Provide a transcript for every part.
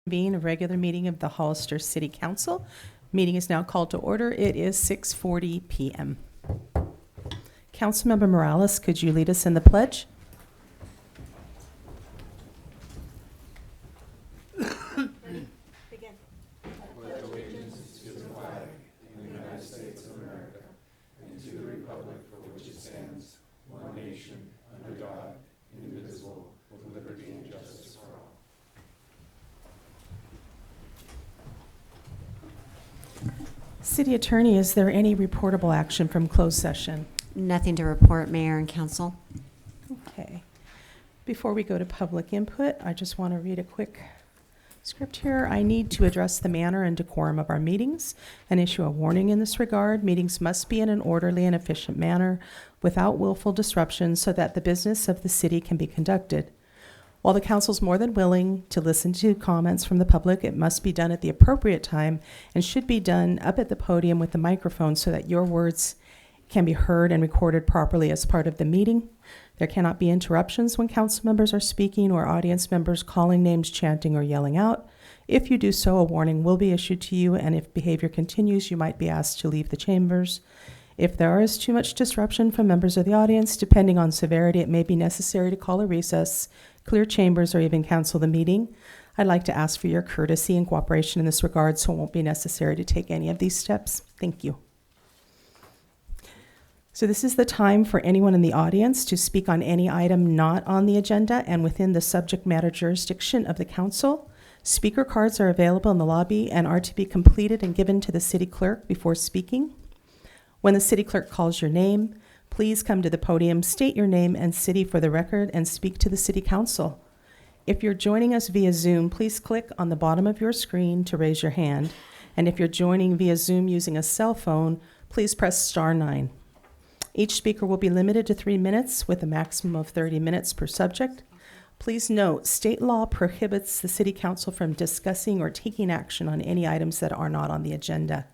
Being a regular meeting of the Hollister City Council. Meeting is now called to order. It is 6:40 p.m. Councilmember Morales, could you lead us in the pledge? Begin. I pledge allegiance to the flag of the United States of America and to the republic for which it stands, one nation, under God, indivisible, with liberty and justice for all. City Attorney, is there any reportable action from closed session? Nothing to report, Mayor and Council. Okay. Before we go to public input, I just want to read a quick script here. I need to address the manner and decorum of our meetings and issue a warning in this regard. Meetings must be in an orderly and efficient manner without willful disruption so that the business of the city can be conducted. While the council is more than willing to listen to comments from the public, it must be done at the appropriate time and should be done up at the podium with the microphone so that your words can be heard and recorded properly as part of the meeting. There cannot be interruptions when council members are speaking or audience members calling names, chanting, or yelling out. If you do so, a warning will be issued to you, and if behavior continues, you might be asked to leave the chambers. If there is too much disruption from members of the audience, depending on severity, it may be necessary to call a recess, clear chambers, or even cancel the meeting. I'd like to ask for your courtesy and cooperation in this regard, so it won't be necessary to take any of these steps. Thank you. So this is the time for anyone in the audience to speak on any item not on the agenda and within the subject matter jurisdiction of the council. Speaker cards are available in the lobby and are to be completed and given to the city clerk before speaking. When the city clerk calls your name, please come to the podium, state your name and city for the record, and speak to the city council. If you're joining us via Zoom, please click on the bottom of your screen to raise your hand. And if you're joining via Zoom using a cell phone, please press *9. Each speaker will be limited to 3 minutes with a maximum of 30 minutes per subject. Please note, state law prohibits the city council from discussing or taking action on any items that are not on the agenda.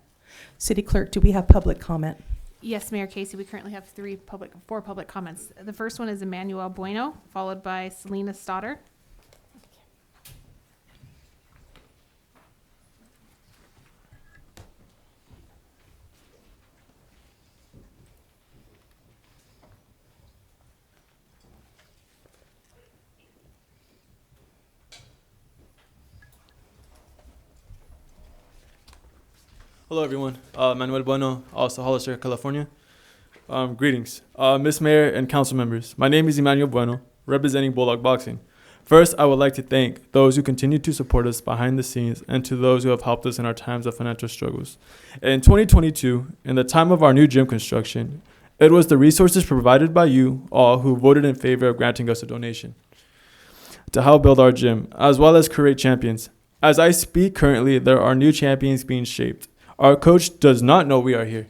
City clerk, do we have public comment? Yes, Mayor Casey, we currently have four public comments. The first one is Emmanuel Bueno, followed by Selena Stoddard. Hello, everyone. Manuel Bueno, also Hollister, California. Greetings, Miss Mayor and council members. My name is Emmanuel Bueno, representing Bulldog Boxing. First, I would like to thank those who continue to support us behind the scenes and to those who have helped us in our times of financial struggles. In 2022, in the time of our new gym construction, it was the resources provided by you all who voted in favor of granting us a donation to help build our gym, as well as create champions. As I speak currently, there are new champions being shaped. Our coach does not know we are here.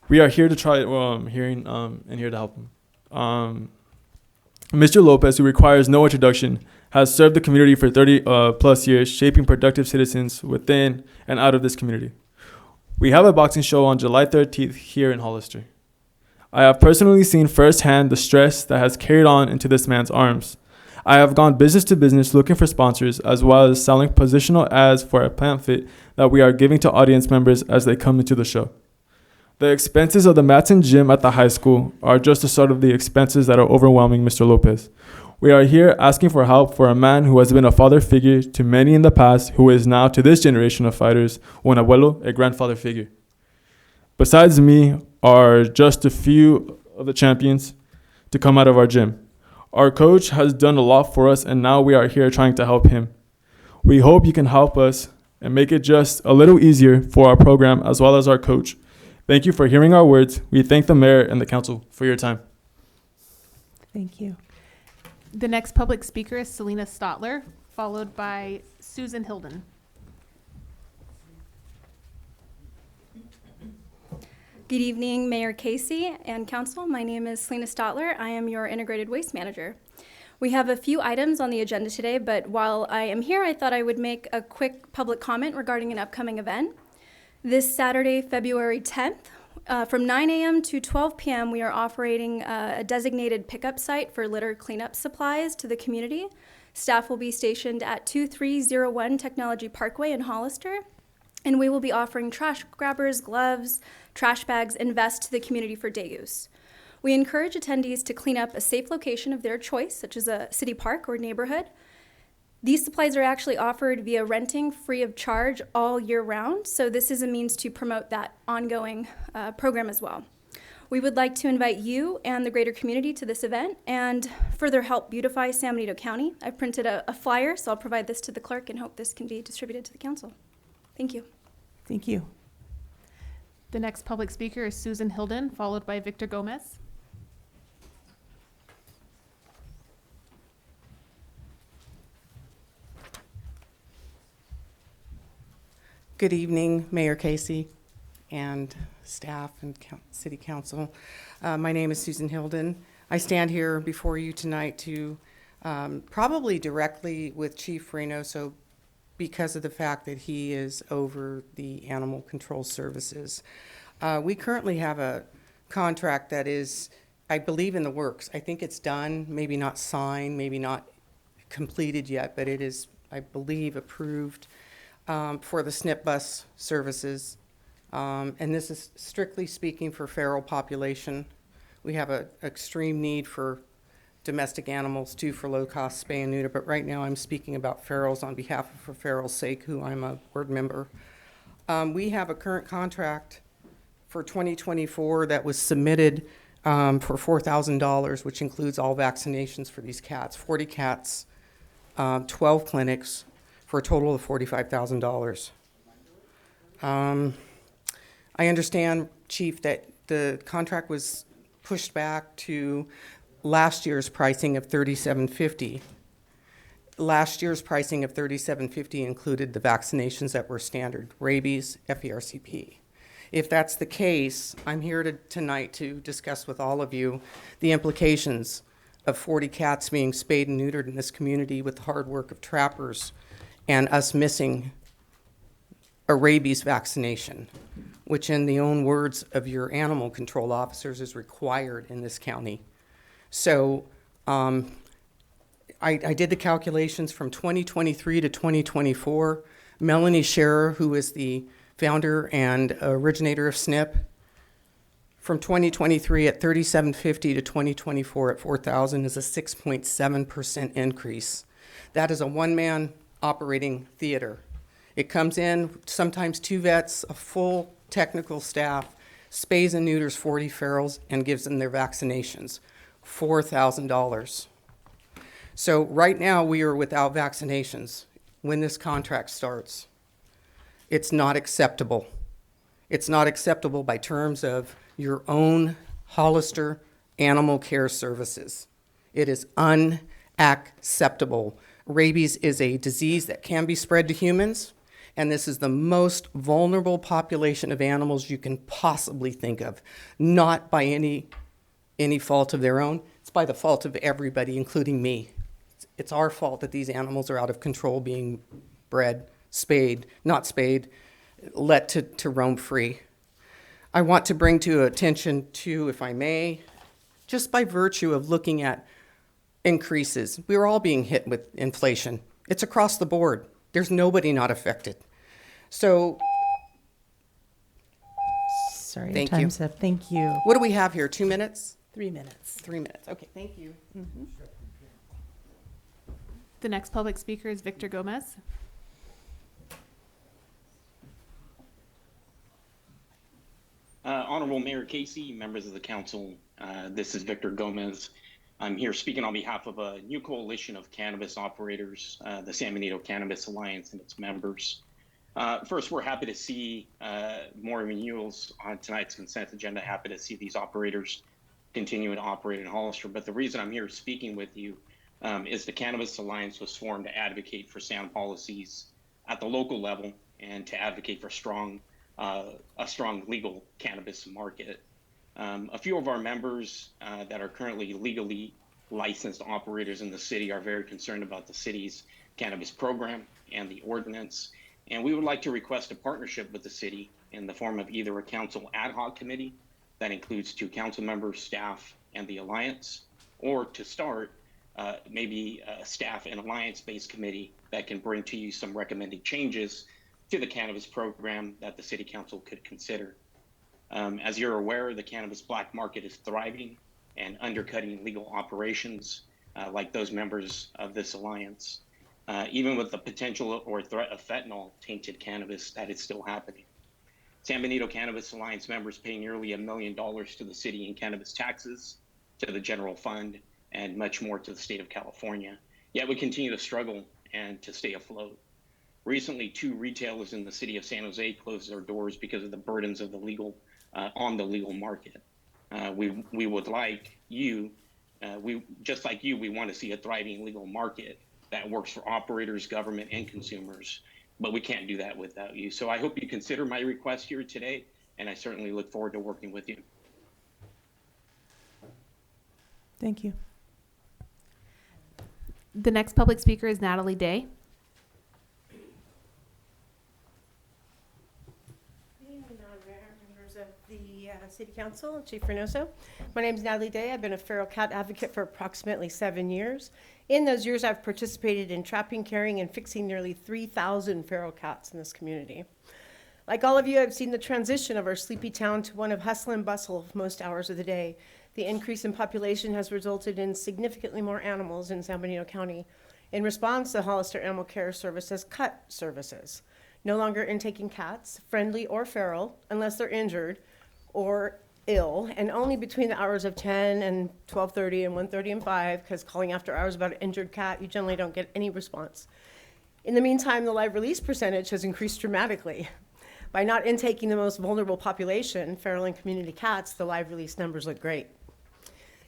We are here to try and here to help him. Mr. Lopez, who requires no introduction, has served the community for 30 plus years, shaping productive citizens within and out of this community. We have a boxing show on July 13th here in Hollister. I have personally seen firsthand the stress that has carried on into this man's arms. I have gone business to business looking for sponsors, as well as selling positional ads for a pamphlet that we are giving to audience members as they come into the show. The expenses of the Matson Gym at the high school are just a sort of the expenses that are overwhelming Mr. Lopez. We are here asking for help for a man who has been a father figure to many in the past, who is now to this generation of fighters, un abuelo, a grandfather figure. Besides me are just a few of the champions to come out of our gym. Our coach has done a lot for us, and now we are here trying to help him. We hope you can help us and make it just a little easier for our program as well as our coach. Thank you for hearing our words. We thank the mayor and the council for your time. Thank you. The next public speaker is Selena Stottler, followed by Susan Hilden. Good evening, Mayor Casey and Council. My name is Selena Stottler. I am your Integrated Waste Manager. We have a few items on the agenda today, but while I am here, I thought I would make a quick public comment regarding an upcoming event. This Saturday, February 10th, from 9 a.m. to 12 p.m., we are operating a designated pickup site for litter cleanup supplies to the community. Staff will be stationed at 2301 Technology Parkway in Hollister, and we will be offering trash grabbers, gloves, trash bags, and vests to the community for day use. We encourage attendees to clean up a safe location of their choice, such as a city park or neighborhood. These supplies are actually offered via renting free of charge all year round, so this is a means to promote that ongoing program as well. We would like to invite you and the greater community to this event and further help beautify San Benito County. I've printed a flyer, so I'll provide this to the clerk and hope this can be distributed to the council. Thank you. Thank you. The next public speaker is Susan Hilden, followed by Victor Gomez. Good evening, Mayor Casey and staff and City Council. My name is Susan Hilden. I stand here before you tonight to probably directly with Chief Reynoso because of the fact that he is over the animal control services. We currently have a contract that is, I believe, in the works. I think it's done, maybe not signed, maybe not completed yet, but it is, I believe, approved for the SNP bus services. And this is strictly speaking for feral population. We have an extreme need for domestic animals too for low-cost spay and neuter, but right now I'm speaking about ferals on behalf of For Feral's Sake, who I'm a board member. We have a current contract for 2024 that was submitted for $4,000, which includes all vaccinations for these cats, 40 cats, 12 clinics, for a total of $45,000. I understand, Chief, that the contract was pushed back to last year's pricing of $37.50. Last year's pricing of $37.50 included the vaccinations that were standard, rabies, FERCP. If that's the case, I'm here tonight to discuss with all of you the implications of 40 cats being spayed and neutered in this community with the hard work of trappers and us missing a rabies vaccination, which in the own words of your animal control officers is required in this county. So I did the calculations from 2023 to 2024. Melanie Scherer, who is the founder and originator of SNP, from 2023 at $37.50 to 2024 at $4,000 is a 6.7% increase. That is a one-man operating theater. It comes in, sometimes 2 vets, a full technical staff, spays and neuters 40 ferals, and gives them their vaccinations. $4,000. So right now we are without vaccinations when this contract starts. It's not acceptable. It's not acceptable by terms of your own Hollister Animal Care Services. It is unacceptable. Rabies is a disease that can be spread to humans, and this is the most vulnerable population of animals you can possibly think of, not by any fault of their own. It's by the fault of everybody, including me. It's our fault that these animals are out of control, being bred, spayed, not spayed, let to roam free. I want to bring to attention to, if I may, just by virtue of looking at increases, we're all being hit with inflation. It's across the board. There's nobody not affected. So, Sorry, Thank your you. time's up. Thank you. what do we have here, 2 minutes? 3 minutes. 3 minutes, okay, thank you. The next public speaker is Victor Gomez. Honorable Mayor Casey, members of the council, this is Victor Gomez. I'm here speaking on behalf of a new coalition of cannabis operators, the San Benito Cannabis Alliance and its members. First, we're happy to see more renewals on tonight's consent agenda. Happy to see these operators continue to operate in Hollister. But the reason I'm here speaking with you is the Cannabis Alliance was formed to advocate for sound policies at the local level and to advocate for a strong legal cannabis market. A few of our members that are currently legally licensed operators in the city are very concerned about the city's cannabis program and the ordinance. And we would like to request a partnership with the city in the form of either a council ad hoc committee that includes 2 council members, staff, and the alliance, or to start maybe staff and alliance-based committee that can bring to you some recommended changes to the cannabis program that the city council could consider. As you're aware, the cannabis black market is thriving and undercutting legal operations like those members of this alliance. Even with the potential or threat of fentanyl tainted cannabis, that is still happening. San Benito Cannabis Alliance members pay nearly $1 million to the city in cannabis taxes, to the general fund, and much more to the state of California. Yet we continue to struggle and to stay afloat. Recently, 2 retailers in the city of San Jose closed their doors because of the burdens of the legal on the legal market. We would like you, just like you, we want to see a thriving legal market that works for operators, government, and consumers. But we can't do that without you. So I hope you consider my request here today, and I certainly look forward to working with you. Thank you. The next public speaker is Natalie Day. Members of the City Council, Chief Reynoso. My name is Natalie Day. I've been a feral cat advocate for approximately 7 years. In those years, I've participated in trapping, carrying, and fixing nearly 3,000 feral cats in this community. Like all of you, I've seen the transition of our sleepy town to one of hustle and bustle most hours of the day. The increase in population has resulted in significantly more animals in San Benito County. In response, the Hollister Animal Care Service has cut services, no longer intaking cats, friendly or feral, unless they're injured or ill, and only between the hours of 10 and 12:30 and 1:30 and 5, because calling after hours about an injured cat, you generally don't get any response. In the meantime, the live release percentage has increased dramatically. By not intaking the most vulnerable population, feral and community cats, the live release numbers look great.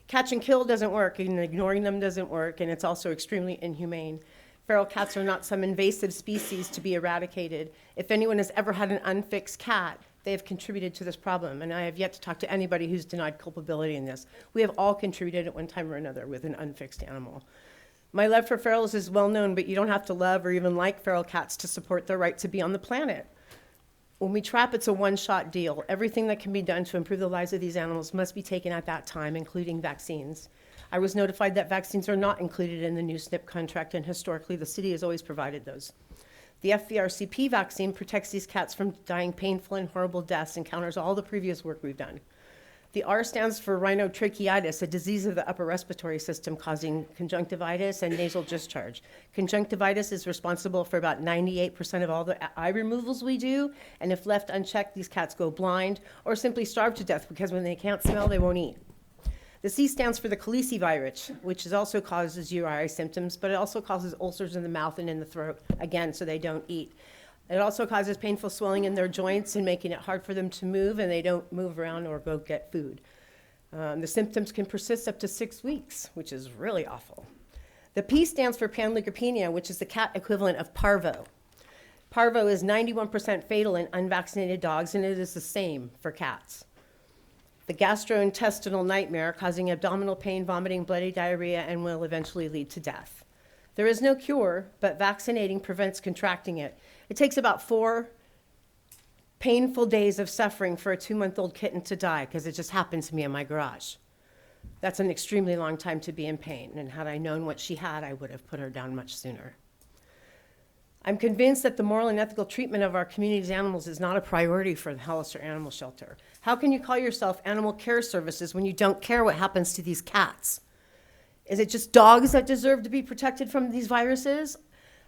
Catch and kill doesn't work, and ignoring them doesn't work, and it's also extremely inhumane. Feral cats are not some invasive species to be eradicated. If anyone has ever had an unfixed cat, they have contributed to this problem, and I have yet to talk to anybody who's denied culpability in this. We have all contributed at one time or another with an unfixed animal. My love for ferals is well known, but you don't have to love or even like feral cats to support their right to be on the planet. When we trap, it's a one-shot deal. Everything that can be done to improve the lives of these animals must be taken at that time, including vaccines. I was notified that vaccines are not included in the new SNP contract, and historically, the city has always provided those. The FVRCP vaccine protects these cats from dying painful and horrible deaths and counters all the previous work we've done. The R stands for rhinotracheitis, a disease of the upper respiratory system causing conjunctivitis and nasal discharge. Conjunctivitis is responsible for about 98% of all the eye removals we do, and if left unchecked, these cats go blind or simply starve to death because when they can't smell, they won't eat. The C stands for the calicivirus, which also causes URI symptoms, but it also causes ulcers in the mouth and in the throat, again, so they don't eat. It also causes painful swelling in their joints and making it hard for them to move, and they don't move around or go get food. The symptoms can persist up to 6 weeks, which is really awful. The P stands for panleukopenia, which is the cat equivalent of parvo. Parvo is 91% fatal in unvaccinated dogs, and it is the same for cats. The gastrointestinal nightmare, causing abdominal pain, vomiting, bloody diarrhea, and will eventually lead to death. There is no cure, but vaccinating prevents contracting it. It takes about 4 painful days of suffering for a 2-month-old kitten to die, because it just happened to me in my garage. That's an extremely long time to be in pain, and had I known what she had, I would have put her down much sooner. I'm convinced that the moral and ethical treatment of our community's animals is not a priority for the Hollister Animal Shelter. How can you call yourself Animal Care Services when you don't care what happens to these cats? Is it just dogs that deserve to be protected from these viruses?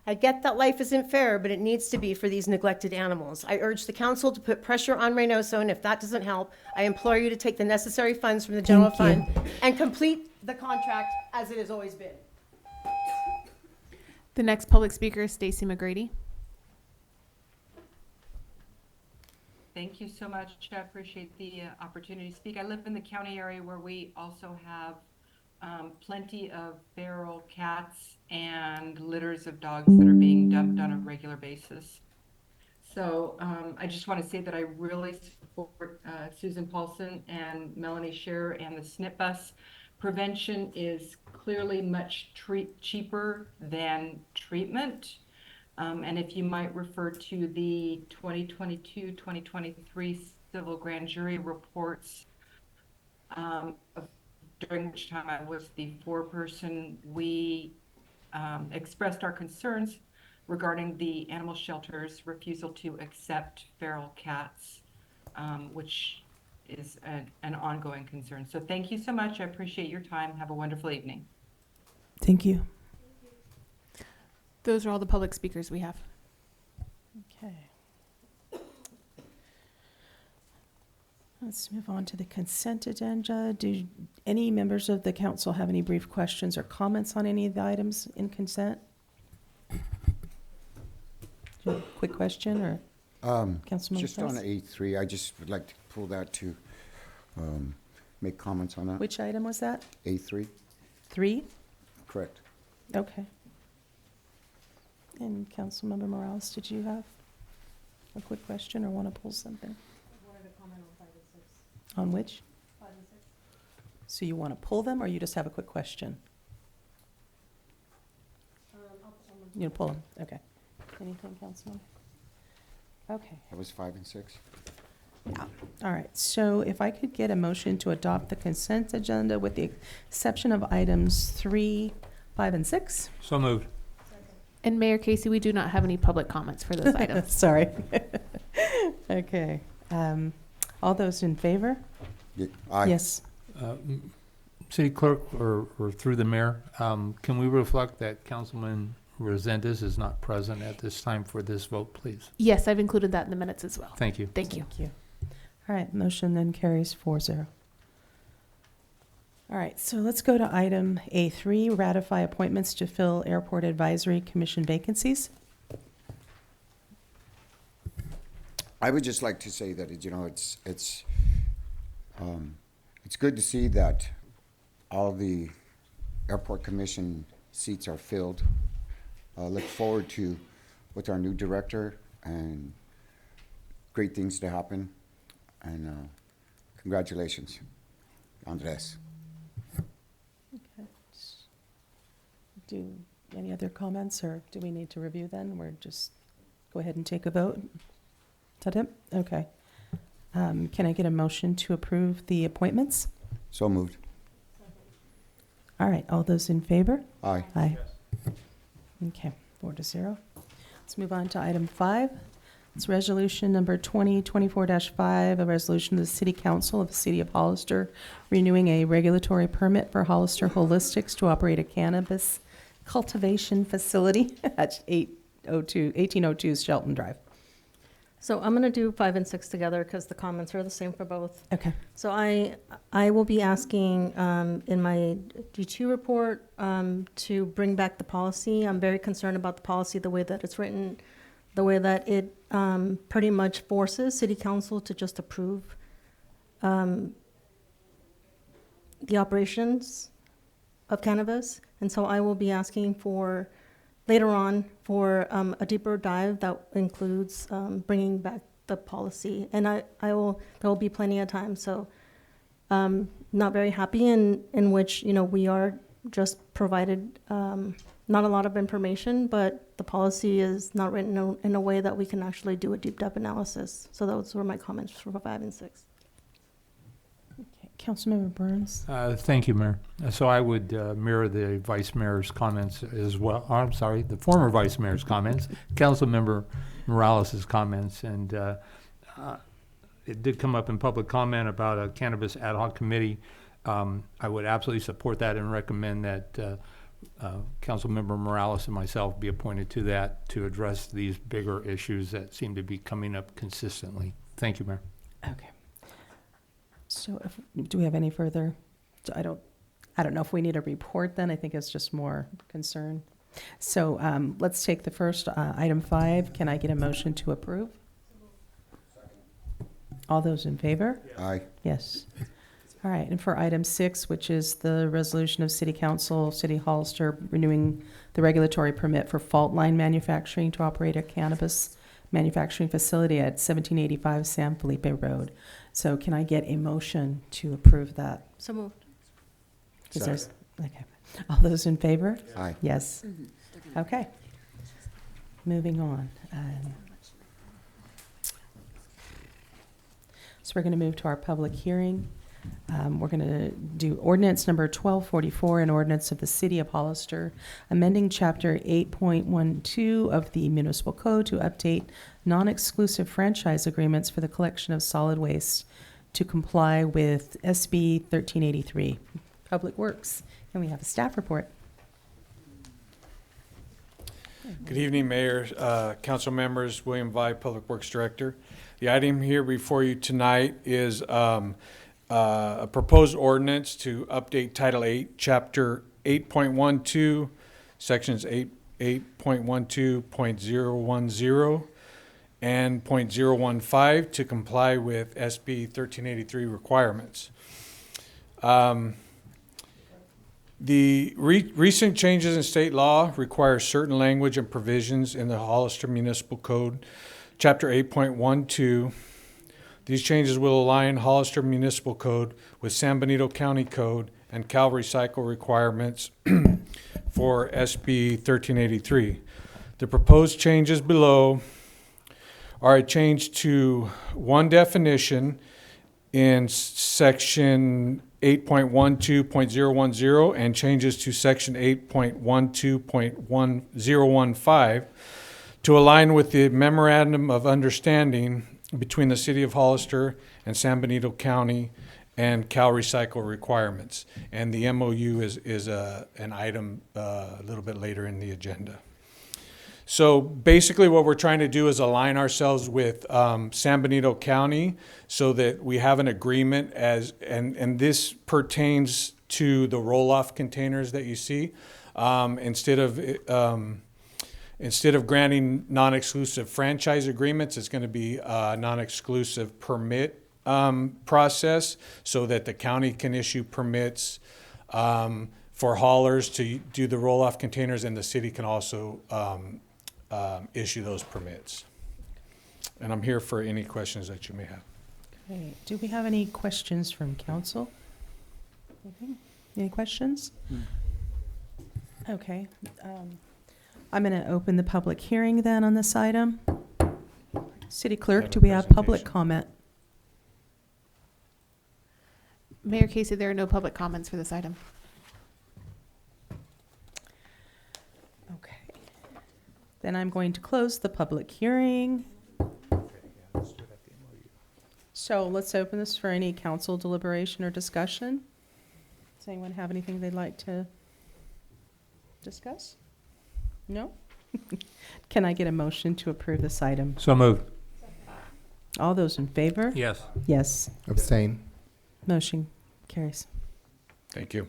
I get that life isn't fair, but it needs to be for these neglected animals. I urge the council to put pressure on Reynoso, and if that doesn't help, I implore you to take the necessary funds from the general fund and complete the contract as it has always been. The next public speaker is Stacy McGrady. Thank you so much. I appreciate the opportunity to speak. I live in the county area where we also have plenty of feral cats and litters of dogs that are being dumped on a regular basis. So I just want to say that I really support Susan Paulson and Melanie Scherer and the SNP bus. Prevention is clearly much cheaper than treatment. And if you might refer to the 2022-2023 civil grand jury reports of during which time I was the foreperson, we expressed our concerns regarding the animal shelter's refusal to accept feral cats, which is an ongoing concern. So thank you so much. I appreciate your time. Have a wonderful evening. Thank you. Those are all the public speakers we have. Okay. Let's move on to the consent agenda. Do any members of the council have any brief questions or comments on any of the items in consent? Do you have a quick question, or Councilmember Just on Price? A3, I just would like to pull that to make comments on that. Which item was that? A3, 3? correct. Okay. And Councilmember Morales, did you have a quick question or want to pull something? I wanted to comment on 5 and 6. On which? 5 and 6. So you want to pull them, or you just have a quick question? You pull them, okay. Anything, Councilman? Okay, That was 5 and 6. all right. So if I could get a motion to adopt the consent agenda with the exception of items 3, 5, and 6? So moved. And Mayor Casey, we do not have any public comments for those items. Sorry. Okay. All those in favor? Aye. Yes. City Clerk, or through the mayor, can we reflect that Councilman Resendez is not present at this time for this vote, please? Yes, I've included that in the minutes as well. Thank you. Thank you. Thank you. All right, motion then carries 4-0. All right, so let's go to item A3, ratify appointments to fill Airport Advisory Commission vacancies. I would just like to say that, it's good to see that all the Airport Commission seats are filled. Look forward to with our new director and great things to happen. And congratulations, Andres. Okay. Do any other comments, or do we need to review then? We're just go ahead and take a vote. Is that it? Okay. Can I get a motion to approve the appointments? So moved. All right, all those in favor? Aye. Aye. Okay, 4-0. Let's move on to item 5. It's resolution number 2024-5, a resolution of the City Council of the City of Hollister renewing a regulatory permit for Hollister Holistics to operate a cannabis cultivation facility at 1802 Shelton Drive. So I'm going to do 5 and 6 together because the comments are the same for both. Okay. So I will be asking in my D2 report to bring back the policy. I'm very concerned about the policy, the way that it's written, the way that it pretty much forces City Council to just approve the operations of cannabis. And so I will be asking for later on for a deeper dive that includes bringing back the policy. And there will be plenty of time. So not very happy in which, we are just provided not a lot of information, but the policy is not written in a way that we can actually do a deep dive analysis. So those were my comments for 5 and 6. Okay. Councilmember Burns? Thank you, Mayor. So I would mirror the Vice Mayor's comments as well. Oh, I'm sorry, the former Vice Mayor's comments, Councilmember Morales' comments, and it did come up in public comment about a cannabis ad hoc committee. I would absolutely support that and recommend that Councilmember Morales and myself be appointed to that to address these bigger issues that seem to be coming up consistently. Thank you, Mayor. Okay. So do we have any further? So I don't know if we need a report then. I think it's just more concern. So let's take the first item 5. Can I get a motion to approve? All those in favor? Aye. Yes. All right, and for item 6, which is the resolution of City Council, City Hollister, renewing the regulatory permit for Fault Line Manufacturing to operate a cannabis manufacturing facility at 1785 San Felipe Road. So can I get a motion to approve that? So moved. Okay. All those in favor? Aye. Yes. Okay. Moving on. So we're going to move to our public hearing. We're going to do ordinance number 1244, an ordinance of the City of Hollister, amending Chapter 8.12 of the Municipal Code to update non-exclusive franchise agreements for the collection of solid waste to comply with SB 1383, Public Works. And we have a staff report. Good evening, Mayor, council members, William Vi, Public Works Director. The item here before you tonight is a proposed ordinance to update Title 8, Chapter 8.12, Sections 8.12.010 and .015 to comply with SB 1383 requirements. The recent changes in state law require certain language and provisions in the Hollister Municipal Code, Chapter 8.12. These changes will align Hollister Municipal Code with San Benito County Code and Cal Recycle requirements for SB 1383. The proposed changes below are a change to one definition in Section 8.12.010 and changes to Section 8.12.1015 to align with the Memorandum of Understanding between the City of Hollister and San Benito County and Cal Recycle requirements. And the MOU is an item a little bit later in the agenda. So basically what we're trying to do is align ourselves with San Benito County so that we have an agreement and this pertains to the roll-off containers that you see. Instead of granting non-exclusive franchise agreements, it's going to be a non-exclusive permit process so that the county can issue permits for haulers to do the roll-off containers, and the city can also issue those permits. And I'm here for any questions that you may have. Okay. Do we have any questions from council? Anything? Any questions? Okay. I'm going to open the public hearing then on this item. City Clerk, do we have public comment? Mayor Casey, there are no public comments for this item. Okay. Then I'm going to close the public hearing. So let's open this for any council deliberation or discussion. Does anyone have anything they'd like to discuss? No? Can I get a motion to approve this item? So moved. All those in favor? Yes. Yes. Abstain. Motion carries. Thank you.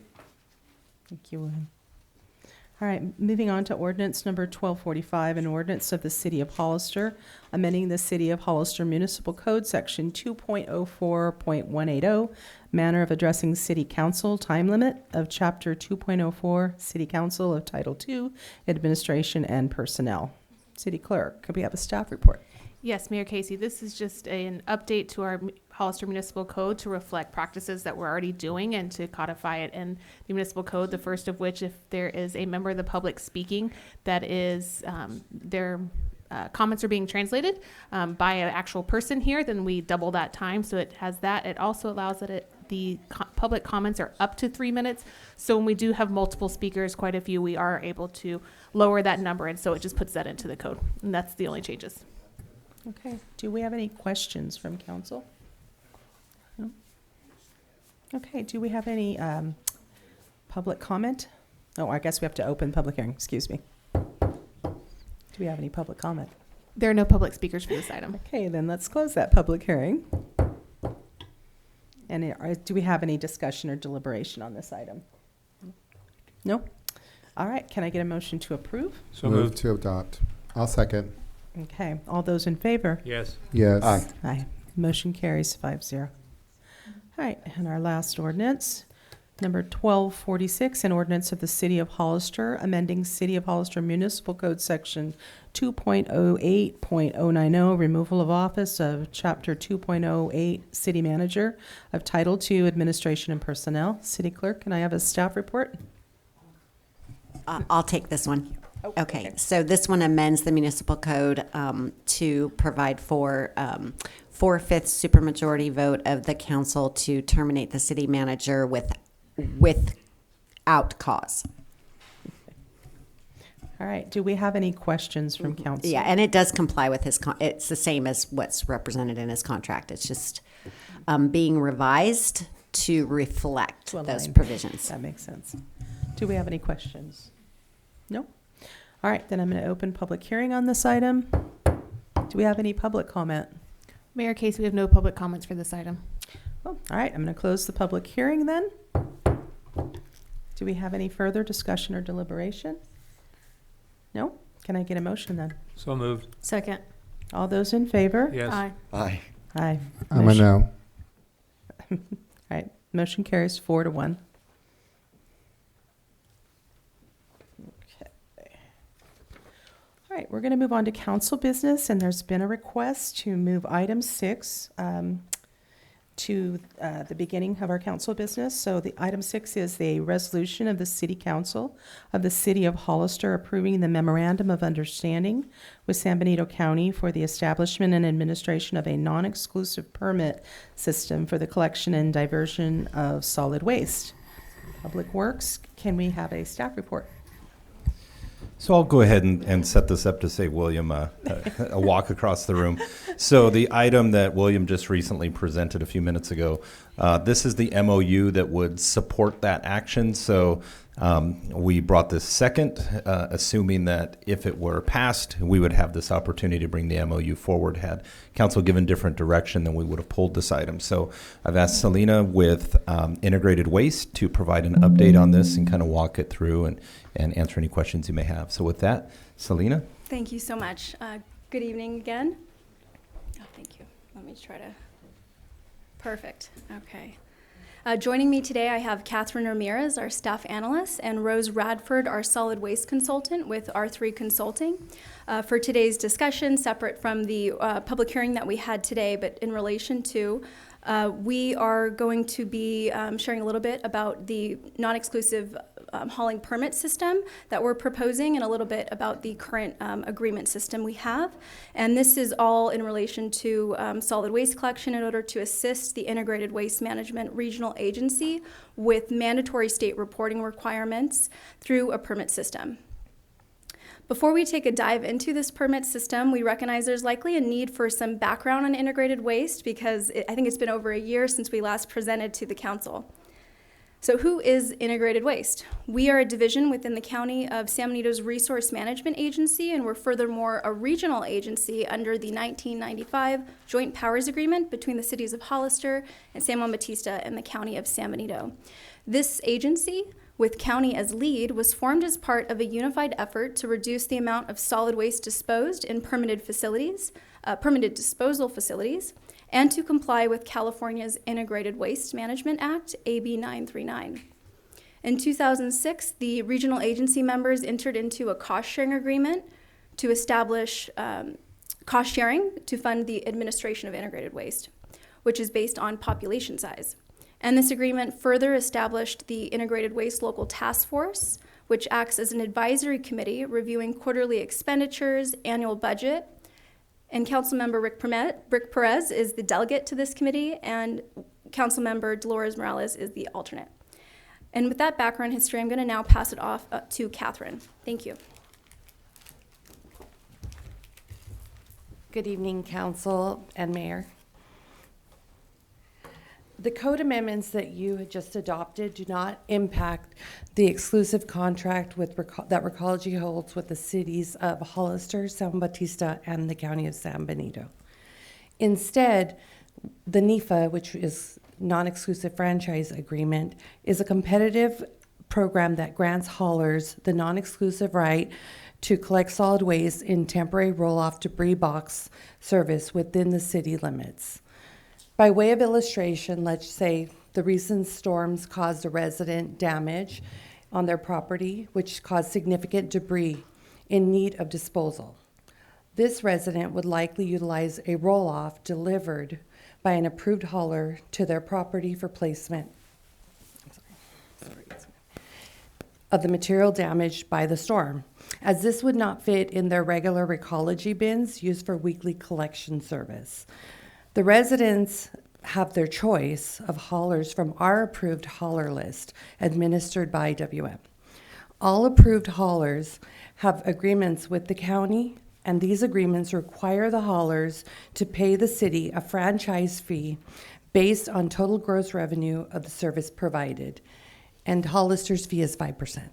Thank you, William. All right, moving on to ordinance number 1245, an ordinance of the City of Hollister, amending the City of Hollister Municipal Code, Section 2.04.180, manner of addressing City Council, time limit of Chapter 2.04, City Council of Title II, Administration and Personnel. City Clerk, could we have a staff report? Yes, Mayor Casey, this is just an update to our Hollister Municipal Code to reflect practices that we're already doing and to codify it in the municipal code. The first of which, if there is a member of the public speaking that is their comments are being translated by an actual person here, then we double that time. So it has that. It also allows that the public comments are up to 3 minutes. So when we do have multiple speakers, quite a few, we are able to lower that number. And so it just puts that into the code. And that's the only changes. Okay, do we have any questions from council? No? Okay, do we have any public comment? Oh, I guess we have to open public hearing, excuse me. Do we have any public comment? There are no public speakers for this item. Okay, then let's close that public hearing. And do we have any discussion or deliberation on this item? No? All right, can I get a motion to approve? So Move moved. to adopt. I'll second. Okay, all those in favor? Yes. Yes. Aye. Aye. Motion carries 5-0. All right, and our last ordinance, number 1246, an ordinance of the City of Hollister, amending City of Hollister Municipal Code Section 2.08.090, removal of office of Chapter 2.08, City Manager of Title II, Administration and Personnel. City Clerk, can I have a staff report? I'll take this one. Okay, so this one amends the municipal code to provide for 4/5 supermajority vote of the council to terminate the city manager without cause. All right, do we have any questions from council? Yeah, and it does comply with his, it's the same as what's represented in his contract. It's just being revised to reflect To those align. provisions. That makes sense. Do we have any questions? No? All right, then I'm going to open public hearing on this item. Do we have any public comment? Mayor Casey, we have no public comments for this item. Oh, all right, I'm going to close the public hearing then. Do we have any further discussion or deliberation? No? Can I get a motion then? So moved. Second. All those in favor? Yes. Aye. Aye. Aye. I'm a Motion- no. All right, motion carries 4-1. Okay. All right, we're going to move on to council business, and there's been a request to move item 6 to the beginning of our council business. So the item 6 is a resolution of the City Council of the City of Hollister approving the memorandum of understanding with San Benito County for the establishment and administration of a non-exclusive permit system for the collection and diversion of solid waste. Public Works, can we have a staff report? So I'll go ahead and set this up to save William a walk across the room. So the item that William just recently presented a few minutes ago, this is the MOU that would support that action. So we brought this second, assuming that if it were passed, we would have this opportunity to bring the MOU forward. Had council given different direction, then we would have pulled this item. So I've asked Selena with Integrated Waste to provide an update on this and kind of walk it through and answer any questions you may have. So with that, Selena. Thank you so much. Good evening again. Oh, thank you. Let me try to. Perfect. Okay. Joining me today, I have Catherine Ramirez, our staff analyst, and Rose Radford, our solid waste consultant with R3 Consulting. For today's discussion, separate from the public hearing that we had today, but in relation to, we are going to be sharing a little bit about the non-exclusive hauling permit system that we're proposing and a little bit about the current agreement system we have. And this is all in relation to solid waste collection in order to assist the Integrated Waste Management Regional Agency with mandatory state reporting requirements through a permit system. Before we take a dive into this permit system, we recognize there's likely a need for some background on integrated waste because I think it's been over a year since we last presented to the council. So who is Integrated Waste? We are a division within the County of San Benito's Resource Management Agency, and we're furthermore a regional agency under the 1995 Joint Powers Agreement between the cities of Hollister and San Juan Bautista and the County of San Benito. This agency, with county as lead, was formed as part of a unified effort to reduce the amount of solid waste disposed in permitted disposal facilities, and to comply with California's Integrated Waste Management Act, AB 939. In 2006, the regional agency members entered into a cost-sharing agreement to establish cost-sharing to fund the administration of integrated waste, which is based on population size. And this agreement further established the Integrated Waste Local Task Force, which acts as an advisory committee reviewing quarterly expenditures, annual budget, and Councilmember Rick Perez is the delegate to this committee, and Councilmember Dolores Morales is the alternate. And with that background history, I'm going to now pass it off to Catherine. Thank you. Good evening, Council and Mayor. The code amendments that you had just adopted do not impact the exclusive contract that Recology holds with the cities of Hollister, San Bautista, and the County of San Benito. Instead, the NEFA, which is non-exclusive franchise agreement, is a competitive program that grants haulers the non-exclusive right to collect solid waste in temporary roll-off debris box service within the city limits. By way of illustration, let's say the recent storms caused a resident damage on their property, which caused significant debris in need of disposal. This resident would likely utilize a roll-off delivered by an approved hauler to their property for placement of the material damaged by the storm. as this would not fit in their regular recology bins used for weekly collection service. The residents have their choice of haulers from our approved hauler list administered by IWM. All approved haulers have agreements with the county, and these agreements require the haulers to pay the city a franchise fee based on total gross revenue of the service provided, and Hollister's fee is 5%.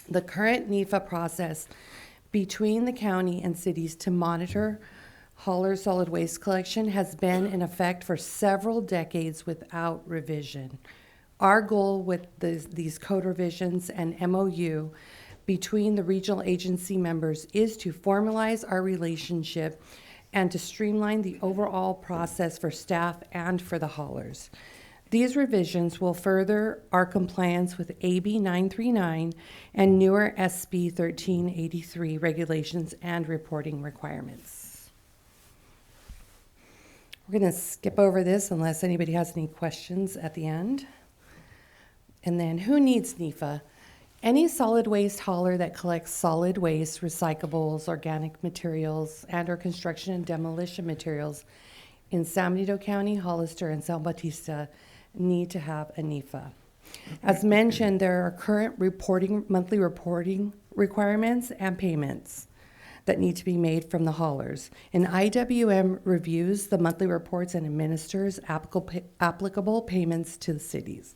The current NEFA process between the county and cities to monitor hauler solid waste collection has been in effect for several decades without revision. Our goal with these code revisions and MOU between the regional agency members is to formalize our relationship and to streamline the overall process for staff and for the haulers. These revisions will further our compliance with AB 939 and newer SB 1383 regulations and reporting requirements. We're going to skip over this unless anybody has any questions at the end. And then, who needs NEFA? Any solid waste hauler that collects solid waste, recyclables, organic materials, and/or construction and demolition materials in San Benito County, Hollister, and San Bautista need to have a NEFA. As mentioned, there are current monthly reporting requirements and payments that need to be made from the haulers. And IWM reviews the monthly reports and administers applicable payments to the cities.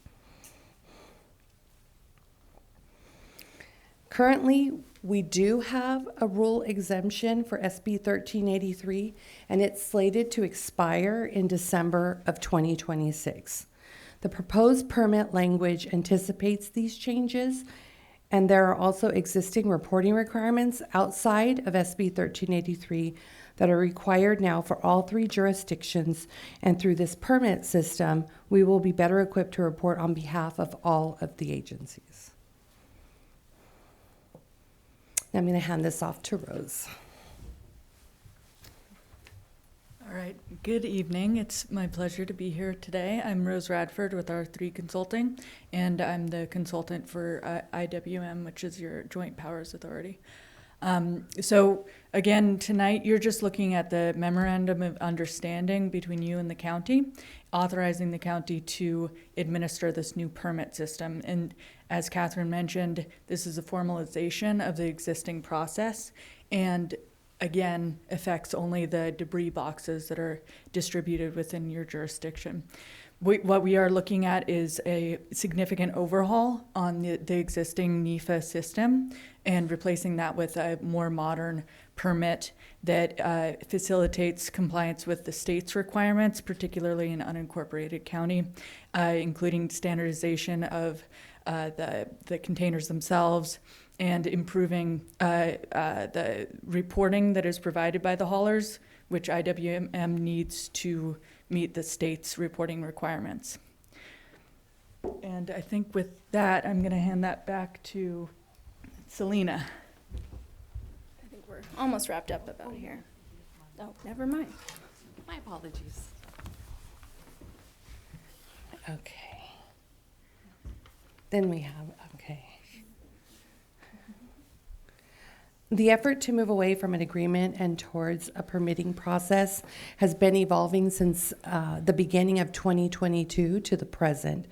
Currently, we do have a rule exemption for SB 1383, and it's slated to expire in December of 2026. The proposed permit language anticipates these changes, and there are also existing reporting requirements outside of SB 1383 that are required now for all 3 jurisdictions, and through this permit system, we will be better equipped to report on behalf of all of the agencies. I'm going to hand this off to Rose. All right, good evening. It's my pleasure to be here today. I'm Rose Radford with R3 Consulting, and I'm the consultant for IWM, which is your Joint Powers Authority. So again, tonight you're just looking at the memorandum of understanding between you and the county, authorizing the county to administer this new permit system. And as Catherine mentioned, this is a formalization of the existing process, and again, affects only the debris boxes that are distributed within your jurisdiction. What we are looking at is a significant overhaul on the existing NEFA system and replacing that with a more modern permit that facilitates compliance with the state's requirements, particularly in unincorporated county, including standardization of the containers themselves and improving the reporting that is provided by the haulers, which IWM needs to meet the state's reporting requirements. And I think with that, I'm going to hand that back to Selena. I think we're almost wrapped up about here. Oh, never mind. My apologies. Okay. Then we have, okay. The effort to move away from an agreement and towards a permitting process has been evolving since the beginning of 2022 to the present.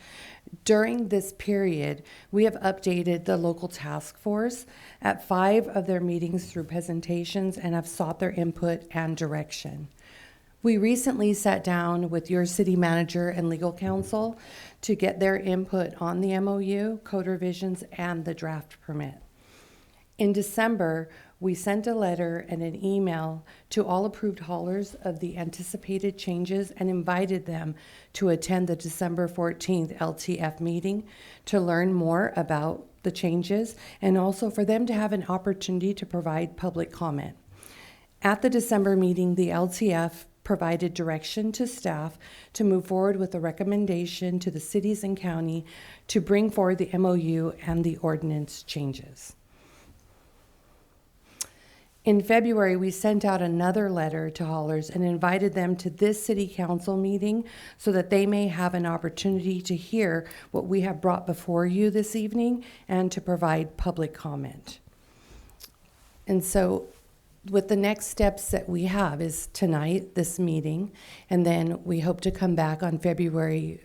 During this period, we have updated the local task force at 5 of their meetings through presentations and have sought their input and direction. We recently sat down with your city manager and legal counsel to get their input on the MOU, code revisions, and the draft permit. In December, we sent a letter and an email to all approved haulers of the anticipated changes and invited them to attend the December 14th LTF meeting to learn more about the changes and also for them to have an opportunity to provide public comment. At the December meeting, the LTF provided direction to staff to move forward with a recommendation to the cities and county to bring forward the MOU and the ordinance changes. In February, we sent out another letter to haulers and invited them to this city council meeting so that they may have an opportunity to hear what we have brought before you this evening and to provide public comment. And so with the next steps that we have is tonight, this meeting, and then we hope to come back on February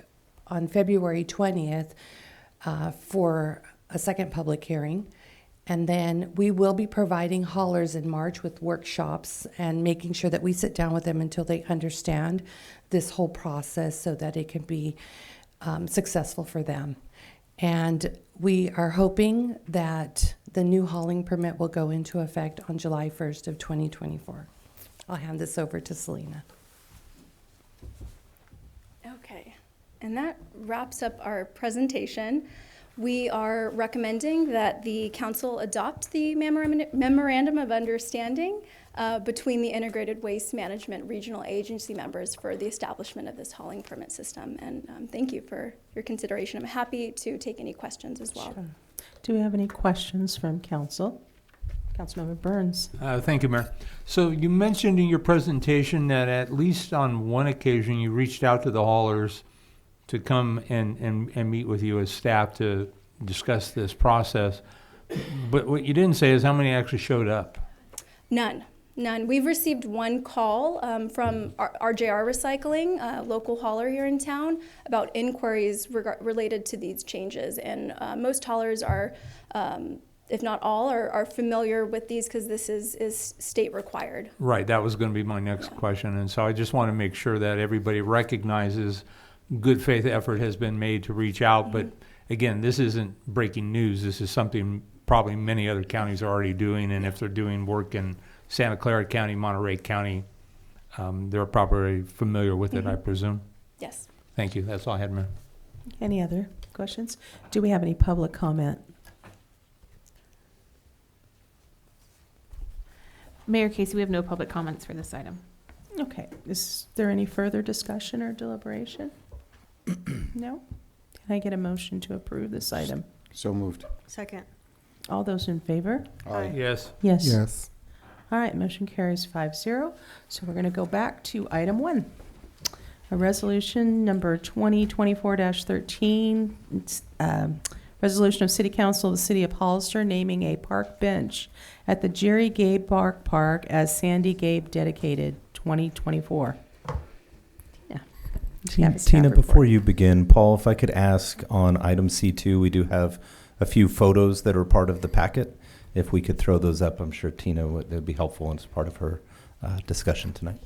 20th for a second public hearing. And then we will be providing haulers in March with workshops and making sure that we sit down with them until they understand this whole process so that it can be successful for them. And we are hoping that the new hauling permit will go into effect on July 1st of 2024. I'll hand this over to Selena. Okay, and that wraps up our presentation. We are recommending that the council adopt the memorandum of understanding between the Integrated Waste Management Regional Agency members for the establishment of this hauling permit system. And thank you for your consideration. I'm happy to take any questions as well. Sure. Do we have any questions from council? Councilmember Burns. Thank you, Mayor. So you mentioned in your presentation that at least on one occasion you reached out to the haulers to come and meet with you as staff to discuss this process. But what you didn't say is how many actually showed up. None. We've received one call from RJR Recycling, a local hauler here in town, about inquiries related to these changes. And most haulers are, if not all, are familiar with these because this is state required. Right, that was going to be my next question. And so I just want to make sure that everybody recognizes good faith effort has been made to reach out. But again, this isn't breaking news. This is something probably many other counties are already doing. And if they're doing work in Santa Clara County, Monterey County, they're probably familiar with it, I presume. Yes. Thank you. That's all I had, Mayor. Any other questions? Do we have any public comment? Mayor Casey, we have no public comments for this item. Okay. Is there any further discussion or deliberation? No? Can I get a motion to approve this item? So moved. Second. All those in favor? Aye. Yes. Yes. Yes. All right, motion carries 5-0. So we're going to go back to item 1. A resolution number 2024-13, resolution of City Council of the City of Hollister naming a park bench at the Jerry Gabe Park as Sandy Gabe dedicated 2024. Yeah. Tina, before you begin, Paul, if I could ask on item C2, we do have a few photos that are part of the packet. If we could throw those up, I'm sure Tina would be helpful as part of her discussion tonight.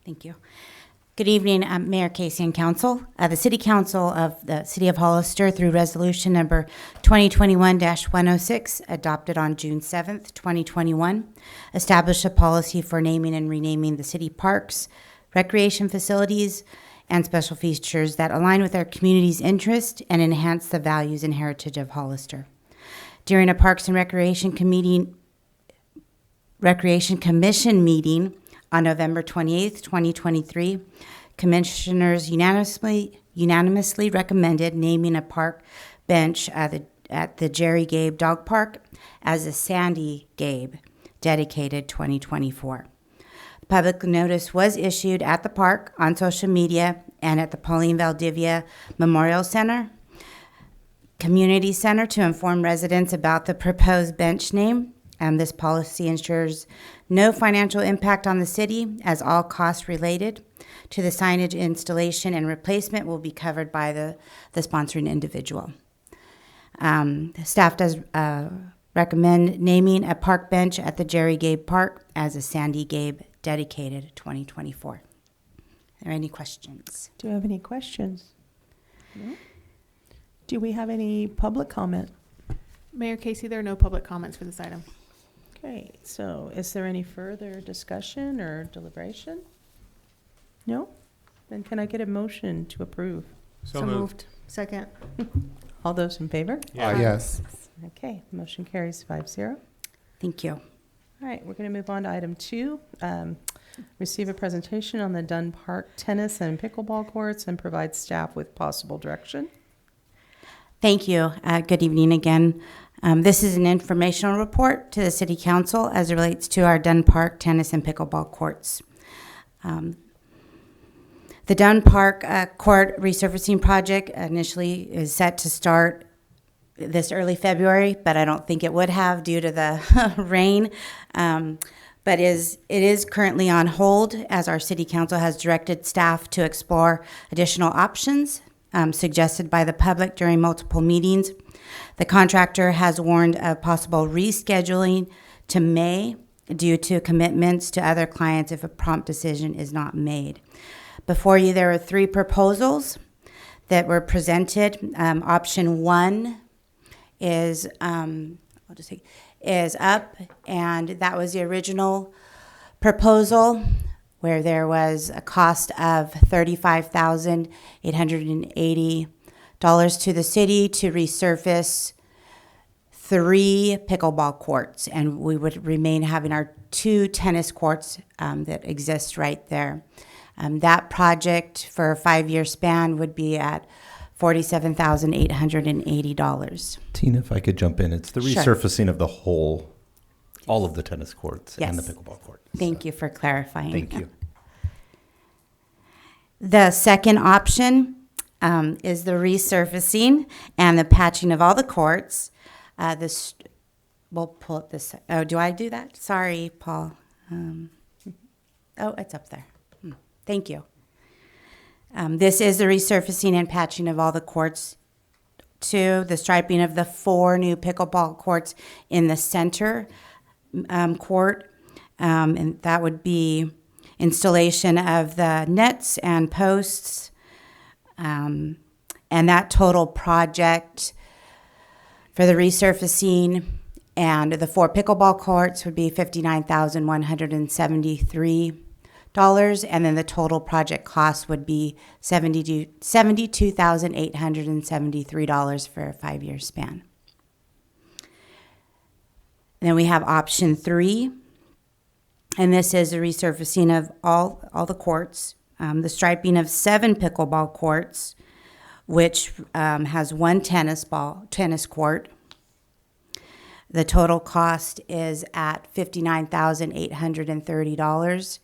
Thank you. Good evening, Mayor Casey and Council. The City Council of the City of Hollister, through resolution number 2021-106, adopted on June 7th, 2021, established a policy for naming and renaming the city parks, recreation facilities, and special features that align with our community's interest and enhance the values and heritage of Hollister. During a Parks and Recreation Commission meeting on November 28th, 2023, commissioners unanimously recommended naming a park bench at the Jerry Gabe Dog Park as the Sandy Gabe dedicated 2024. Public notice was issued at the park, on social media, and at the Pauline Valdivia Memorial Center, Community Center to inform residents about the proposed bench name. This policy ensures no financial impact on the city, as all costs related to the signage installation and replacement will be covered by the sponsoring individual. Staff does recommend naming a park bench at the Jerry Gabe Park as a Sandy Gabe dedicated 2024. Are there any questions? Do you have any questions? No? Do we have any public comment? Mayor Casey, there are no public comments for this item. Okay, so is there any further discussion or deliberation? No? Then can I get a motion to approve? So moved. Second. All those in favor? Yes. Okay, motion carries 5-0. Thank you. All right, we're going to move on to item 2. Receive a presentation on the Dunn Park tennis and pickleball courts and provide staff with possible direction. Thank you. Good evening again. This is an informational report to the City Council as it relates to our Dunn Park tennis and pickleball courts. The Dunn Park court resurfacing project initially is set to start this early February, but I don't think it would have due to the rain. But it is currently on hold as our city council has directed staff to explore additional options suggested by the public during multiple meetings. The contractor has warned of possible rescheduling to May due to commitments to other clients if a prompt decision is not made. Before you, there are 3 proposals that were presented. Option 1 is is up, and that was the original proposal where there was a cost of $35,880 to the city to resurface 3 pickleball courts, and we would remain having our 2 tennis courts that exist right there. That project for a 5-year span would be at $47,880. Tina, if I could jump in, it's the Sure. resurfacing of all of the tennis courts and the Yes. pickleball court. Thank you for clarifying. Thank you. The second option is the resurfacing and the patching of all the courts. We'll pull up this. Oh, do I do that? Sorry, Paul. It's up there. Thank you. This is the resurfacing and patching of all the courts. 2, the striping of the 4 new pickleball courts in the center court. And that would be installation of the nets and posts. And that total project for the resurfacing and the 4 pickleball courts would be $59,173. And then the total project cost would be $72,873 for a 5-year span. And then we have option 3, and this is the resurfacing of all the courts, the striping of 7 pickleball courts, which has 1 tennis court. The total cost is at $59,830.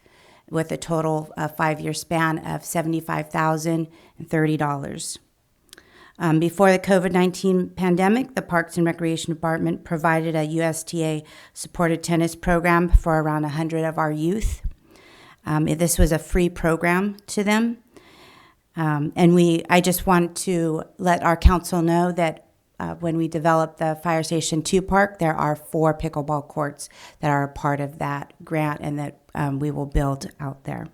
with a total 5-year span of $75,030. Before the COVID-19 pandemic, the Parks and Recreation Department provided a USDA-supported tennis program for around 100 of our youth. This was a free program to them. I just want to let our council know that when we develop the Fire Station 2 park, there are 4 pickleball courts that are a part of that grant and that we will build out there.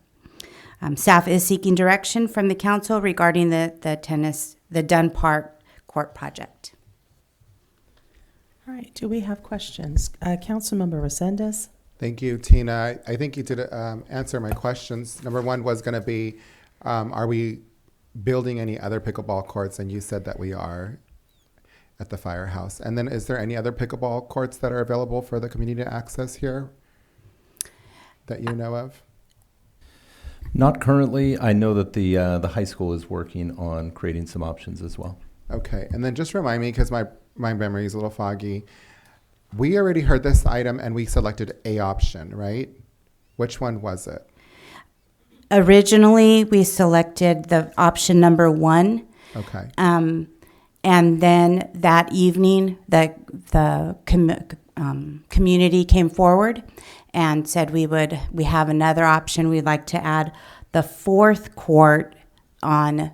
Staff is seeking direction from the council regarding the Dunn Park court project. All right, do we have questions? Councilmember Resendez? Thank you, Tina. I think you did answer my questions. Number 1 was going to be, are we building any other pickleball courts? And you said that we are at the firehouse. And then is there any other pickleball courts that are available for the community to access here that you know of? Not currently. I know that the high school is working on creating some options as well. Okay, and then just remind me, because my memory is a little foggy, we already heard this item and we selected a option, right? Which one was it? Originally, we selected the option number 1. Okay. And then that evening, the community came forward and said we have another option. We'd like to add the 4th court on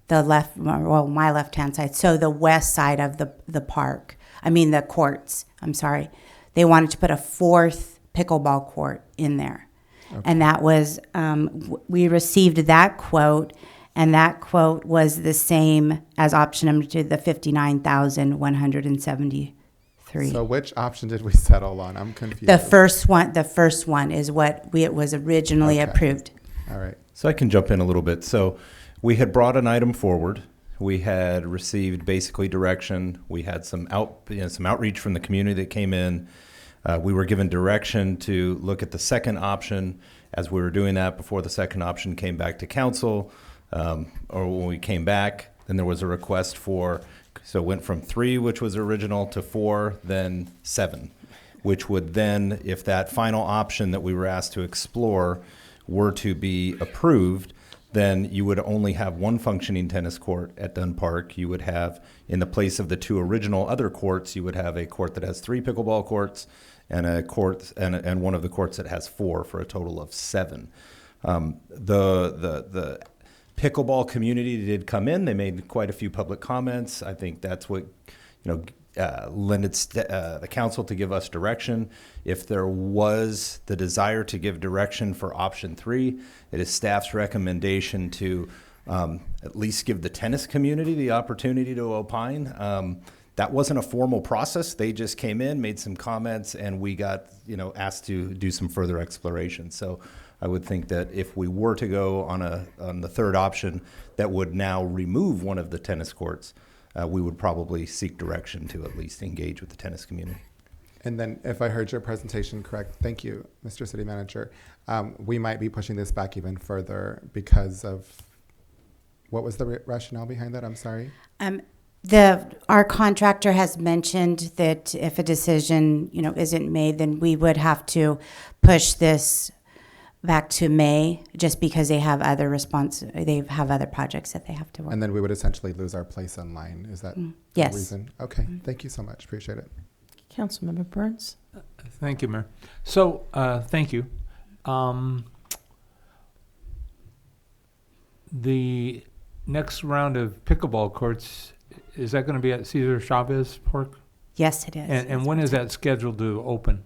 the left, well, my left-hand side, so the west side of the park. I mean the courts. I'm sorry. They wanted to put a 4th pickleball court in there, and that was we received that quote. And that quote was the same as option number 2, the $59,173. So which option did we settle on? I'm confused. The first one is what it was originally approved. All right. So I can jump in a little bit. So we had brought an item forward. We had received basically direction. We had some outreach from the community that came in. We were given direction to look at the second option. As we were doing that, before the second option came back to council, or when we came back, then there was a request so it went from 3, which was original, to 4, then 7, which would then, if that final option that we were asked to explore were to be approved, then you would only have one functioning tennis court at Dunn Park. You would have, in the place of the two original other courts, you would have a court that has 3 pickleball courts and a court and one of the courts that has 4 for a total of 7. The pickleball community did come in. They made quite a few public comments. I think that's what, lended the council to give us direction. If there was the desire to give direction for option 3, it is staff's recommendation to at least give the tennis community the opportunity to opine. That wasn't a formal process. They just came in, made some comments, and we got, asked to do some further exploration. So I would think that if we were to go on the third option that would now remove one of the tennis courts, we would probably seek direction to at least engage with the tennis community. And then if I heard your presentation correct, thank you, Mr. City Manager, we might be pushing this back even further because of, what was the rationale behind that? I'm sorry. Our contractor has mentioned that if a decision, isn't made, then we would have to push this back to May, just because they have other projects that they have to work. And then we would essentially lose our place in line. Is that Yes. the reason? Okay. Thank you so much. Appreciate it. Councilmember Burns. Thank you, Mayor. So, thank you. The next round of pickleball courts, is that going to be at Cesar Chavez Park? Yes, it is. And when is that scheduled to open?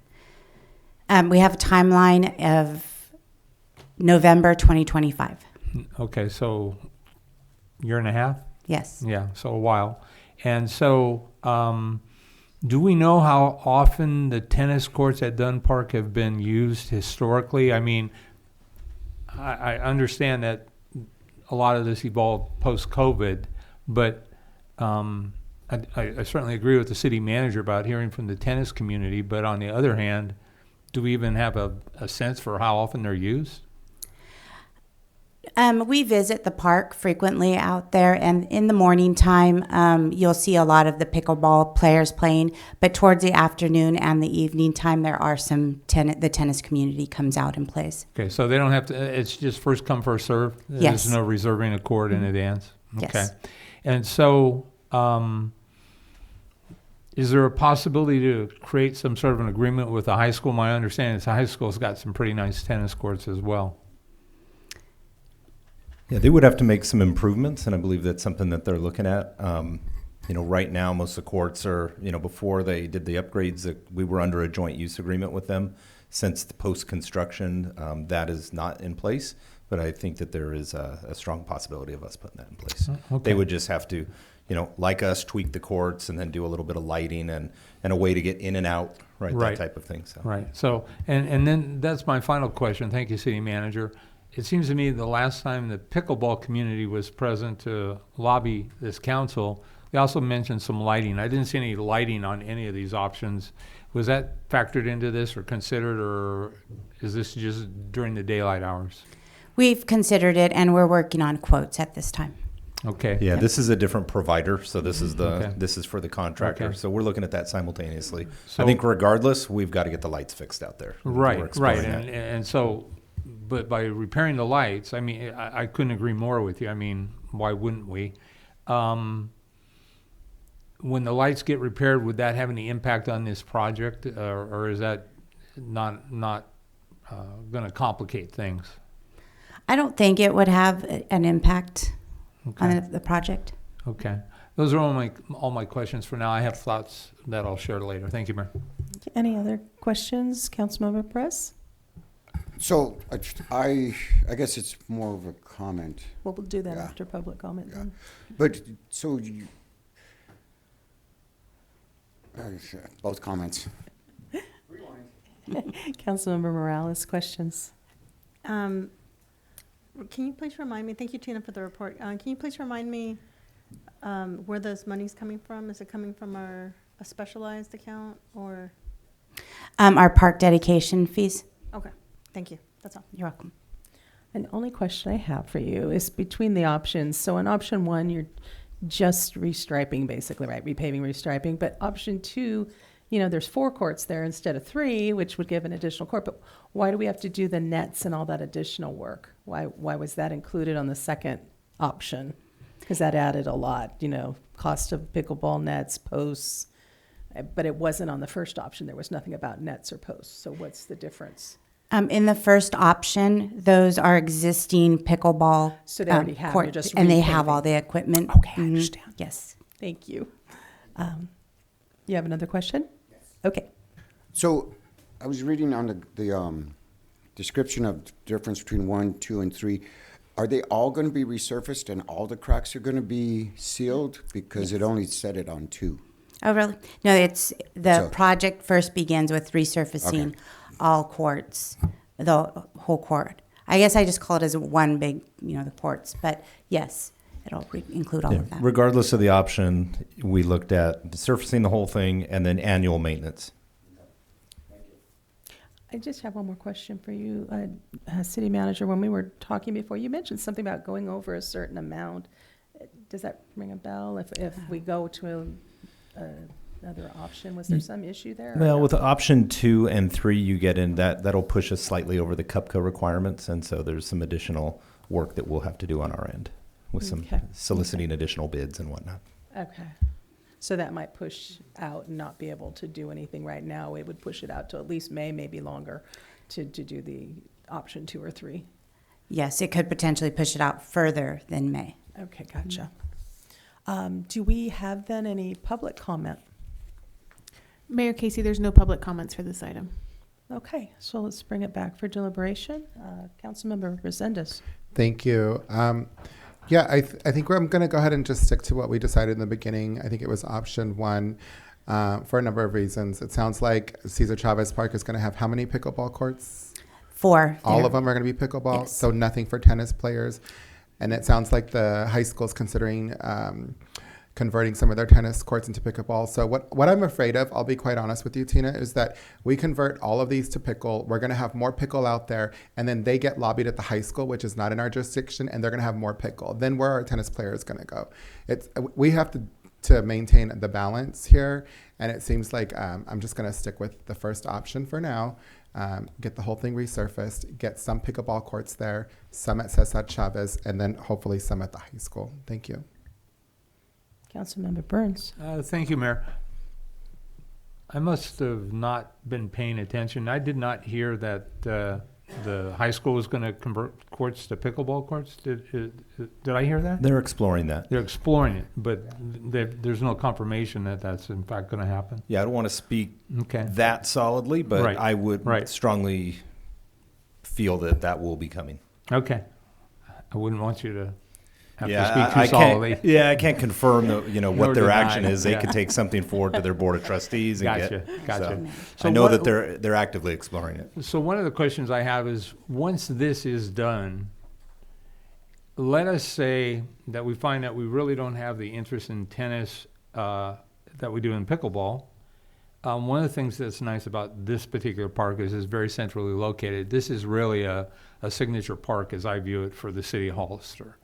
We have a timeline of November 2025. Okay, so year and a half? Yes. Yeah, so a while. And so, do we know how often the tennis courts at Dunn Park have been used historically? I mean, I understand that a lot of this evolved post-COVID, but I certainly agree with the city manager about hearing from the tennis community. But on the other hand, do we even have a sense for how often they're used? We visit the park frequently out there, and in the morning time, you'll see a lot of the pickleball players playing. But towards the afternoon and the evening time, there are some the tennis community comes out and plays. Okay, so they don't have to. It's just first come, first serve. Yes. There's no reserving a court in advance. Okay, Yes. And so, is there a possibility to create some sort of an agreement with the high school? My understanding is the high school's got some pretty nice tennis courts as well. Yeah, they would have to make some improvements, and I believe that's something that they're looking at. Right now, most of the courts are, before they did the upgrades, that we were under a joint use agreement with them. Since the post-construction, that is not in place, but I think that there is a strong possibility of us putting that in place. Okay. They would just have to, like us, tweak the courts and then do a little bit of lighting and a way to get in and out, right. That type of thing. So. Right. So, and then that's my final question. Thank you, City Manager. It seems to me the last time the pickleball community was present to lobby this council, they also mentioned some lighting. I didn't see any lighting on any of these options. Was that factored into this or considered, or is this just during the daylight hours? We've considered it, and we're working on quotes at this time. Okay. Yeah, this is a different provider, so this is this is for the contractor. Okay. So we're looking at that simultaneously. So, I think regardless, we've got to get the lights fixed out there. Right, We're exploring right, that. and so, but by repairing the lights, I mean, I couldn't agree more with you. I mean, why wouldn't we? When the lights get repaired, would that have any impact on this project, or is that not going to complicate things? I don't think it would have an impact on the project. Okay. Those are all my questions for now. I have thoughts that I'll share later. Thank you, Mayor. Any other questions, Councilmember Press? So I guess it's more of a comment. Well, we'll do that after public comment. Yeah. But so both comments. Councilmember Morales, questions? Can you please remind me, thank you, Tina, for the report. Can you please remind me where this money's coming from? Is it coming from a specialized account or? Our park dedication fees. Okay, thank you. That's all. You're welcome. And the only question I have for you is between the options. So in option 1, you're just restriping basically, right? Repaving, restriping. But option 2 there's 4 courts there instead of 3, which would give an additional court, but why do we have to do the nets and all that additional work? Why was that included on the second option? Because that added a lot, cost of pickleball nets, posts, but it wasn't on the first option. There was nothing about nets or posts. So what's the difference? In the first option, those are existing pickleball So they already have, you're just and they have repainting. all the equipment. Okay, I Mhm. understand. Yes. Thank you. You have another question? Yes. Okay. So I was reading on the description of the difference between 1, 2, and 3. Are they all going to be resurfaced and all the cracks are going to be sealed? Because it only said it on 2. Oh, really? No, it's the So- project first begins with resurfacing all courts, the whole court. I guess I just call it as one big, the courts. But yes, it'll include all Yeah, of that. regardless of the option, we looked at surfacing the whole thing and then annual maintenance. I just have one more question for you, City Manager. When we were talking before, you mentioned something about going over a certain amount. Does that ring a bell? If we go to another option, was there some issue there? or Well, no? with option 2 and 3, you get in that'll push us slightly over the CUPCO requirements, and so there's some additional work that we'll have to do on our end with some Okay. soliciting additional bids and whatnot. Okay. So that might push out and not be able to do anything right now. It would push it out to at least May, maybe longer, to do the option 2 or 3. Yes, it could potentially push it out further than May. Okay, gotcha. Do we have then any public comment? Mayor Casey, there's no public comments for this item. Okay, so let's bring it back for deliberation. Councilmember Resendez. Thank you. I think I'm going to go ahead and just stick to what we decided in the beginning. I think it was option 1 for a number of reasons. It sounds like Cesar Chavez Park is going to have how many pickleball courts? 4. All there. of them are going to be pickleball, Yes. so nothing for tennis players. And it sounds like the high school is considering converting some of their tennis courts into pickleball. So what I'm afraid of, I'll be quite honest with you, Tina, is that we convert all of these to pickle. We're going to have more pickle out there, and then they get lobbied at the high school, which is not in our jurisdiction, and they're going to have more pickle. Then where are our tennis players going to go? We have to maintain the balance here, and it seems like I'm just going to stick with the first option for now. Get the whole thing resurfaced, get some pickleball courts there, some at Cesar Chavez, and then hopefully some at the high school. Thank you. Councilmember Burns. Thank you, Mayor. I must have not been paying attention. I did not hear that the high school was going to convert courts to pickleball courts. Did I hear that? They're exploring that. They're exploring it, but there's no confirmation that that's in fact going to happen. Yeah, I don't want to speak Okay. that solidly, but Right. I would Right. strongly feel that will be coming. Okay. I wouldn't want you to have Yeah, to speak too I solidly. can't. Yeah, I can't confirm what Nor their deny. action is. They Yeah. can take something forward to their board of trustees and Gotcha. So So I know what- that they're actively exploring it. So one of the questions I have is, once this is done, let us say that we find that we really don't have the interest in tennis that we do in pickleball. One of the things that's nice about this particular park is it's very centrally located. This is really a signature park, as I view it, for the city of Hollister.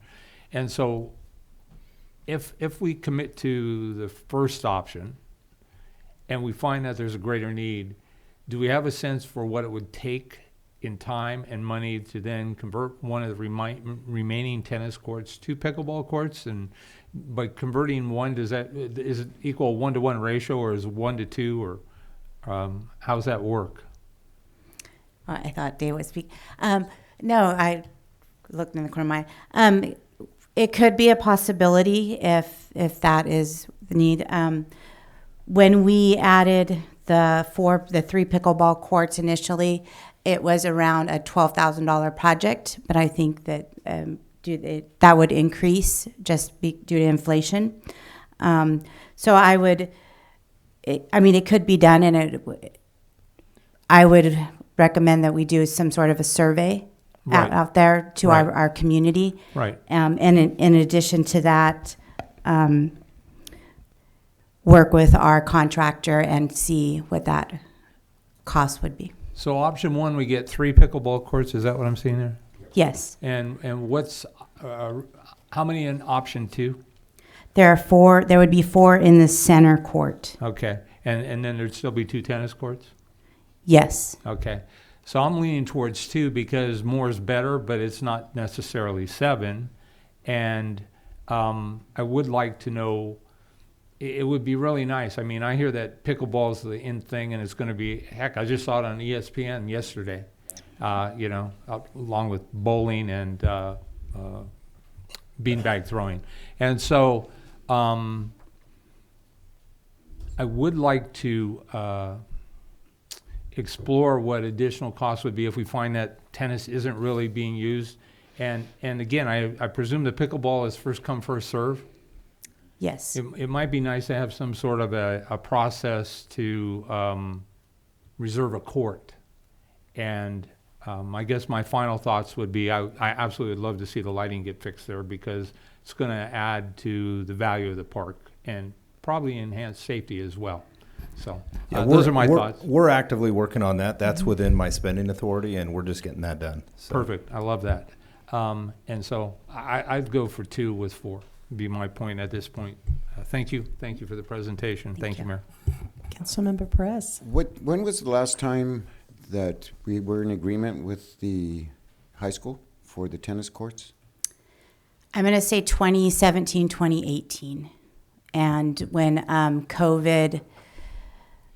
And so if we commit to the first option and we find that there's a greater need, do we have a sense for what it would take in time and money to then convert one of the remaining tennis courts to pickleball courts? And by converting one, is it equal a 1-to-1 ratio, or is it 1-to-2, or how does that work? I thought Dave would speak. No, I looked in the corner of my eye. It could be a possibility if that is the need. When we added the 3 pickleball courts initially, it was around a $12,000 project, but I think that that would increase just due to inflation. So it could be done, and I would recommend that we do some sort of a survey out there to our community. Right. And in addition to that, work with our contractor and see what that cost would be. So option 1, we get 3 pickleball courts. Is that what I'm seeing there? Yes. And what's how many in option 2? There are 4. There would be 4 in the center court. Okay. And then there'd still be 2 tennis courts? Yes. Okay. So I'm leaning towards 2 because more is better, but it's not necessarily 7. And I would like to know, it would be really nice. I mean, I hear that pickleball is the in thing and it's going to be, heck, I just saw it on ESPN yesterday, along with bowling and beanbag throwing. And so I would like to explore what additional costs would be if we find that tennis isn't really being used. And again, I presume the pickleball is first come, first serve? Yes. It might be nice to have some sort of a process to reserve a court. And I guess my final thoughts would be I absolutely would love to see the lighting get fixed there because it's going to add to the value of the park and probably enhance safety as well. So those are my thoughts. We're actively working on that. That's within my spending authority, and we're just getting that done. So. Perfect. I love that. And so I'd go for 2 with 4. Be my point at this point. Thank you. Thank you for the presentation. Thank you, Mayor. Councilmember Perez. When was the last time that we were in agreement with the high school for the tennis courts? I'm going to say 2017, 2018. And when COVID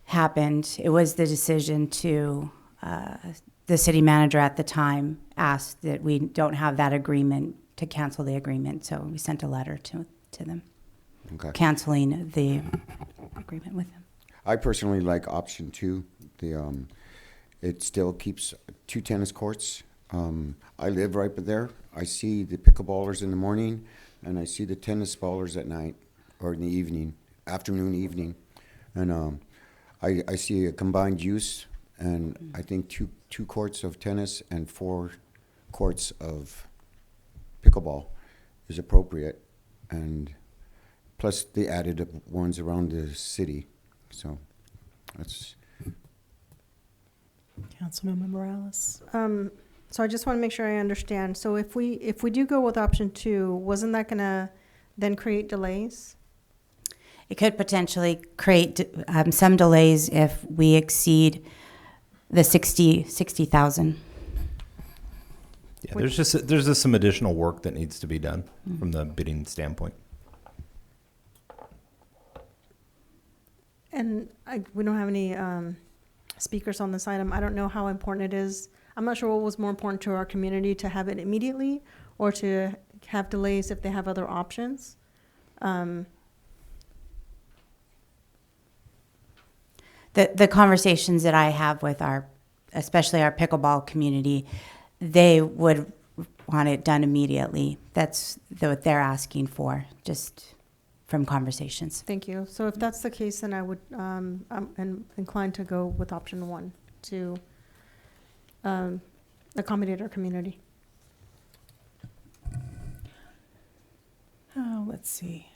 happened, it was the decision to, the city manager at the time asked that we don't have that agreement, to cancel the agreement. So we sent a letter to them, canceling the agreement with them. I personally like option 2. It still keeps 2 tennis courts. I live right there. I see the pickleballers in the morning, and I see the tennis ballers at night or in the evening, afternoon, evening. And I see a combined use, and I think two courts of tennis and 4 courts of pickleball is appropriate, and plus the added ones around the city. So that's. Councilmember Morales. So I just want to make sure I understand. So if we do go with option 2, wasn't that going to then create delays? It could potentially create some delays if we exceed the 60,000. Yeah, there's just some additional work that needs to be done from the bidding standpoint. And we don't have any speakers on this item. I don't know how important it is. I'm not sure what was more important to our community, to have it immediately or to have delays if they have other options. The conversations that I have with especially our pickleball community, they would want it done immediately. That's what they're asking for, just from conversations. Thank you. So if that's the case, then I would, I'm inclined to go with option 1 to accommodate our community. Oh, let's see.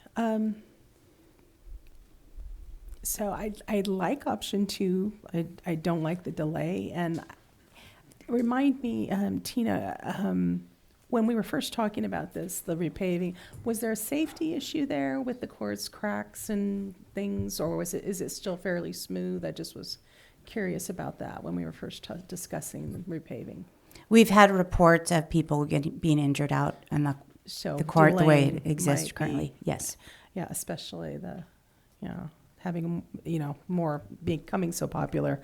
So I like option 2. I don't like the delay. And remind me, Tina, when we were first talking about this, the repaving, was there a safety issue there with the courts, cracks and things, or is it still fairly smooth? I just was curious about that when we were first discussing the repaving. We've had reports of people being injured out in the court the way it exists currently. Yes. Yeah, especially having, more becoming so popular.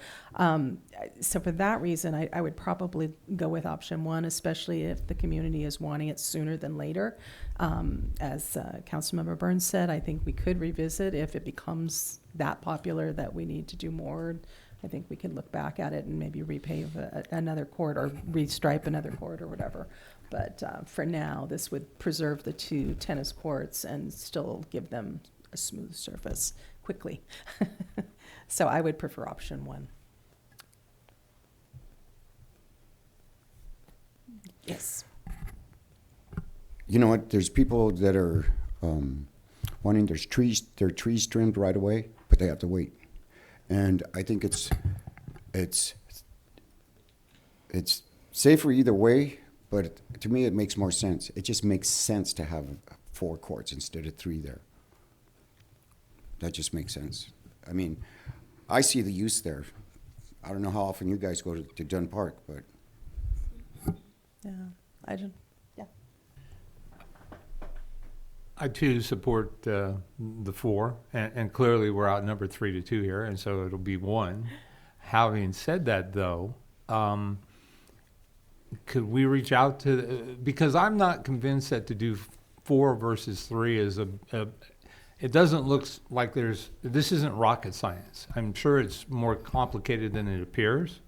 So for that reason, I would probably go with option 1, especially if the community is wanting it sooner than later. As Councilmember Burns said, I think we could revisit if it becomes that popular that we need to do more. I think we can look back at it and maybe repave another court or restripe another court or whatever. But for now, this would preserve the 2 tennis courts and still give them a smooth surface quickly. So I would prefer option 1. Yes. You know what? There's people that are wanting their trees trimmed right away, but they have to wait. And I think it's safer either way, but to me it makes more sense. It just makes sense to have 4 courts instead of 3 there. That just makes sense. I mean, I see the use there. I don't know how often you guys go to Dunn Park, but Yeah, I don't, yeah. I too support the 4, and clearly we're outnumbered 3-2 here, and so it'll be 1. Having said that, though, could we reach out to, because I'm not convinced that to do 4 versus 3 is it doesn't look like this isn't rocket science. I'm sure it's more complicated than it appears,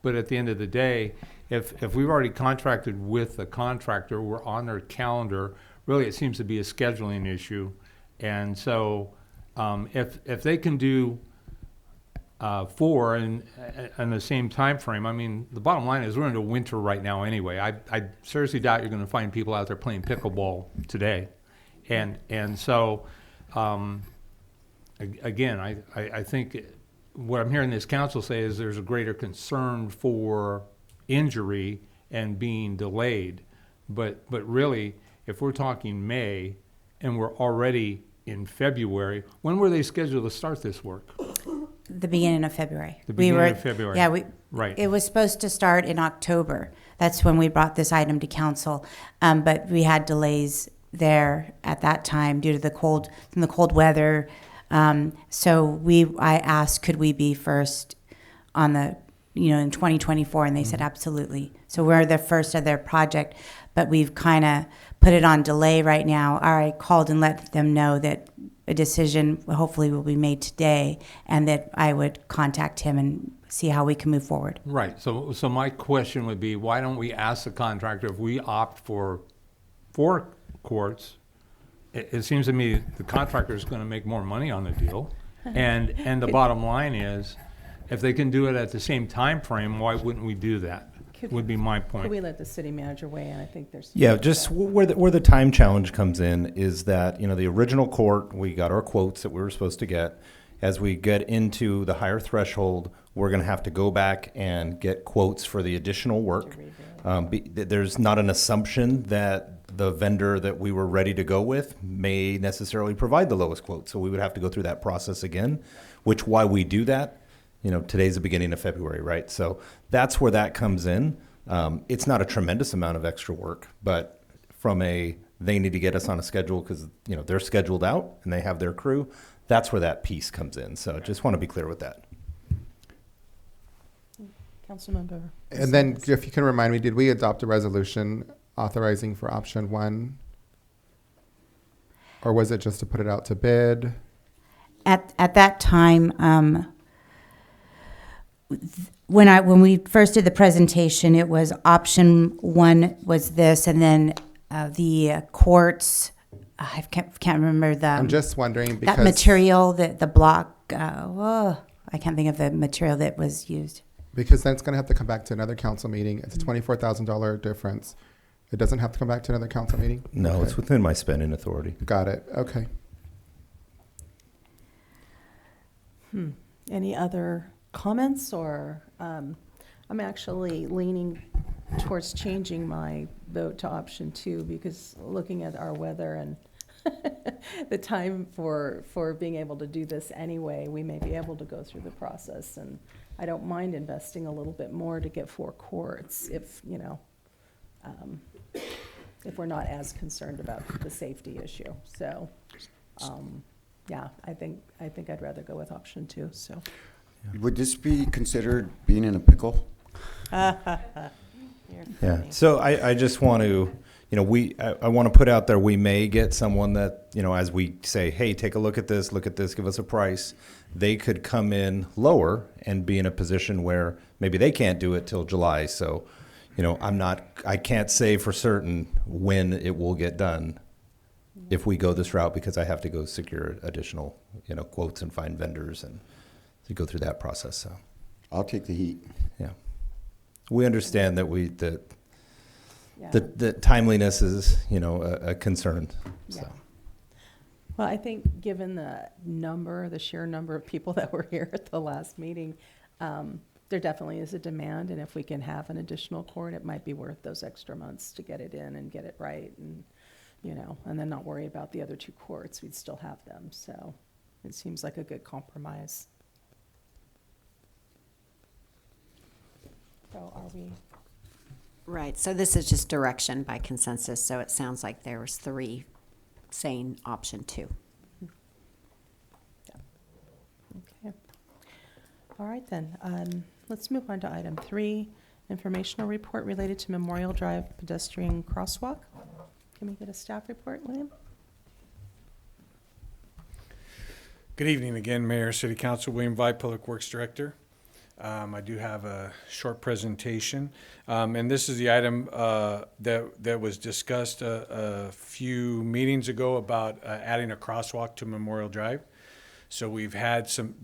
but at the end of the day, if we've already contracted with a contractor, we're on their calendar, really it seems to be a scheduling issue. And so if they can do 4 in the same time frame, I mean, the bottom line is we're into winter right now anyway. I seriously doubt you're going to find people out there playing pickleball today. And so, again, I think what I'm hearing this council say is there's a greater concern for injury and being delayed. But really, if we're talking May and we're already in February, when were they scheduled to start this work? The beginning of February. The beginning of February. Yeah, right. It was supposed to start in October. That's when we brought this item to council. But we had delays there at that time due to the cold weather. So I asked, could we be first on in 2024? And they said absolutely. So we're the first of their project, but we've kind of put it on delay right now. I called and let them know that a decision hopefully will be made today, and that I would contact him and see how we can move forward. Right. So my question would be, why don't we ask the contractor if we opt for 4 courts? It seems to me the contractor is going to make more money on the deal, and the bottom line is, if they can do it at the same time frame, why wouldn't we do that? Would be my point. Could we let the city manager weigh in? I think there's. Yeah, just where the time challenge comes in is that, the original court, we got our quotes that we were supposed to get. As we get into the higher threshold, we're going to have to go back and get quotes for the additional work. There's not an assumption that the vendor that we were ready to go with may necessarily provide the lowest quote. So we would have to go through that process again, which why we do that. Today's the beginning of February, right? So that's where that comes in. It's not a tremendous amount of extra work, but they need to get us on a schedule because, they're scheduled out and they have their crew. That's where that piece comes in. So just want to be clear with that. Councilmember. And then if you can remind me, did we adopt a resolution authorizing for option 1? Or was it just to put it out to bid? At that time, when we first did the presentation, it was option 1 was this, and then the courts. I can't remember the. I'm just wondering because that material, the block. I can't think of the material that was used. Because then it's going to have to come back to another council meeting. It's a $24,000 difference. It doesn't have to come back to another council meeting? No, Okay. It's within my spending authority. Got it. Okay. Any other comments or, I'm actually leaning towards changing my vote to option 2 because looking at our weather and the time for being able to do this anyway, we may be able to go through the process. And I don't mind investing a little bit more to get 4 courts if we're not as concerned about the safety issue. So, yeah, I think I'd rather go with option 2. So, would this be considered being in a pickle? Yeah. So I just want to, I want to put out there, we may get someone that, as we say, hey, take a look at this, give us a price. They could come in lower and be in a position where maybe they can't do it till July. So, I can't say for certain when it will get done if we go this route because I have to go secure additional, quotes and find vendors and to go through that process. So I'll take the heat. Yeah. We understand that the timeliness is, a concern. yeah. So. Well, I think given the sheer number of people that were here at the last meeting, there definitely is a demand, and if we can have an additional court, it might be worth those extra months to get it in and get it right, and and then not worry about the other 2 courts. We'd still have them, so it seems like a good compromise. are we? Right, so this is just direction by consensus, so it sounds like there was 3 saying option 2. Okay. All right, then. Let's move on to item 3, informational report related to Memorial Drive pedestrian crosswalk. Can we get a staff report, William? Good evening again, Mayor, City Council, William Vi, Public Works Director. I do have a short presentation, and this is the item that was discussed a few meetings ago about adding a crosswalk to Memorial Drive. So we've had some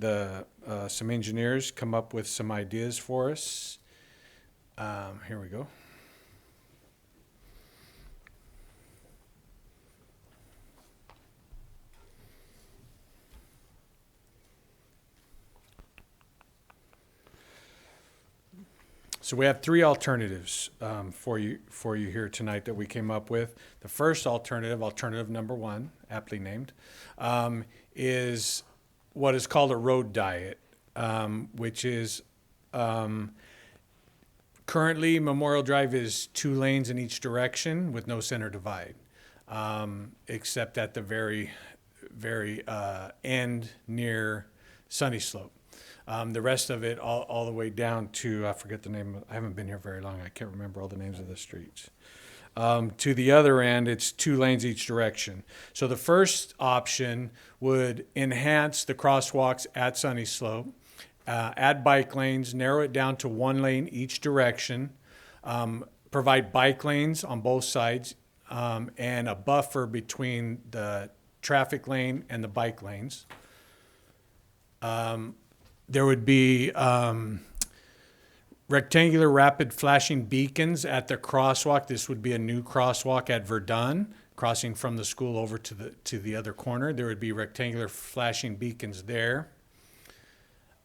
engineers come up with some ideas for us. Here we go. So we have 3 alternatives for you here tonight that we came up with. The first alternative number 1, aptly named, is what is called a road diet, which is currently Memorial Drive is 2 lanes in each direction with no center divide, except at the very end near Sunny Slope. The rest of it, all the way down to, I forget the name, I haven't been here very long, I can't remember all the names of the streets. To the other end, it's 2 lanes each direction. So the first option would enhance the crosswalks at Sunny Slope, add bike lanes, narrow it down to 1 lane each direction, provide bike lanes on both sides, and a buffer between the traffic lane and the bike lanes. There would be rectangular rapid flashing beacons at the crosswalk. This would be a new crosswalk at Verdun, crossing from the school over to the other corner. There would be rectangular flashing beacons there.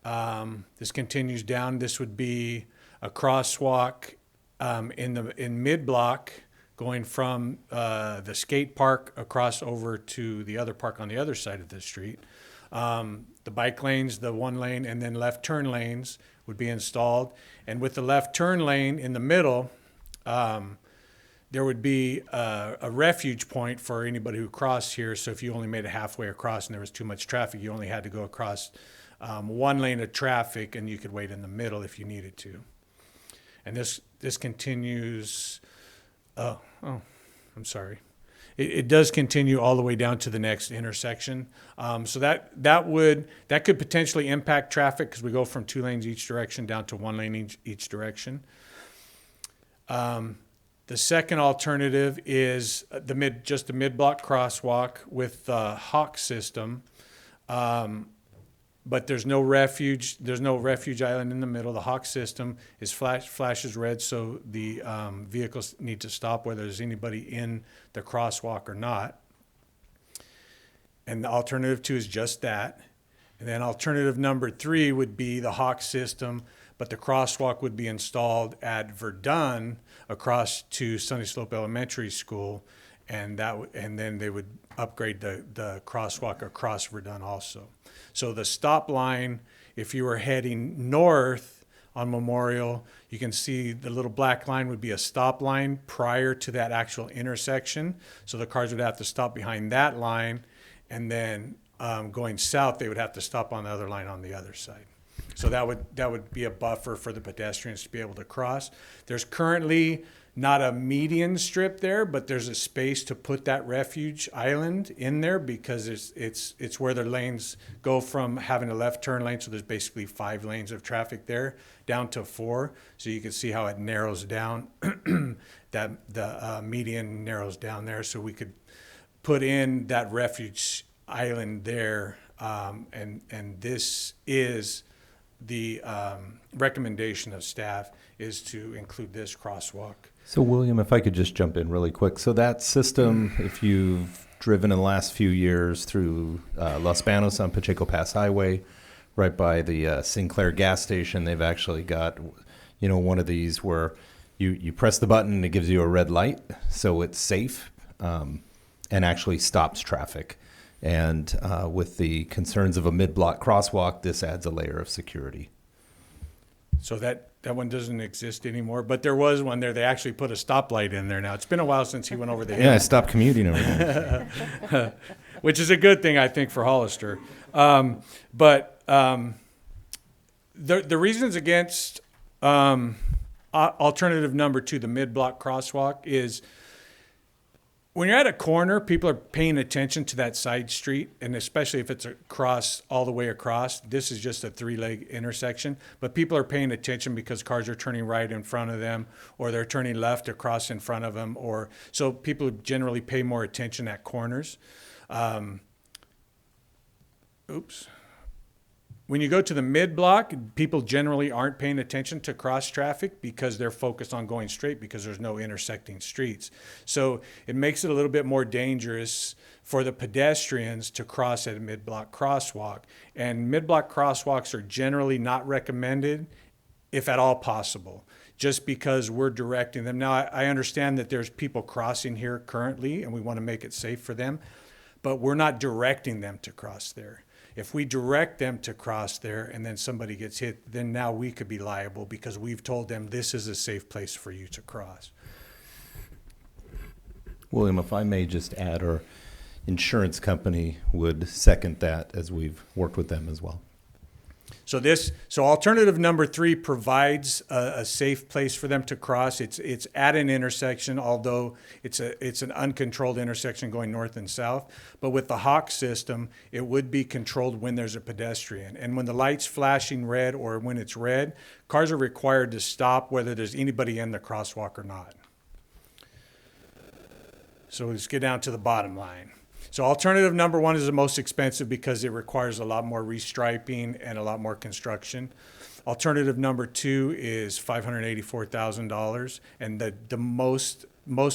This continues down. This would be a crosswalk in mid-block going from the skate park across over to the other park on the other side of the street. The bike lanes, the 1 lane, and then left turn lanes would be installed. And with the left turn lane in the middle, there would be a refuge point for anybody who crossed here. So if you only made it halfway across and there was too much traffic, you only had to go across 1 lane of traffic, and you could wait in the middle if you needed to. And this continues. I'm sorry. It does continue all the way down to the next intersection. So that could potentially impact traffic because we go from 2 lanes each direction down to 1 lane each direction. The second alternative is just a mid-block crosswalk with the Hawk system. But there's no refuge. There's no refuge island in the middle. The Hawk system is flashes red, so the vehicles need to stop whether there's anybody in the crosswalk or not. And the alternative 2 is just that. And then alternative number 3 would be the Hawk system, but the crosswalk would be installed at Verdun across to Sunny Slope Elementary School, and then they would upgrade the crosswalk across Verdun also. So the stop line, if you were heading north on Memorial, you can see the little black line would be a stop line prior to that actual intersection. So the cars would have to stop behind that line, and then going south, they would have to stop on the other line on the other side. So that would be a buffer for the pedestrians to be able to cross. There's currently not a median strip there, but there's a space to put that refuge island in there because it's where the lanes go from having a left turn lane, so there's basically 5 lanes of traffic there, down to 4. So you can see how it narrows down, that the median narrows down there. So we could put in that refuge island there, and this is the recommendation of staff is to include this crosswalk. So William, if I could just jump in really quick. So that system, if you've driven in the last few years through Los Banos on Pacheco Pass Highway, right by the Sinclair gas station, they've actually got, one of these where you press the button and it gives you a red light, so it's safe and actually stops traffic. And with the concerns of a mid-block crosswalk, this adds a layer of security. So that one doesn't exist anymore. But there was one there. They actually put a stoplight in there now. It's been a while since he went over the hill. Yeah, I stopped commuting over there. Which is a good thing, I think, for Hollister. The reasons against alternative number 2, the mid-block crosswalk, is when you're at a corner, people are paying attention to that side street, and especially if it's across, all the way across. This is just a 3-leg intersection, but people are paying attention because cars are turning right in front of them, or they're turning left across in front of them, so people generally pay more attention at corners. When you go to the mid-block, people generally aren't paying attention to cross traffic because they're focused on going straight because there's no intersecting streets. So it makes it a little bit more dangerous for the pedestrians to cross at a mid-block crosswalk. And mid-block crosswalks are generally not recommended, if at all possible, just because we're directing them. Now, I understand that there's people crossing here currently, and we want to make it safe for them, but we're not directing them to cross there. If we direct them to cross there and then somebody gets hit, then now we could be liable because we've told them this is a safe place for you to cross. William, if I may just add, our insurance company would second that as we've worked with them as well. So alternative number 3 provides a safe place for them to cross. It's at an intersection, although it's an uncontrolled intersection going north and south. But with the Hawk system, it would be controlled when there's a pedestrian. And when the light's flashing red or when it's red, cars are required to stop whether there's anybody in the crosswalk or not. So let's get down to the bottom line. So alternative number 1 is the most expensive because it requires a lot more restriping and a lot more construction. Alternative number 2 is $584,000, and the most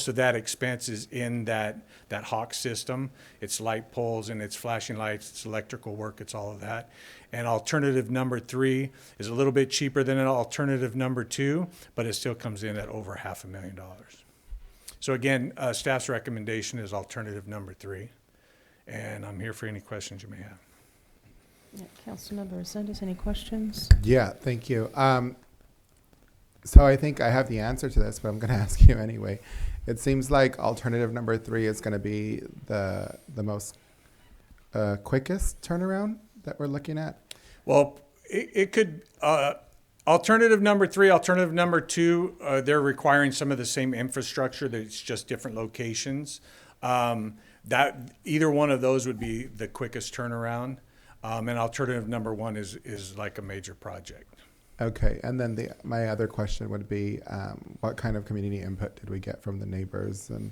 of that expense is in that Hawk system. It's light poles and it's flashing lights, it's electrical work, it's all of that. And alternative number 3 is a little bit cheaper than an alternative number 2, but it still comes in at over $500,000. So again, staff's recommendation is alternative number 3. And I'm here for any questions you may have. Yeah, Councilmember Resendez, any questions? Yeah, thank you. So I think I have the answer to this, but I'm going to ask you anyway. It seems like alternative number 3 is going to be the most quickest turnaround that we're looking at. Well, it could. Alternative number 3, alternative number 2, they're requiring some of the same infrastructure. It's just different locations. That either one of those would be the quickest turnaround, and alternative number 1 is like a major project. Okay, and then my other question would be, what kind of community input did we get from the neighbors and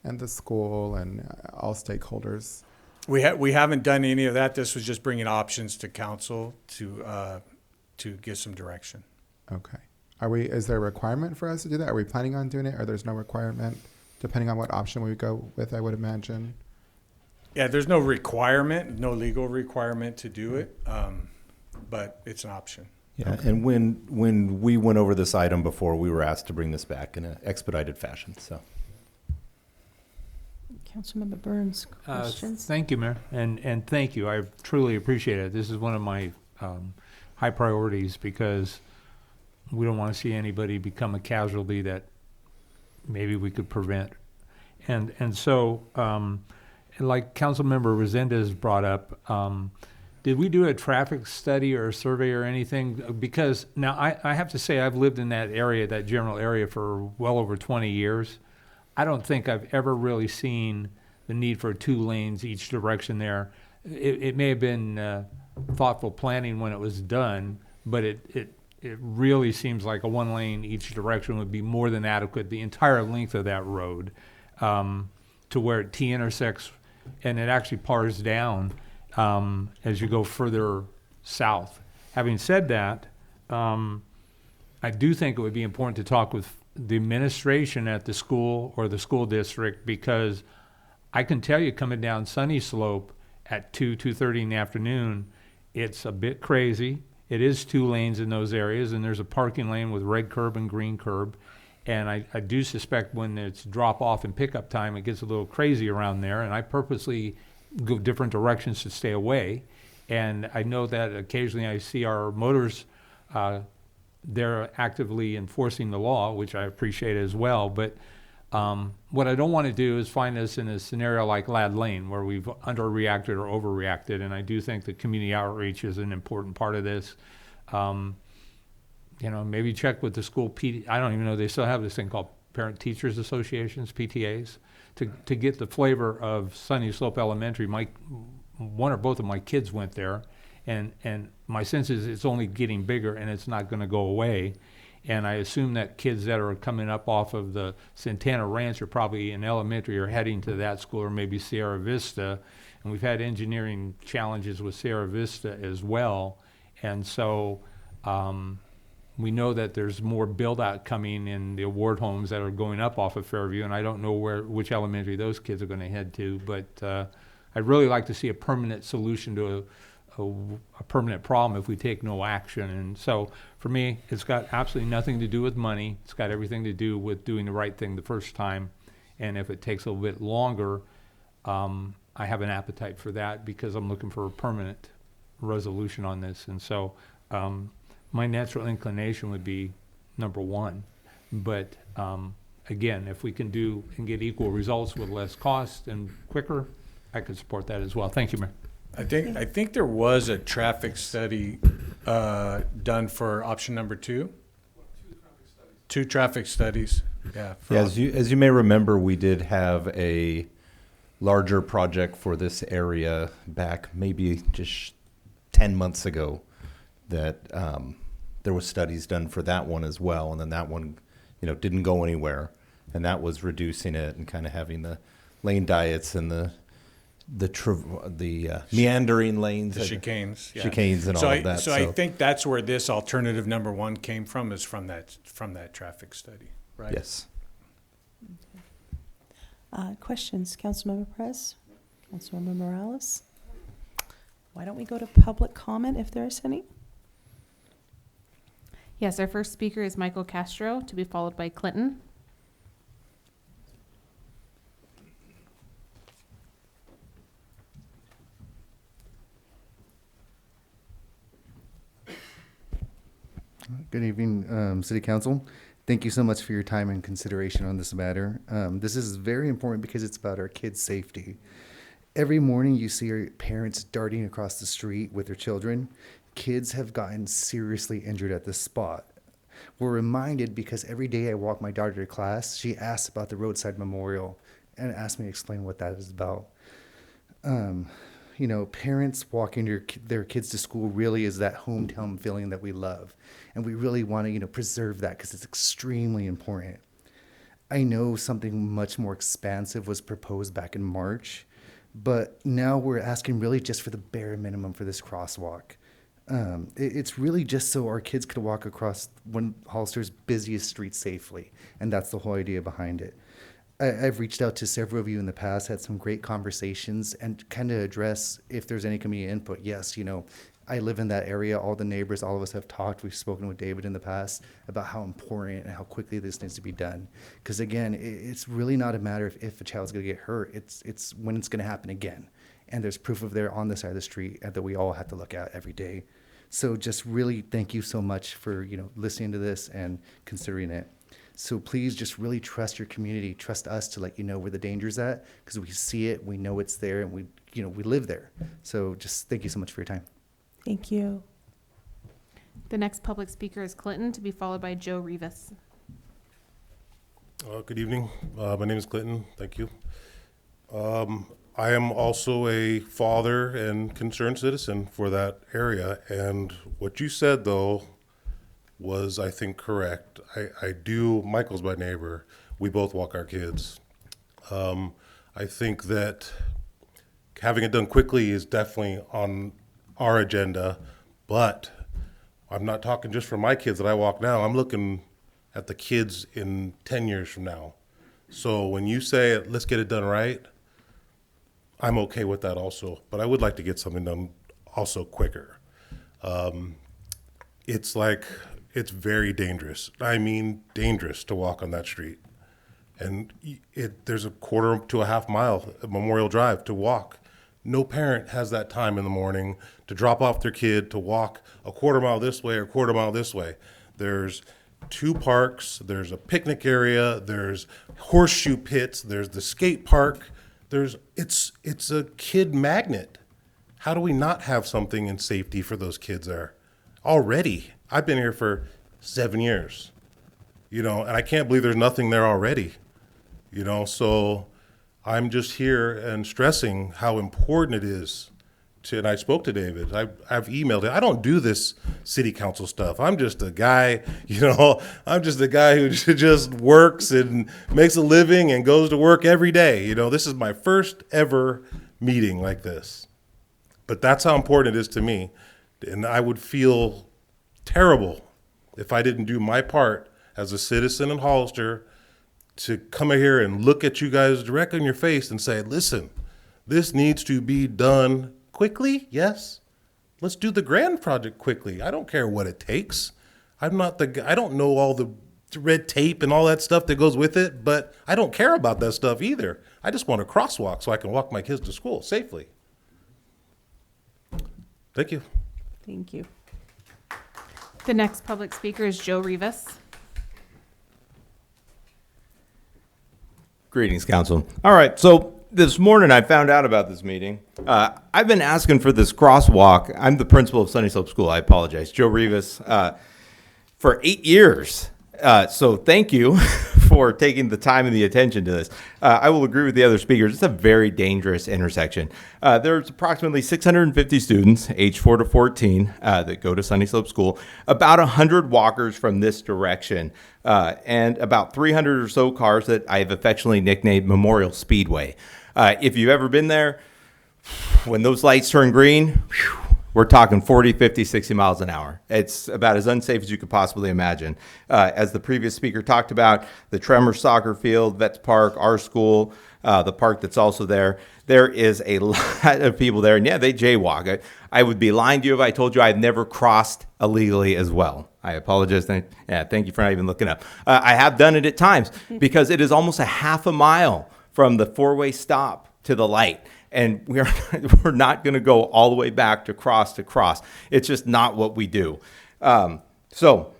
the school and all stakeholders? We haven't done any of that. This was just bringing options to council to get some direction. Okay, is there a requirement for us to do that? Are we planning on doing it, or there's no requirement? Depending on what option we go with, I would imagine. Yeah, there's no requirement, no legal requirement to do it, but it's an option. Yeah, okay. And when we went over this item before, we were asked to bring this back in an expedited fashion. So, Councilmember Burns, questions? Thank you, Mayor, and thank you. I truly appreciate it. This is one of my high priorities because we don't want to see anybody become a casualty that maybe we could prevent. And so, like Councilmember Resendez brought up, did we do a traffic study or a survey or anything? Because now I have to say I've lived in that area, that general area, for well over 20 years. I don't think I've ever really seen the need for 2 lanes each direction there. It may have been thoughtful planning when it was done, but it really seems like a 1 lane each direction would be more than adequate, the entire length of that road, to where it T-intersects and it actually pars down as you go further south. Having said that, I do think it would be important to talk with the administration at the school or the school district, because I can tell you coming down Sunny Slope at 2:30 in the afternoon, it's a bit crazy. It is 2 lanes in those areas, and there's a parking lane with red curb and green curb. And I do suspect when it's drop off and pickup time, it gets a little crazy around there. And I purposely go different directions to stay away. And I know that occasionally I see our motors they're actively enforcing the law, which I appreciate as well. But what I don't want to do is find us in a scenario like Lad Lane, where we've underreacted or overreacted. And I do think that community outreach is an important part of this. Maybe check with the school I don't even know, they still have this thing called Parent Teachers Associations, PTAs, to get the flavor of Sunny Slope Elementary. One or both of my kids went there, and my sense is it's only getting bigger and it's not going to go away. And I assume that kids that are coming up off of the Santana Ranch are probably in elementary or heading to that school, or maybe Sierra Vista. And we've had engineering challenges with Sierra Vista as well. And so we know that there's more build-out coming in the award homes that are going up off of Fairview, and I don't know which elementary those kids are going to head to, but I'd really like to see a permanent solution to a permanent problem if we take no action. And so for me, it's got absolutely nothing to do with money. It's got everything to do with doing the right thing the first time. And if it takes a little bit longer, I have an appetite for that, because I'm looking for a permanent resolution on this. And so my natural inclination would be number one. But again, if we can do and get equal results with less cost and quicker, I could support that as well. Thank you, Mayor. I think there was a traffic study done for option number 2. 2 traffic studies. Yeah. As you may remember, we did have a larger project for this area back maybe just 10 months ago that there was studies done for that one as well, and then that one didn't go anywhere, and that was reducing it and kind of having the lane diets and the meandering lanes, the chicanes, yeah. chicanes and all of that. So I think that's where this alternative number 1 came from, is from that traffic study, right? Yes. Questions, Councilmember Perez? Councilmember Morales? Why don't we go to public comment if there is any? Yes, our first speaker is Michael Castro, to be followed by Clinton. Good evening, City Council. Thank you so much for your time and consideration on this matter. This is very important because it's about our kids' safety. Every morning you see our parents darting across the street with their children. Kids have gotten seriously injured at this spot. We're reminded because every day I walk my daughter to class, she asks about the roadside memorial and asks me to explain what that is about. Parents walking their kids to school really is that hometown feeling that we love. And we really want to, preserve that because it's extremely important. I know something much more expansive was proposed back in March, but now we're asking really just for the bare minimum for this crosswalk. It's really just so our kids could walk across one Hollister's busiest street safely, and that's the whole idea behind it. I've reached out to several of you in the past, had some great conversations, and kind of address if there's any community input. Yes, I live in that area. All the neighbors, all of us have talked. We've spoken with David in the past about how important and how quickly this needs to be done. Because again, it's really not a matter of if a child's going to get hurt. It's when it's going to happen again. And there's proof of there on the side of the street that we all have to look at every day. So just really thank you so much for listening to this and considering it. So please just really trust your community, trust us to let you know where the danger's at, because we see it, we know it's there, and we live there. So just thank you so much for your time. Thank you. The next public speaker is Clinton, to be followed by Joe Rivas. Good evening. My name is Clinton. Thank you. I am also a father and concerned citizen for that area. And what you said, though, was, I think, correct. Michael's my neighbor. We both walk our kids. I think that having it done quickly is definitely on our agenda, but I'm not talking just for my kids that I walk now. I'm looking at the kids in 10 years from now. So when you say, let's get it done right, I'm okay with that also, but I would like to get something done also quicker. It's very dangerous. I mean, dangerous to walk on that street. And there's a quarter to a half mile of Memorial Drive to walk. No parent has that time in the morning to drop off their kid to walk a quarter mile this way or a quarter mile this way. There's 2 parks, there's a picnic area, there's horseshoe pits, there's the skate park. It's a kid magnet. How do we not have something in safety for those kids there? Already. I've been here for 7 years, and I can't believe there's nothing there already, so I'm just here and stressing how important it is and I spoke to David. I've emailed him. I don't do this city council stuff. I'm just a guy, I'm just a guy who just works and makes a living and goes to work every day. This is my first ever meeting like this. But that's how important it is to me. And I would feel terrible if I didn't do my part as a citizen in Hollister to come here and look at you guys directly in your face and say, listen, this needs to be done quickly, yes. Let's do the grand project quickly. I don't care what it takes. I don't know all the red tape and all that stuff that goes with it, but I don't care about that stuff either. I just want a crosswalk so I can walk my kids to school safely. Thank you. Thank you. The next public speaker is Joe Rivas. Greetings, Council. All right, so this morning I found out about this meeting. I've been asking for this crosswalk. I'm the principal of Sunny Slope School. I apologize. Joe Rivas, for 8 years. So thank you for taking the time and the attention to this. I will agree with the other speakers. It's a very dangerous intersection. There's approximately 650 students, age 4 to 14, that go to Sunny Slope School, about 100 walkers from this direction, and about 300 or so cars that I've affectionately nicknamed Memorial Speedway. If you've ever been there, when those lights turn green, we're talking 40, 50, 60 miles an hour. It's about as unsafe as you could possibly imagine. As the previous speaker talked about, the Tremor soccer field, Vets Park, our school, the park that's also there, there is a lot of people there. And yeah, they jaywalk. I would be lying to you if I told you I've never crossed illegally as well. I apologize. Thank you for not even looking up. I have done it at times because it is almost a half a mile from the four-way stop to the light. And we're not going to go all the way back to cross. It's just not what we do. So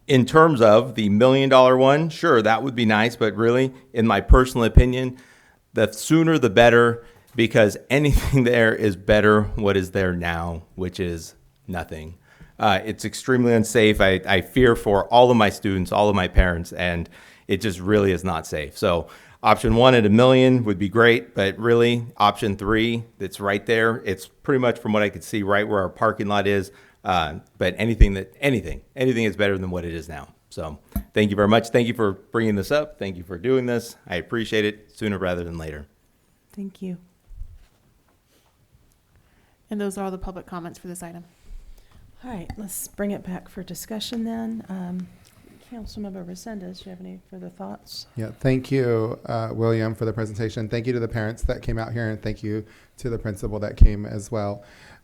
in terms of the $1 million one, sure, that would be nice. But really, in my personal opinion, the sooner the better, because anything there is better what is there now, which is nothing. It's extremely unsafe. I fear for all of my students, all of my parents, and it just really is not safe. So option 1 at $1 million would be great, but really option 3, that's right there. It's pretty much from what I could see right where our parking lot is. But anything is better than what it is now. So thank you very much. Thank you for bringing this up. Thank you for doing this. I appreciate it sooner rather than later. Thank you. And those are all the public comments for this item. All right, let's bring it back for discussion then. Councilmember Resendez, do you have any further thoughts? Yeah, thank you, William, for the presentation. Thank you to the parents that came out here, and thank you to the principal that came as well.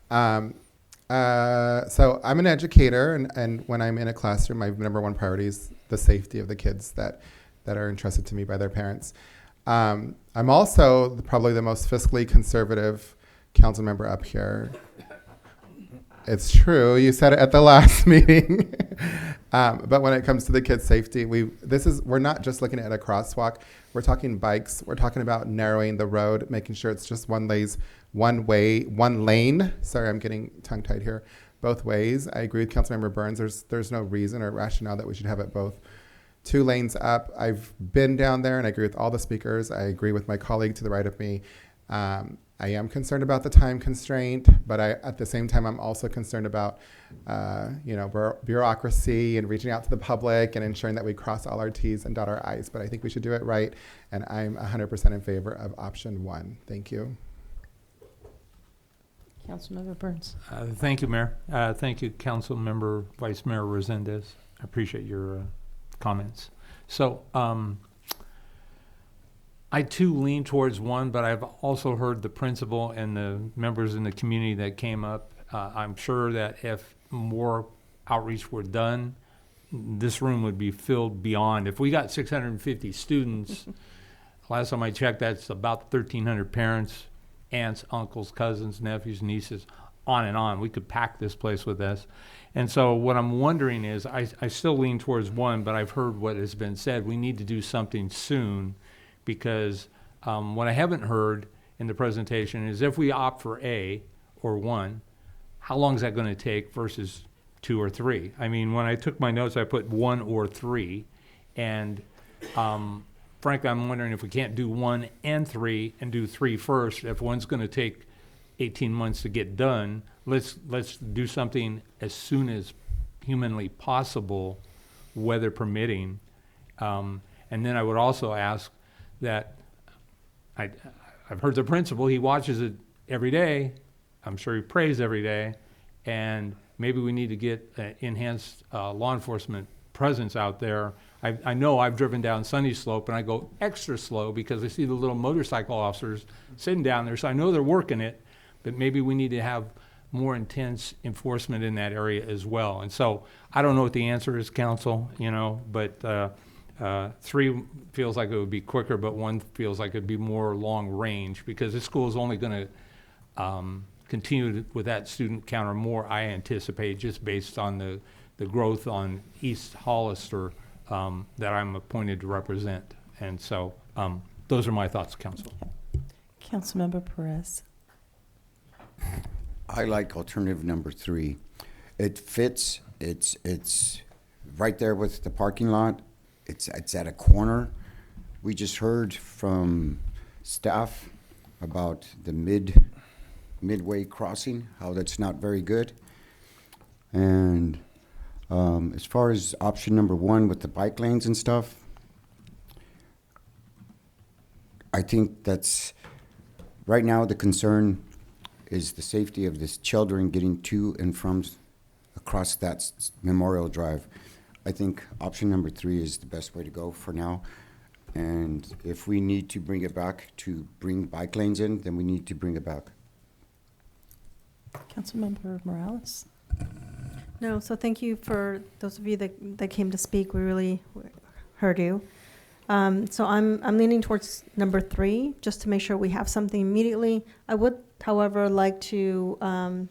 So I'm an educator, and when I'm in a classroom, my number one priority is the safety of the kids that are entrusted to me by their parents. I'm also probably the most fiscally conservative council member up here. It's true. You said it at the last meeting. But when it comes to the kids' safety, we're not just looking at a crosswalk. We're talking bikes. We're talking about narrowing the road, making sure it's just one lane. Sorry, I'm getting tongue-tied here. Both ways. I agree with Councilmember Burns. There's no reason or rationale that we should have it both. 2 lanes up. I've been down there, and I agree with all the speakers. I agree with my colleague to the right of me. I am concerned about the time constraint, but at the same time, I'm also concerned about, bureaucracy and reaching out to the public and ensuring that we cross all our T's and dot our I's. But I think we should do it right, and I'm 100% in favor of option 1. Thank you. Councilmember Burns. Thank you, Mayor. Thank you, Councilmember Vice Mayor Resendez. I appreciate your comments. So, I too lean towards 1, but I've also heard the principal and the members in the community that came up. I'm sure that if more outreach were done, this room would be filled beyond. If we got 650 students, last time I checked, that's about 1,300 parents, aunts, uncles, cousins, nephews, nieces. on and on. We could pack this place with this. And so what I'm wondering is, I still lean towards one, but I've heard what has been said. We need to do something soon, because what I haven't heard in the presentation is, if we opt for A or one, how long is that going to take versus 2 or 3? I mean, when I took my notes, I put 1 or 3, and frankly, I'm wondering if we can't do 1 and 3 and do 3 first. If one's going to take 18 months to get done, let's do something as soon as humanly possible, weather permitting. And then I would also ask that, I've heard the principal, he watches it every day. I'm sure he prays every day. And maybe we need to get enhanced law enforcement presence out there. I know I've driven down Sunny Slope, and I go extra slow because I see the little motorcycle officers sitting down there. So I know they're working it, but maybe we need to have more intense enforcement in that area as well. And so I don't know what the answer is, council, but 3 feels like it would be quicker, but 1 feels like it'd be more long range, because this school is only going to continue with that student count or more, I anticipate, just based on the growth on East Hollister that I'm appointed to represent. And so those are my thoughts, council. Councilmember Perez. I like alternative number 3. It fits. It's right there with the parking lot. It's at a corner. We just heard from staff about the midway crossing, how that's not very good. And as far as option number 1 with the bike lanes and stuff, I think that's right now the concern is the safety of this children getting to and from across that Memorial Drive. I think option number 3 is the best way to go for now. And if we need to bring it back to bring bike lanes in, then we need to bring it back. Councilmember Morales. No, so thank you for those of you that came to speak. We really heard you. So I'm leaning towards number 3, just to make sure we have something immediately. I would, however, like to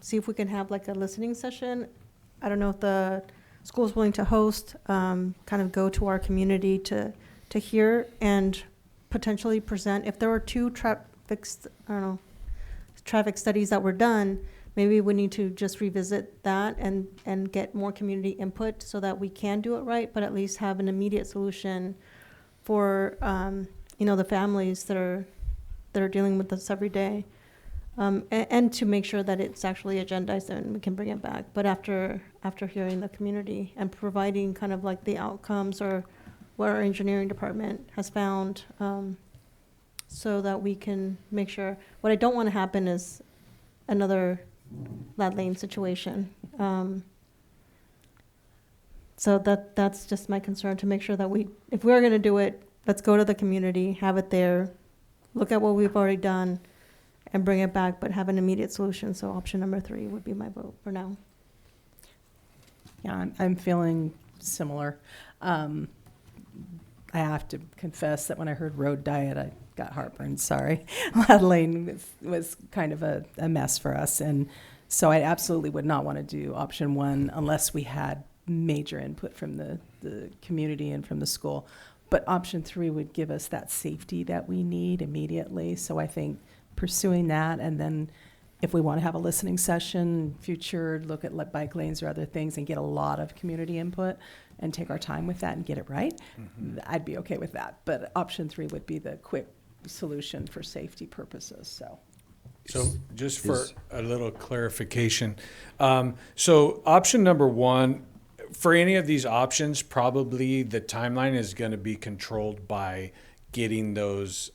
see if we can have like a listening session. I don't know if the school is willing to host, kind of go to our community to hear and potentially present. If there were 2 traffic studies that were done, maybe we need to just revisit that and get more community input so that we can do it right, but at least have an immediate solution for the families that are dealing with this every day, and to make sure that it's actually agendized and we can bring it back. But after hearing the community and providing kind of like the outcomes or what our engineering department has found, so that we can make sure. What I don't want to happen is another Lad Lane situation. So that's just my concern, to make sure that if we're going to do it, let's go to the community, have it there, look at what we've already done, and bring it back, but have an immediate solution. So option number 3 would be my vote for now. Yeah, I'm feeling similar. I have to confess that when I heard road diet, I got heartburn. Sorry. Lad Lane was kind of a mess for us. And so I absolutely would not want to do option 1 unless we had major input from the community and from the school. But option 3 would give us that safety that we need immediately. So I think pursuing that, and then if we want to have a listening session, future, look at bike lanes or other things and get a lot of community input and take our time with that and get it right, I'd be okay with that. But option 3 would be the quick solution for safety purposes, So just for a little clarification, so option number 1, for any of these options, probably the timeline is going to be controlled by getting those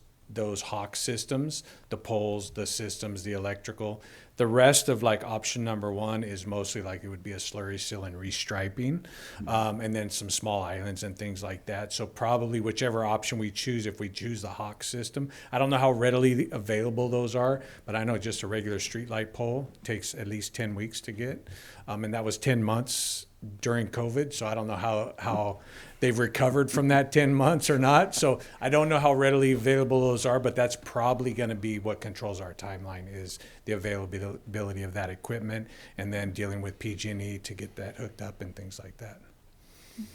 Hawk systems, the poles, the systems, the electrical. The rest of like option number 1 is mostly like it would be a slurry seal and restriping, and then some small islands and things like that. So probably whichever option we choose, if we choose the Hawk system, I don't know how readily available those are, but I know just a regular streetlight pole takes at least 10 weeks to get, and that was 10 months during COVID, so I don't know how they've recovered from that 10 months or not. So I don't know how readily available those are, but that's probably going to be what controls our timeline, is the availability of that equipment, and then dealing with PG&E to get that hooked up and things like that.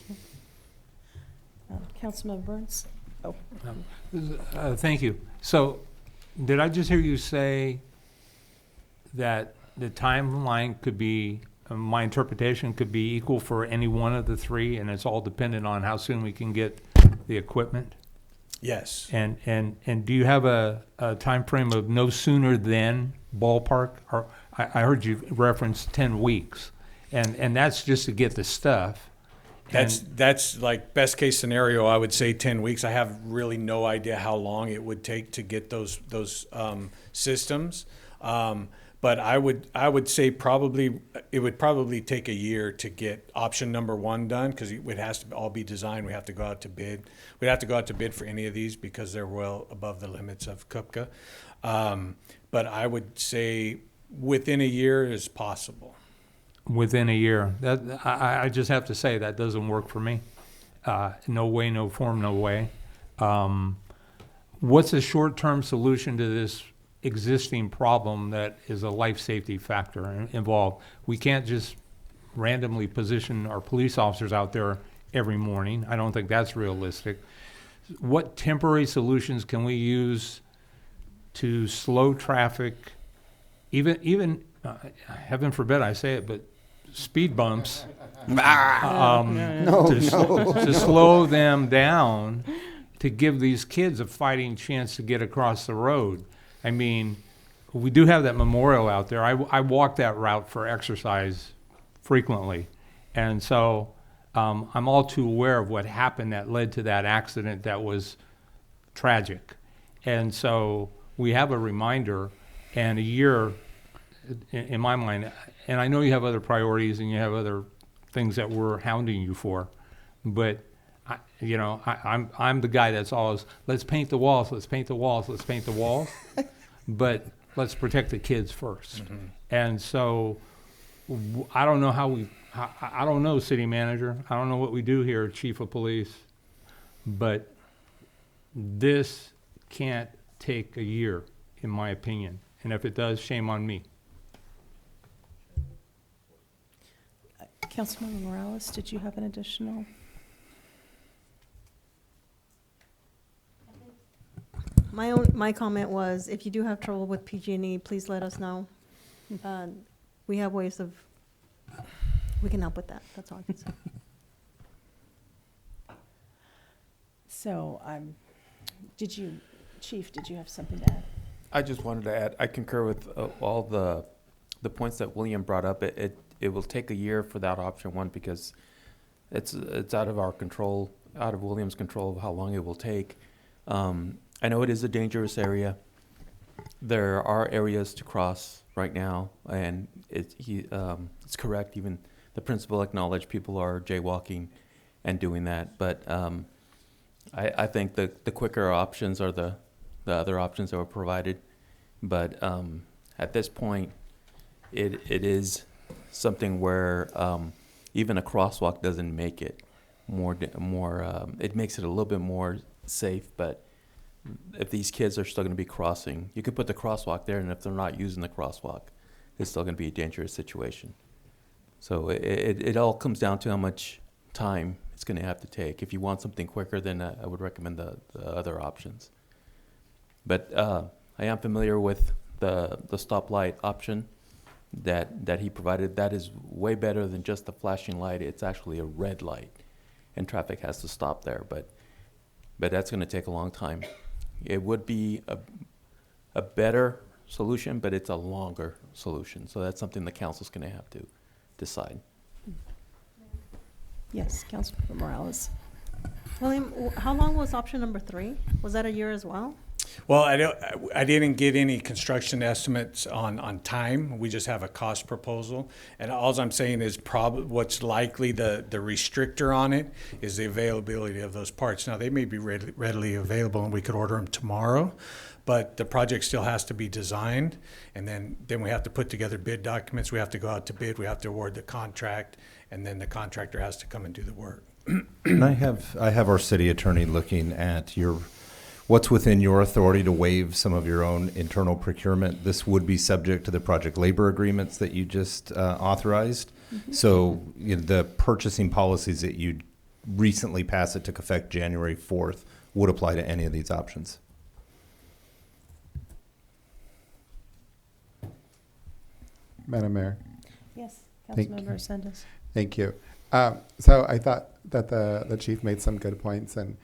Okay. Councilmember Burns? Oh. Thank you. So, did I just hear you say that the timeline could be, my interpretation could be equal for any one of the three, and it's all dependent on how soon we can get the equipment? Yes. And do you have a time frame of no sooner than ballpark? Or I heard you reference 10 weeks, and that's just to get the stuff. That's like best case scenario. I would say 10 weeks. I have really no idea how long it would take to get those systems. But I would say it would probably take a year to get option number 1 done, because it has to all be designed. We have to go out to bid. We'd have to go out to bid for any of these because they're well above the limits of CUPCA. But I would say within a year is possible. Within a year. I just have to say that doesn't work for me. No way, no form, no way. What's a short-term solution to this existing problem that is a life safety factor involved? We can't just randomly position our police officers out there every morning. I don't think that's realistic. What temporary solutions can we use to slow traffic, even heaven forbid I say it, but speed bumps, to slow them down, to give these kids a fighting chance to get across the road? I mean, we do have that memorial out there. I walk that route for exercise frequently. And so I'm all too aware of what happened that led to that accident that was tragic. And so we have a reminder, and a year, in my mind, and I know you have other priorities and you have other things that we're hounding you for, but I'm the guy that's always, let's paint the walls, let's paint the walls, let's paint the walls, but let's protect the kids first. Mm-hmm. And so I don't know I don't know, city manager, I don't know what we do here, chief of police, but this can't take a year, in my opinion. And if it does, shame on me. Councilmember Morales, did you have an additional? My comment was, if you do have trouble with PG&E, please let us know. We have ways we can help with that. That's all I can say. So, Chief, did you have something to add? I just wanted to add, I concur with all the points that William brought up. It will take a year for that option 1 because it's out of our control, out of William's control of how long it will take. I know it is a dangerous area. There are areas to cross right now, and it's correct. Even the principal acknowledged people are jaywalking and doing that. But I think the quicker options are the other options that were provided. But at this point, it is something where even a crosswalk doesn't make it more. It makes it a little bit more safe, but if these kids are still going to be crossing, you could put the crosswalk there, and if they're not using the crosswalk, it's still going to be a dangerous situation. So it all comes down to how much time it's going to have to take. If you want something quicker, then I would recommend the other options. But I am familiar with the stoplight option that he provided. That is way better than just the flashing light. It's actually a red light, and traffic has to stop there. But that's going to take a long time. It would be a better solution, but it's a longer solution. So that's something the council's going to have to decide. Yes, Councilmember Morales. William, how long was option number 3? Was that a year as well? Well, I didn't get any construction estimates on time. We just have a cost proposal. And all I'm saying is what's likely the restrictor on it is the availability of those parts. Now, they may be readily available and we could order them tomorrow, but the project still has to be designed. And then we have to put together bid documents. We have to go out to bid. We have to award the contract. and then the contractor has to come and do the work. And I have our city attorney looking at what's within your authority to waive some of your own internal procurement. This would be subject to the project labor agreements that you just authorized. So the purchasing policies that you recently passed that took effect January 4th would apply to any of these options. Madam Mayor. Yes, Thank Councilmember you. Sendes. Thank you. So I thought that the chief made some good points and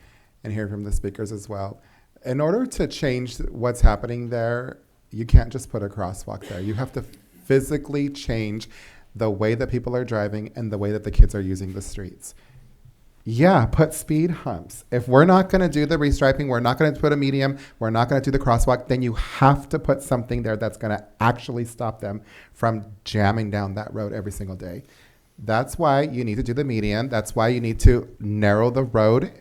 hearing from the speakers as well. In order to change what's happening there, you can't just put a crosswalk there. You have to physically change the way that people are driving and the way that the kids are using the streets. Yeah, put speed humps. If we're not going to do the restriping, we're not going to put a medium, we're not going to do the crosswalk, then you have to put something there that's going to actually stop them from jamming down that road every single day. That's why you need to do the median. That's why you need to narrow the road.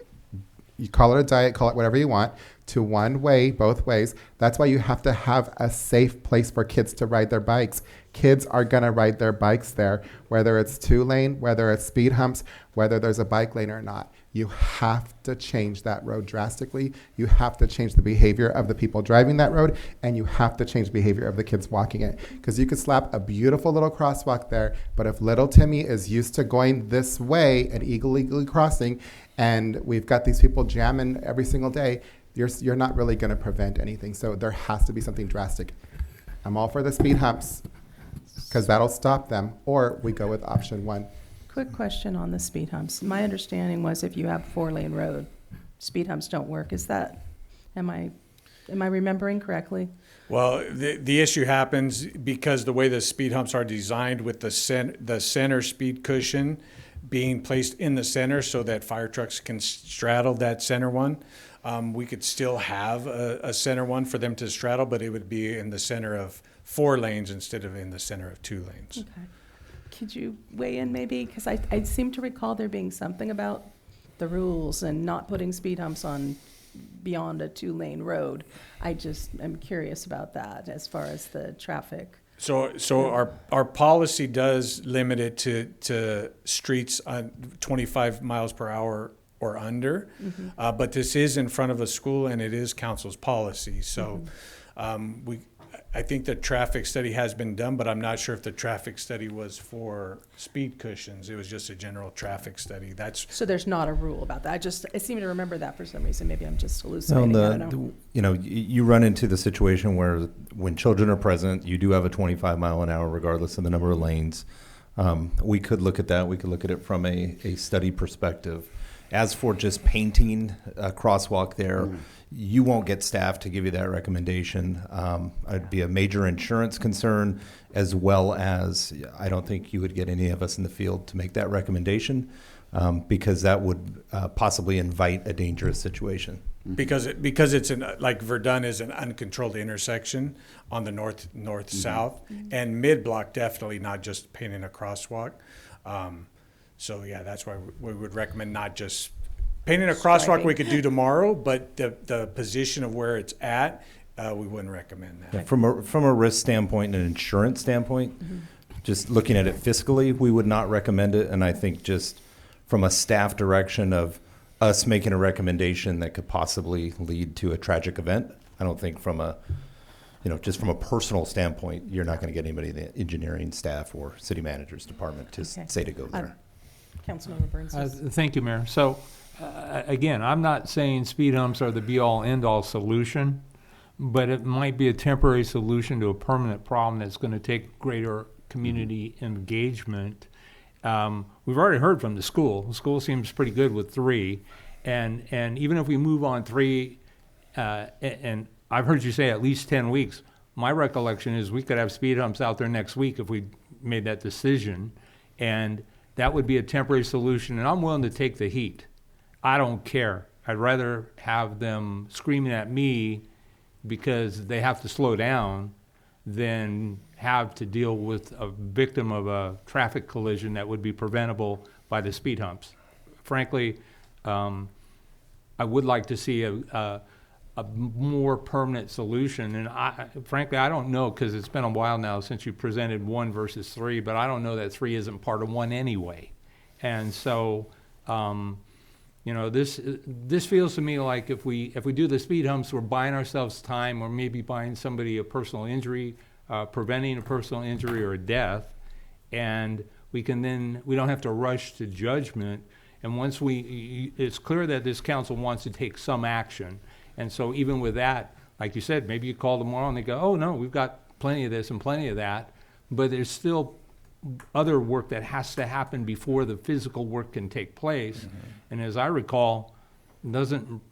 You call it a diet, call it whatever you want, to one way, both ways. That's why you have to have a safe place for kids to ride their bikes. Kids are going to ride their bikes there, whether it's 2-lane, whether it's speed humps, whether there's a bike lane or not. You have to change that road drastically. You have to change the behavior of the people driving that road, and you have to change the behavior of the kids walking it. Because you could slap a beautiful little crosswalk there, but if little Timmy is used to going this way and illegally crossing, and we've got these people jamming every single day, you're not really going to prevent anything. So there has to be something drastic. I'm all for the speed humps, because that'll stop them, or we go with option 1. Quick question on the speed humps. My understanding was if you have 4-lane road, speed humps don't work. Is that, am I remembering correctly? Well, the issue happens because the way the speed humps are designed with the center speed cushion being placed in the center so that fire trucks can straddle that center one. We could still have a center one for them to straddle, but it would be in the center of 4 lanes instead of in the center of 2 lanes. Okay. Could you weigh in maybe? Because I seem to recall there being something about the rules and not putting speed humps on beyond a 2-lane road. I just am curious about that as far as the traffic. So our policy does limit it to streets on 25 miles per hour or under, but this is in front of a school and it is council's policy. So I think the traffic study has been done, but I'm not sure if the traffic study was for speed cushions. It was just a general traffic study. So there's not a rule about that. I seem to remember that for some reason. Maybe I'm just hallucinating. I don't know. You run into the situation where when children are present, you do have a 25 mile an hour regardless of the number of lanes. We could look at that. We could look at it from a study perspective. As for just painting a crosswalk there, you won't get staff to give you that recommendation. It'd be a major insurance concern, as well as I don't think you would get any of us in the field to make that recommendation, because that would possibly invite a dangerous situation. Because it's like Verdun is an uncontrolled intersection on the north-south, and mid-block definitely not just painting a crosswalk. So yeah, that's why we would recommend not just painting a crosswalk. We could do tomorrow, but the position of where it's at, we wouldn't recommend that. Yeah, from a risk standpoint and an insurance standpoint, just looking at it fiscally, we would not recommend it. And I think just from a staff direction of us making a recommendation that could possibly lead to a tragic event, I don't think from a just from a personal standpoint, you're not going to get anybody in the engineering staff or city manager's department to say to go there. Councilmember Burns. Thank you, Mayor. So, again, I'm not saying speed humps are the be-all, end-all solution, but it might be a temporary solution to a permanent problem that's going to take greater community engagement. We've already heard from the school. The school seems pretty good with 3, and even if we move on 3, and I've heard you say at least 10 weeks. My recollection is we could have speed humps out there next week if we made that decision, and that would be a temporary solution, and I'm willing to take the heat. I don't care. I'd rather have them screaming at me because they have to slow down than have to deal with a victim of a traffic collision that would be preventable by the speed humps. Frankly, I would like to see a more permanent solution, and frankly, I don't know, because it's been a while now since you presented 1 versus 3, but I don't know that 3 isn't part of 1 anyway. And so, this feels to me like if we do the speed humps, we're buying ourselves time, or maybe buying somebody a personal injury, preventing a personal injury or a death, and we don't have to rush to judgment. And once it's clear that this council wants to take some action. And so even with that, like you said, maybe you call tomorrow and they go, oh no, we've got plenty of this and plenty of that, but there's still other work that has to happen before the physical work can take place. And as I recall,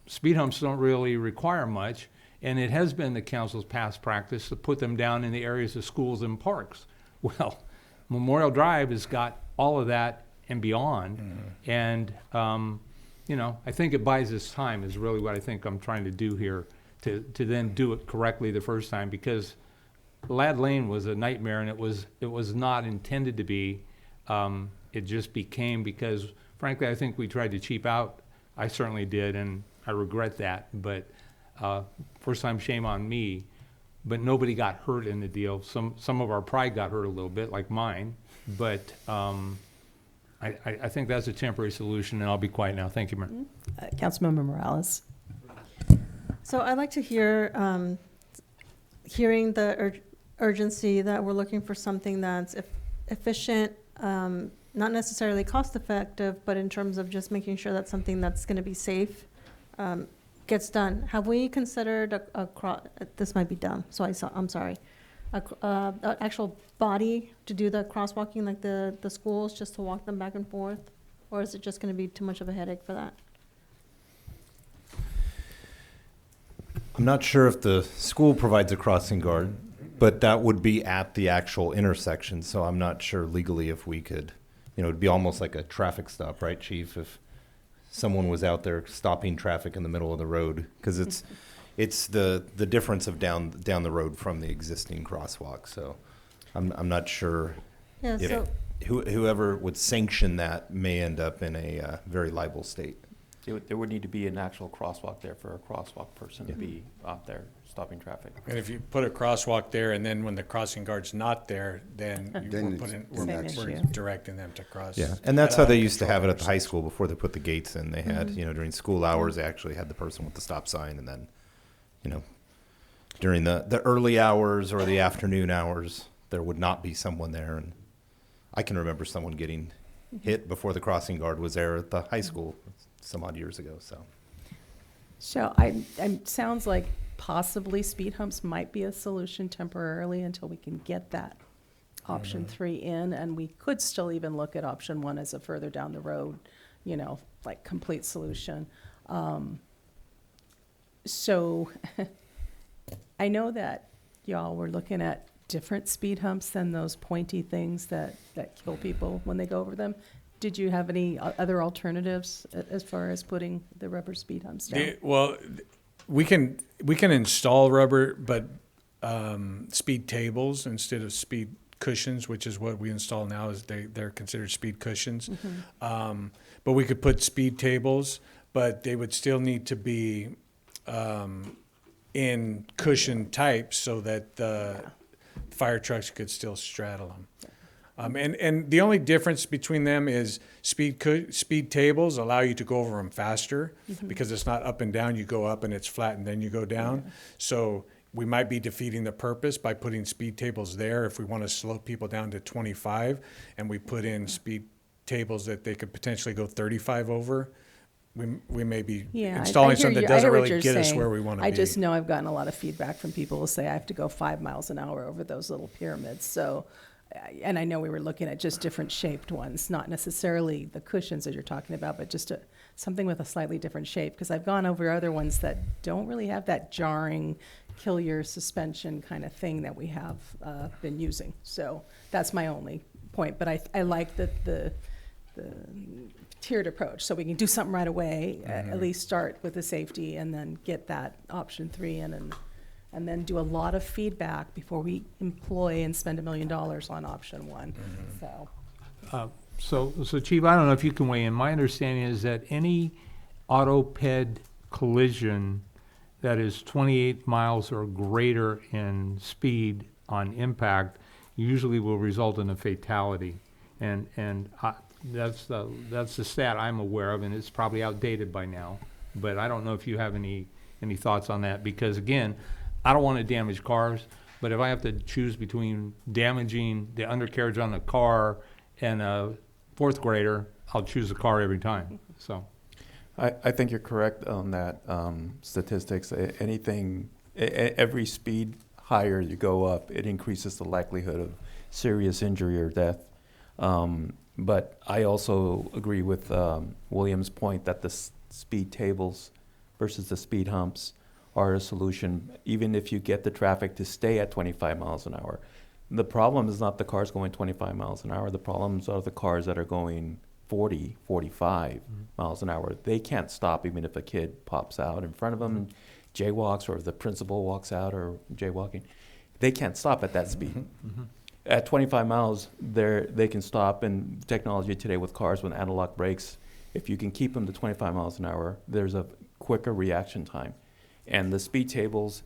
speed humps don't really require much, and it has been the council's past practice to put them down in the areas of schools and parks. Well, Memorial Drive has got all of that and beyond, and I think it buys us time is really what I think I'm trying to do here, to then do it correctly the first time, because Ladd Lane was a nightmare, and it was not intended to be. It just became, because frankly I think we tried to cheap out. I certainly did, and I regret that, but first time, shame on me. But nobody got hurt in the deal. Some of our pride got hurt a little bit, like mine, but I think that's a temporary solution, and I'll be quiet now. Thank you, Mayor. Councilmember Morales. So I'd like to hear, hearing the urgency that we're looking for something that's efficient, not necessarily cost effective, but in terms of just making sure that something that's going to be safe gets done. Have we considered this might be dumb, so I'm sorry, an actual body to do the crosswalking, like the schools, just to walk them back and forth? Or is it just going to be too much of a headache for that? I'm not sure if the school provides a crossing guard, but that would be at the actual intersection, so I'm not sure legally if we could, it'd be almost like a traffic stop, right, Chief? If someone was out there stopping traffic in the middle of the road, because it's the difference of down the road from the existing crosswalk. So I'm not sure if whoever would sanction that may end up in a very liable state. There would need to be an actual crosswalk there for a crosswalk person to be out there stopping traffic. And if you put a crosswalk there, and then when the crossing guard's not there, then we're directing them to cross. Yeah, and that's how they used to have it at the high school before they put the gates in. They had, during school hours, they actually had the person with the stop sign, and then, during the early hours or the afternoon hours, there would not be someone there. And I can remember someone getting hit before the crossing guard was there at the high school some odd years ago. So I sounds like possibly speed humps might be a solution temporarily until we can get that option 3 in, and we could still even look at option 1 as a further down the road, like complete solution. So I know that y'all were looking at different speed humps than those pointy things that kill people when they go over them. Did you have any other alternatives as far as putting the rubber speed humps down? Well, we can install rubber, but speed tables instead of speed cushions, which is what we install now. Is they're considered speed cushions. But we could put speed tables, but they would still need to be in cushion type so that the fire trucks could still straddle them. And the only difference between them is speed tables allow you to go over them faster because it's not up and down. You go up and it's flat and then you go down. Yeah. So we might be defeating the purpose by putting speed tables there if we want to slow people down to 25 and we put in speed tables that they could potentially go 35 over. We may be installing something that doesn't really get us where we want to be. I just know I've gotten a lot of feedback from people who say I have to go 5 miles an hour over those little pyramids. So. And I know we were looking at just different shaped ones, not necessarily the cushions that you're talking about, but just something with a slightly different shape. Because I've gone over other ones that don't really have that jarring, kill your suspension kind of thing that we have been using. So that's my only point. But I like the tiered approach. So we can do something right away, at least start with the safety, and then get that option 3 in, and then do a lot of feedback before we employ and spend $1 million on option 1. So Chief, I don't know if you can weigh in. My understanding is that any auto-ped collision that is 28 miles or greater in speed on impact usually will result in a fatality. And that's the stat I'm aware of, and it's probably outdated by now. But I don't know if you have any thoughts on that, because again, I don't want to damage cars, but if I have to choose between damaging the undercarriage on a car and a fourth grader, I'll choose the car every time. So I think you're correct on that statistics. Every speed higher you go up, it increases the likelihood of serious injury or death. But I also agree with William's point that the speed tables versus the speed humps are a solution, even if you get the traffic to stay at 25 miles an hour. The problem is not the cars going 25 miles an hour. The problems are the cars that are going 40, 45 miles an hour. They can't stop even if a kid pops out in front of them and jaywalks, or if the principal walks out or jaywalking. They can't stop at that speed. At 25 miles, they can stop, and technology today with cars with analog brakes, if you can keep them to 25 miles an hour, there's a quicker reaction time. And the speed tables,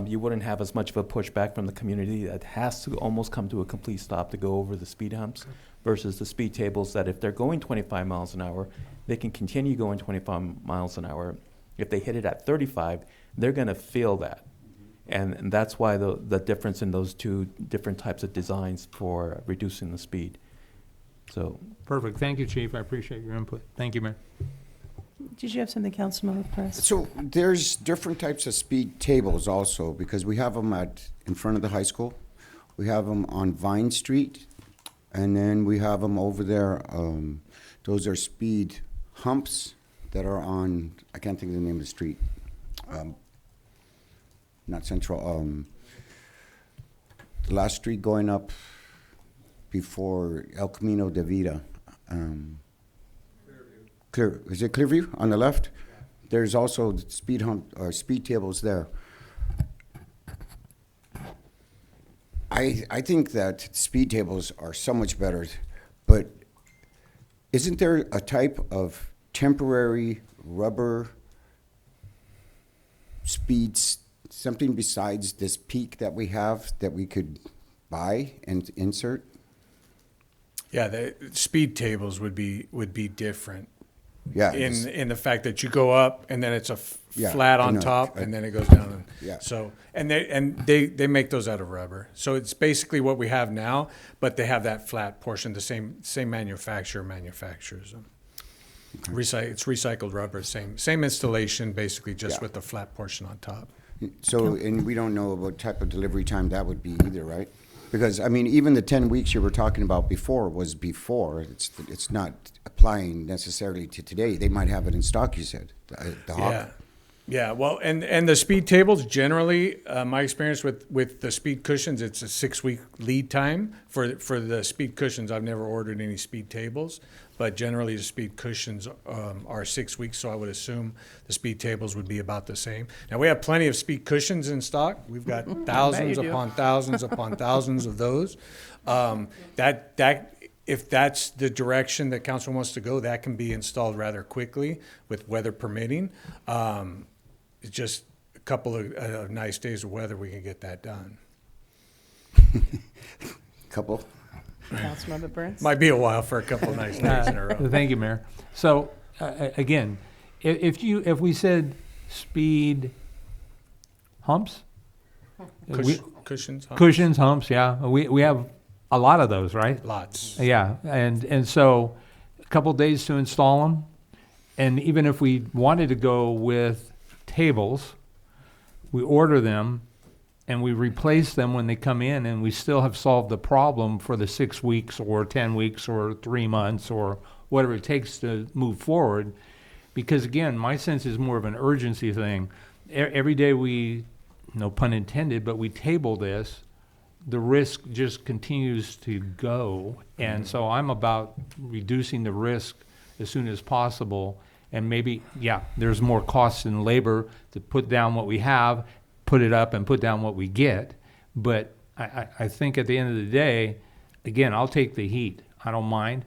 you wouldn't have as much of a pushback from the community that has to almost come to a complete stop to go over the speed humps, versus the speed tables that if they're going 25 miles an hour, they can continue going 25 miles an hour. If they hit it at 35, they're going to feel that. And that's why the difference in those two different types of designs for reducing the speed. So perfect. Thank you, Chief. I appreciate your input. Thank you, Mayor. Did you have something, Councilmember Press? So there's different types of speed tables also, because we have them in front of the high school. We have them on Vine Street, and then we have them over there. Those are speed humps that are on, I can't think of the name of the street. Not Central, the last street going up before El Camino de Vida. Is it Clearview on the left? There's also speed hump or speed tables there. I think that speed tables are so much better, but isn't there a type of temporary rubber speeds, something besides this peak that we have that we could buy and insert? Yeah, the speed tables would be different. Yeah. In the fact that you go up and then it's a Yeah, flat I on know. top and then it goes down. Yeah. So they make those out of rubber. So it's basically what we have now, but they have that flat portion. The same manufacturer manufactures them. Okay. It's recycled rubber. Same installation, basically, just with the flat portion on top. So, and we don't know what type of delivery time that would be either, right? Because, I mean, even the 10 weeks you were talking about before was before. It's not applying necessarily to today. They might have it in stock, you said, the Hawk. Yeah, well, and the speed tables, generally, my experience with the speed cushions, it's a 6-week lead time. For the speed cushions, I've never ordered any speed tables, but generally the speed cushions are 6 weeks, so I would assume the speed tables would be about the same. Now, we have plenty of speed cushions in stock. We've got thousands upon thousands upon thousands of those. If that's the direction that council wants to go, that can be installed rather quickly with weather permitting. It's just a couple of nice days of weather, we can get that done. Couple? Councilmember Burns? Might be a while for a couple of nice days in a row. Thank you, Mayor. So again, if we said speed humps, Cushions, humps, yeah, we have a lot of those, right? Lots. Yeah, and so a couple days to install them, and even if we wanted to go with tables, we order them and we replace them when they come in, and we still have solved the problem for the 6 weeks or 10 weeks or 3 months or whatever it takes to move forward. Because again, my sense is more of an urgency thing. Every day we, no pun intended, but we table this, the risk just continues to go. And so I'm about reducing the risk as soon as possible. And maybe, yeah, there's more costs in labor to put down what we have, put it up and put down what we get. But I think at the end of the day, again, I'll take the heat. I don't mind,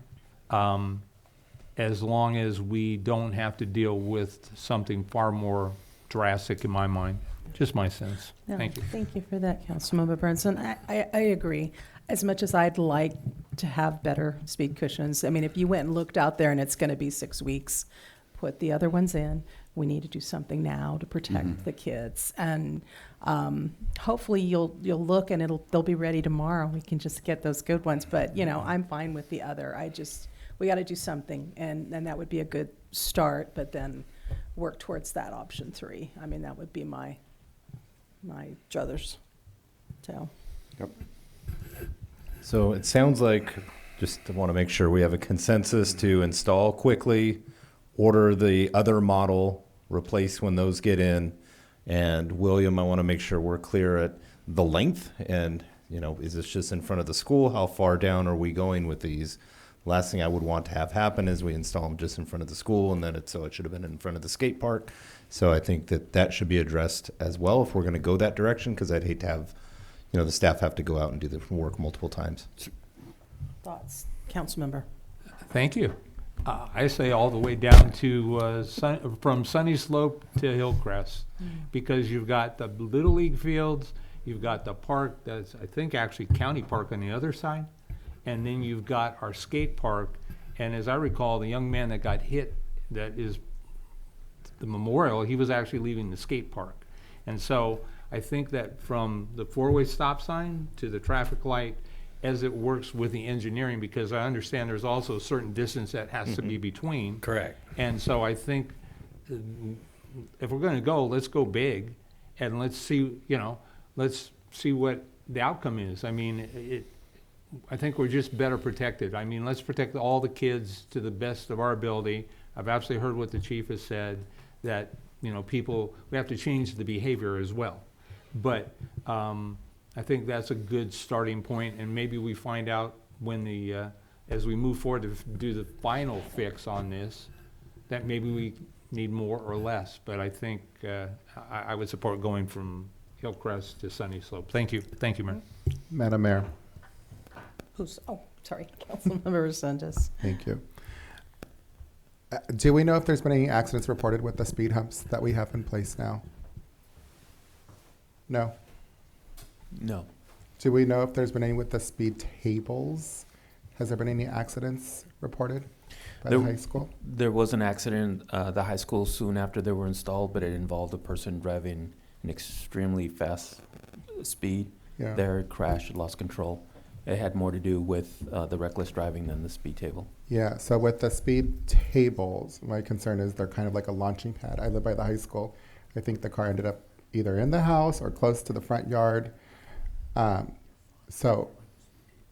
as long as we don't have to deal with something far more drastic in my mind. Just my sense. No, Thank you. Thank you for that, Councilmember Brinson. I agree. as much as I'd like to have better speed cushions, I mean, if you went and looked out there and it's going to be 6 weeks, put the other ones in. We need to do something now to protect the kids, and hopefully you'll look and they'll be ready tomorrow. We can just get those good ones. But I'm fine with the other. We got to do something, and that would be a good start. But then work towards that option 3. I mean, that would be my druthers. So. Yep. So it sounds like, just to want to make sure we have a consensus to install quickly, order the other model, replace when those get in. And William, I want to make sure we're clear at the length and, is this just in front of the school? How far down are we going with these? Last thing I would want to have happen is we install them just in front of the school, and then it should have been in front of the skate park. So I think that should be addressed as well if we're going to go that direction, because I'd hate to have, the staff have to go out and do the work multiple times. Thoughts, council member? Thank you. I say all the way down to from Sunny Slope to Hillcrest, because you've got the Little League fields, you've got the park that's, I think, actually County Park on the other side, and then you've got our skate park. And as I recall, the young man that got hit, that is the memorial, he was actually leaving the skate park. And so I think that from the 4-way stop sign to the traffic light, as it works with the engineering, because I understand there's also a certain distance that has to be between. Correct. And so I think if we're going to go, let's go big, and let's see, let's see what the outcome is. I mean, I think we're just better protected. I mean, let's protect all the kids to the best of our ability. I've absolutely heard what the chief has said, that, we have to change the behavior as well. But I think that's a good starting point, and maybe we find out when as we move forward to do the final fix on this, that maybe we need more or less. But I think I would support going from Hillcrest to Sunny Slope. Thank you, Mayor. Madam Mayor. Sorry, Councilmember Resendez. Thank you. Do we know if there's been any accidents reported with the speed humps that we have in place now? No. No. Do we know if there's been any with the speed tables? Has there been any accidents reported by the high school? There was an accident at the high school soon after they were installed, but it involved a person driving an extremely fast speed. Yeah. There, crashed, lost control. It had more to do with the reckless driving than the speed table. Yeah, so with the speed tables, my concern is they're kind of like a launching pad. I live by the high school. I think the car ended up either in the house or close to the front yard. So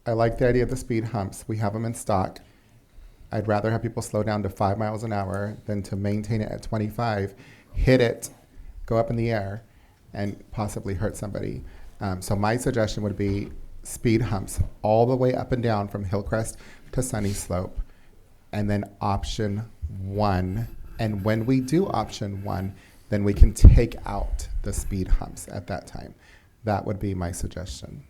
I like the idea of the speed humps. We have them in stock. I'd rather have people slow down to 5 miles an hour than to maintain it at 25, hit it, go up in the air, and possibly hurt somebody. So my suggestion would be speed humps all the way up and down from Hillcrest to Sunny Slope, and then option 1. And when we do option 1, then we can take out the speed humps at that time. That would be my suggestion.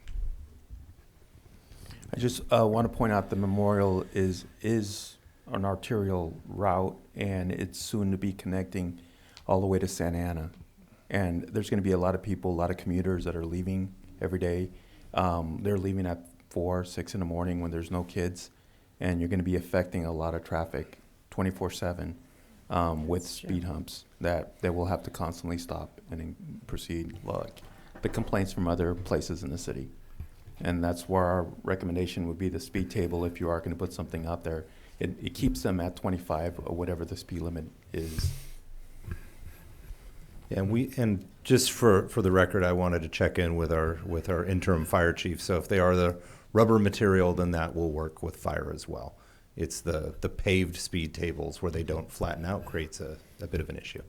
I just want to point out the memorial is an arterial route, and it's soon to be connecting all the way to Santa Ana. And there's going to be a lot of people, a lot of commuters that are leaving every day. They're leaving at 4, 6 in the morning when there's no kids, and you're going to be affecting a lot of traffic 24/7 with speed humps that will have to constantly stop and proceed, like the complaints from other places in the city. And that's where our recommendation would be the speed table. If you are going to put something out there, it keeps them at 25 or whatever the speed limit is. Yeah, and just for the record, I wanted to check in with our interim fire chief. So if they are the rubber material, then that will work with fire as well. It's the paved speed tables where they don't flatten out creates a bit of an issue.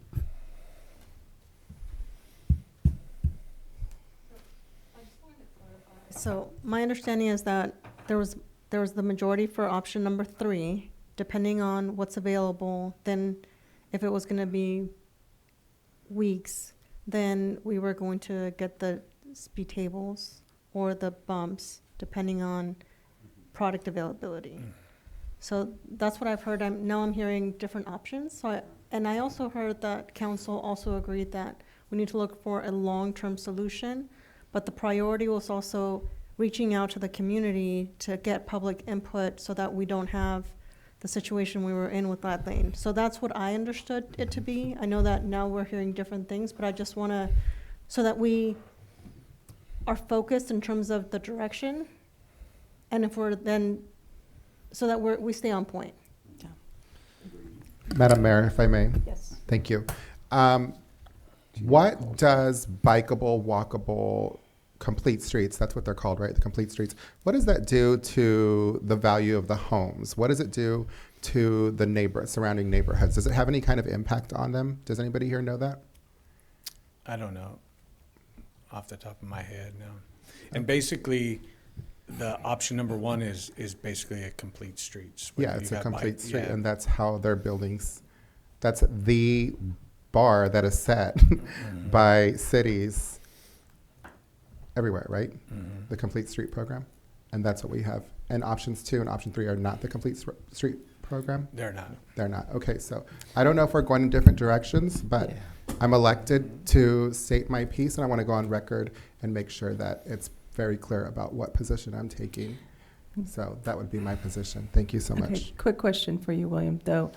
So my understanding is that there was the majority for option number 3, depending on what's available. Then if it was going to be weeks, then we were going to get the speed tables or the bumps, depending on product availability. So that's what I've heard. I'm hearing different options. And I also heard that council also agreed that we need to look for a long-term solution, but the priority was also reaching out to the community to get public input so that we don't have the situation we were in with that lane. So that's what I understood it to be. I know that now we're hearing different things, but I just want to, so that we are focused in terms of the direction, and if we're then, so that we stay on point. Madam Mayor, if I may. Yes. Thank you. What does bikeable, walkable, complete streets, that's what they're called, right? The complete streets. What does that do to the value of the homes? What does it do to the surrounding neighborhoods? Does it have any kind of impact on them? Does anybody here know that? I don't know off the top of my head, no. And basically, the option number one is basically a complete streets. Yeah, it's a complete street, and that's how their buildings, that's the bar that is set by cities everywhere, right? The complete street program. And that's what we have. And options 2 and option 3 are not the complete street program? They're not. They're not. Okay, so I don't know if we're going in different directions, but I'm elected to state my piece, and I want to go on record and make sure that it's very clear about what position I'm taking. So that would be my position. Thank you so much. Quick question for you, William, though.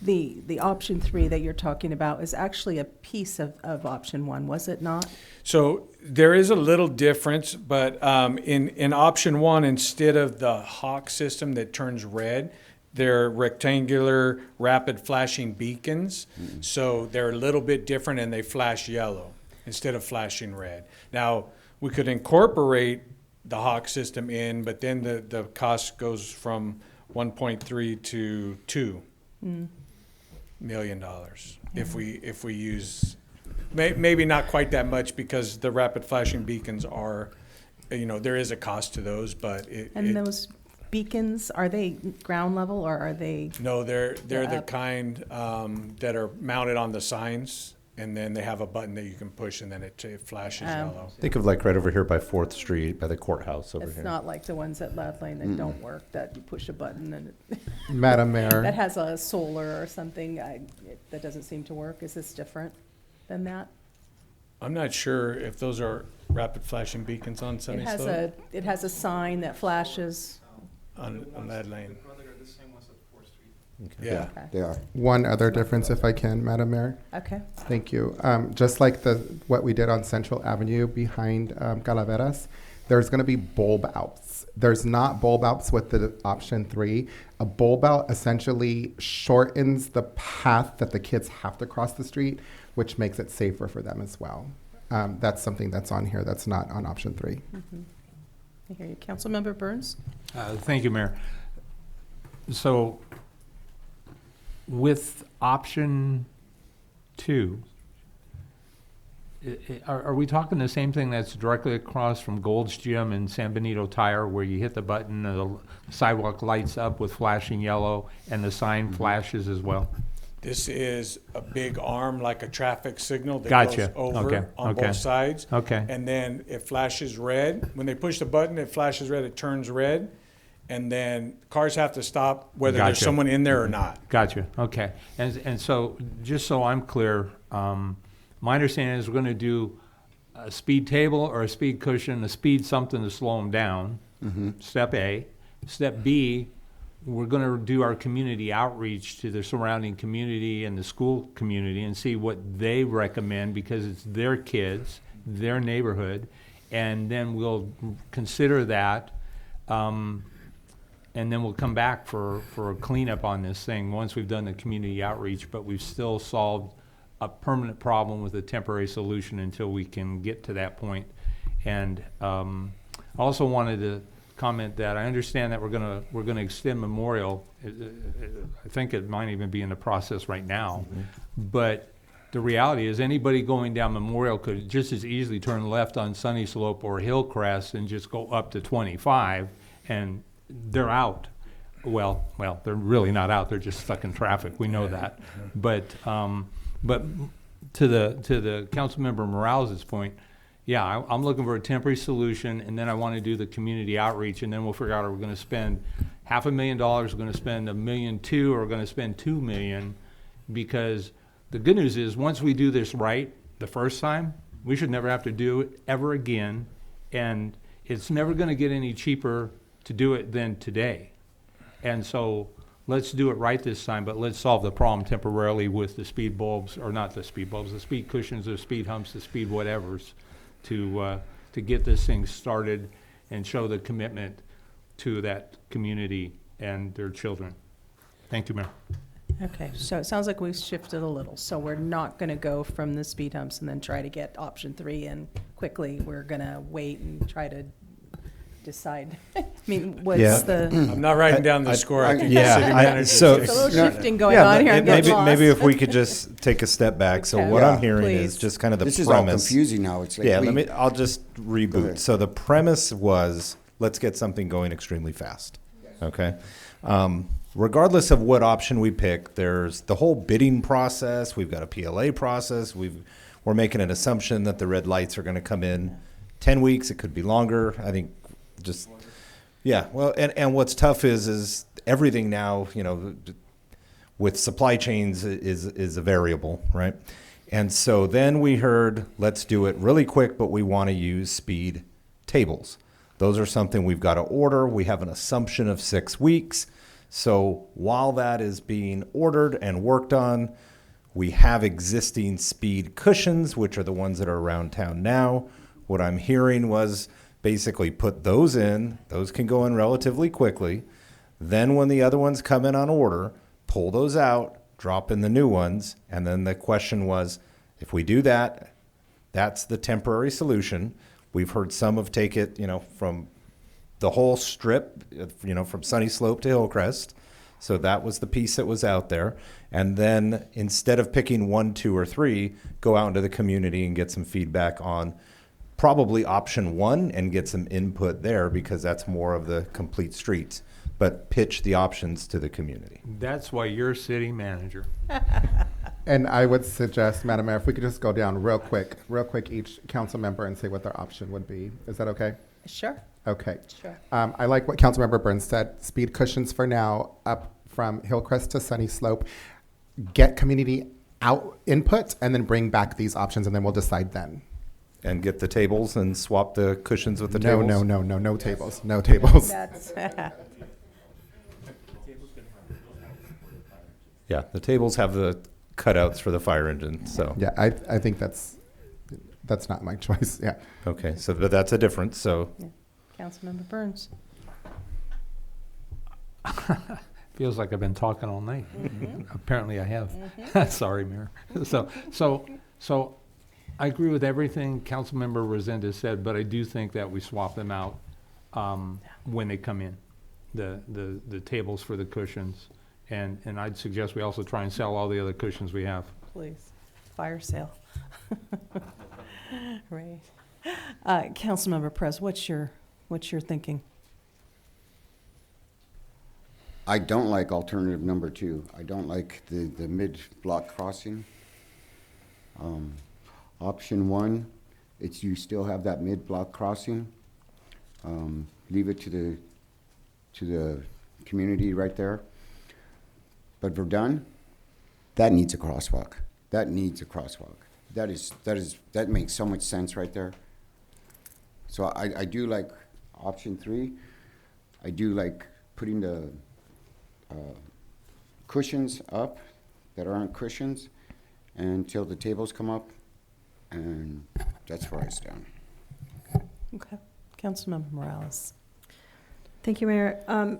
The option 3 that you're talking about is actually a piece of option 1, was it not? So there is a little difference, but in option 1, instead of the hawk system that turns red, they're rectangular, rapid flashing beacons. So they're a little bit different, and they flash yellow instead of flashing red. Now, we could incorporate the hawk system in, but then the cost goes from 1.3 to $2 million if we use, maybe not quite that much, because the rapid flashing beacons are, there is a cost to those, but those beacons, are they ground level, or are they? No, they're the up? kind that are mounted on the signs, and then they have a button that you can push, and then it flashes yellow. Think of like right over here by 4th Street, by the courthouse over It's here. not like the ones at Loud Lane that don't work, that you push a button and Madam Mayor. that has a solar or something, that doesn't seem to work. Is this different than that? I'm not sure if those are rapid flashing beacons on Sunny Slope. It has a sign that flashes. On that lane. Okay. Yeah. Okay. They are. One other difference, if I can, Madam Mayor. Okay. Thank you. Just like what we did on Central Avenue behind Calaveras, there's going to be bulb outs. There's not bulb outs with the option 3. A bulb out essentially shortens the path that the kids have to cross the street, which makes it safer for them as well. That's something that's on here that's not on option 3. Mm-hmm. I hear you. Councilmember Burns? Thank you, Mayor. So with option 2, are we talking the same thing that's directly across from Gold's Gym and San Benito Tire, where you hit the button and the sidewalk lights up with flashing yellow and the sign flashes as well? This is a big arm, like a traffic signal that Gotcha. goes over on both sides. Okay. And then it flashes red. When they push the button, it flashes red, it turns red. And then cars have to stop whether there's Gotcha. someone in there or not. Gotcha. Okay. And so, just so I'm clear, my understanding is we're going to do a speed table or a speed cushion, a speed something to slow them down. Step A. Step B, we're going to do our community outreach to the surrounding community and the school community and see what they recommend, because it's their kids, their neighborhood, and then we'll consider that. And then we'll come back for a cleanup on this thing once we've done the community outreach, but we've still solved a permanent problem with a temporary solution until we can get to that point. And I also wanted to comment that I understand that we're gonna extend Memorial. I think it might even be in the process right now, but the reality is anybody going down Memorial could just as easily turn left on Sunny Slope or Hillcrest and just go up to 25, and they're out. Well, they're really not out. They're just stuck in traffic. We know that. But to the Councilmember Morales' point, yeah, I'm looking for a temporary solution, and then I want to do the community outreach, and then we'll figure out are we going to spend $500,000, we're going to spend $1.2 million, or we're going to spend $2 million, because the good news is once we do this right the first time, we should never have to do it ever again, and it's never gonna get any cheaper to do it than today. And so, let's do it right this time, but let's solve the problem temporarily with the speed bulbs, or not the speed bulbs, the speed cushions, the speed humps, the speed whatevers, to get this thing started and show the commitment to that community and their children. Thank you, Mayor. Okay, so it sounds like we've shifted a little. So we're not going to go from the speed humps and then try to get option 3 in quickly. We're going to wait and try to decide. I mean, what's Yeah. the? I'm not writing down the score. I think the Yeah, city I- manager so- There's a little takes- shifting going on here. I'm maybe getting maybe lost. if we could just take a step back. So Okay. what Yeah, I'm hearing please. is just kind of the This is all premise. confusing now. It's like Yeah, we- I'll just Go reboot. ahead. So the premise was, let's get something going extremely fast. Okay. Regardless of what option we pick, there's the whole bidding process. We've got a PLA process. We're making an assumption that the red lights are going to come in 10 weeks. It could be longer. I think just, yeah. Well, and what's tough is everything now, with supply chains is a variable, right? And so then we heard, let's do it really quick, but we want to use speed tables. Those are something we've got to order. We have an assumption of 6 weeks. So while that is being ordered and worked on, we have existing speed cushions, which are the ones that are around town now. What I'm hearing was basically put those in. Those can go in relatively quickly. Then when the other ones come in on order, pull those out, drop in the new ones. And then the question was, if we do that, that's the temporary solution. We've heard some have take it, from the whole strip, from Sunny Slope to Hillcrest. So that was the piece that was out there. And then instead of picking 1, 2, or 3, go out into the community and get some feedback on probably option 1 and get some input there, because that's more of the complete streets. But pitch the options to the community. That's why you're city manager. And I would suggest, Madam Mayor, if we could just go down real quick, each council member and say what their option would be. Is that okay? Sure. Okay. Sure. I like what Councilmember Burns said. Speed cushions for now, up from Hillcrest to Sunny Slope. Get community input, and then bring back these options, and then we'll decide then. And get the tables and swap the cushions with the No, tables? no tables. No tables. That's Yeah, the tables have the cutouts for the fire engine, so. Yeah, I think that's not my choice, yeah. Okay, so but that's a difference, so. yeah. Councilmember Burns. Feels like I've been talking all night. Apparently I have. Sorry, Mayor. So I agree with everything Councilmember Resendez said, but I do think that we swap them out when they come in, the tables for the cushions. And I'd suggest we also try and sell all the other cushions we have. Please. Fire sale. Right. Councilmember Perez, what's your thinking? I don't like alternative number 2. I don't like the mid-block crossing. Option 1, it's you still have that mid-block crossing. Leave it to the community right there. But Verdun, that needs a crosswalk. That makes so much sense right there. So I do like option 3. I do like putting the cushions up that aren't cushions until the tables come up, and that's where I stand. Okay. Councilmember Morales. Thank you, Mayor.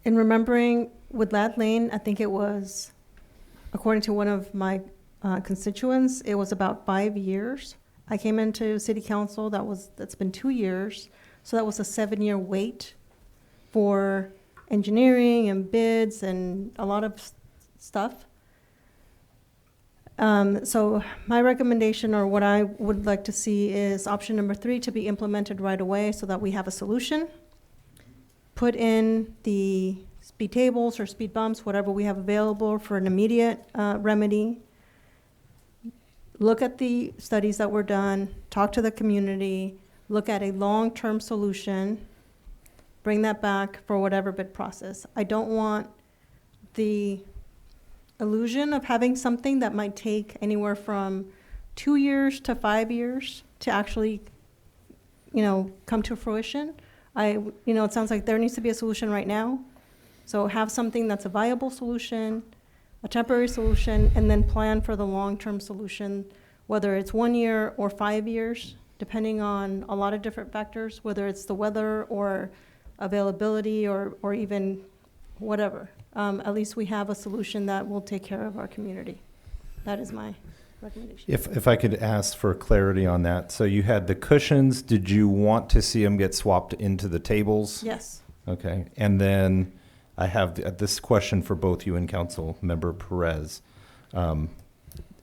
In remembering with Lad Lane, I think it was, according to one of my constituents, it was about 5 years. I came into city council, that's been 2 years. So that was a 7-year wait for engineering and bids and a lot of stuff. So my recommendation, or what I would like to see, is option number 3 to be implemented right away so that we have a solution. Put in the speed tables or speed bumps, whatever we have available for an immediate remedy. Look at the studies that were done, talk to the community, look at a long-term solution, bring that back for whatever bid process. I don't want the illusion of having something that might take anywhere from 2 years to 5 years to actually come to fruition. It sounds like there needs to be a solution right now. So have something that's a viable solution, a temporary solution, and then plan for the long-term solution, whether it's 1 year or 5 years, depending on a lot of different factors, whether it's the weather or availability or even whatever. At least we have a solution that will take care of our community. That is my recommendation. If I could ask for clarity on that. So you had the cushions. Did you want to see them get swapped into the tables? Yes. Okay. And then I have this question for both you and Council Member Perez.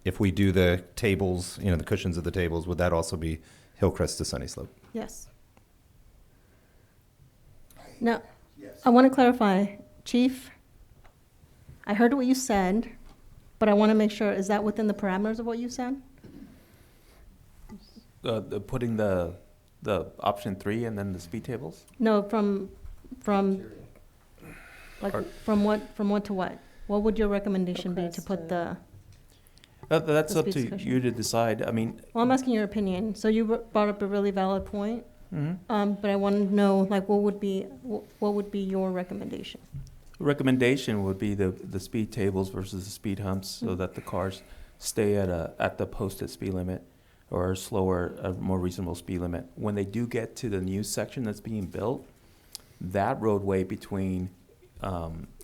If we do the tables, the cushions of the tables, would that also be Hillcrest to Sunny Slope? Yes. Now, I want to clarify, Chief, I heard what you said, but I want to make sure, is that within the parameters of what you said? Putting the option 3 and then the speed tables? No, from what to what? What would your recommendation be to put the? That's the up to speed cushion? you to decide. I mean, Well, I'm asking your opinion. So you brought up a really valid point, mhm. but I want to know, what would be your recommendation? Recommendation would be the speed tables versus the speed humps, so that the cars stay at the posted speed limit or a more reasonable speed limit. When they do get to the new section that's being built, that roadway between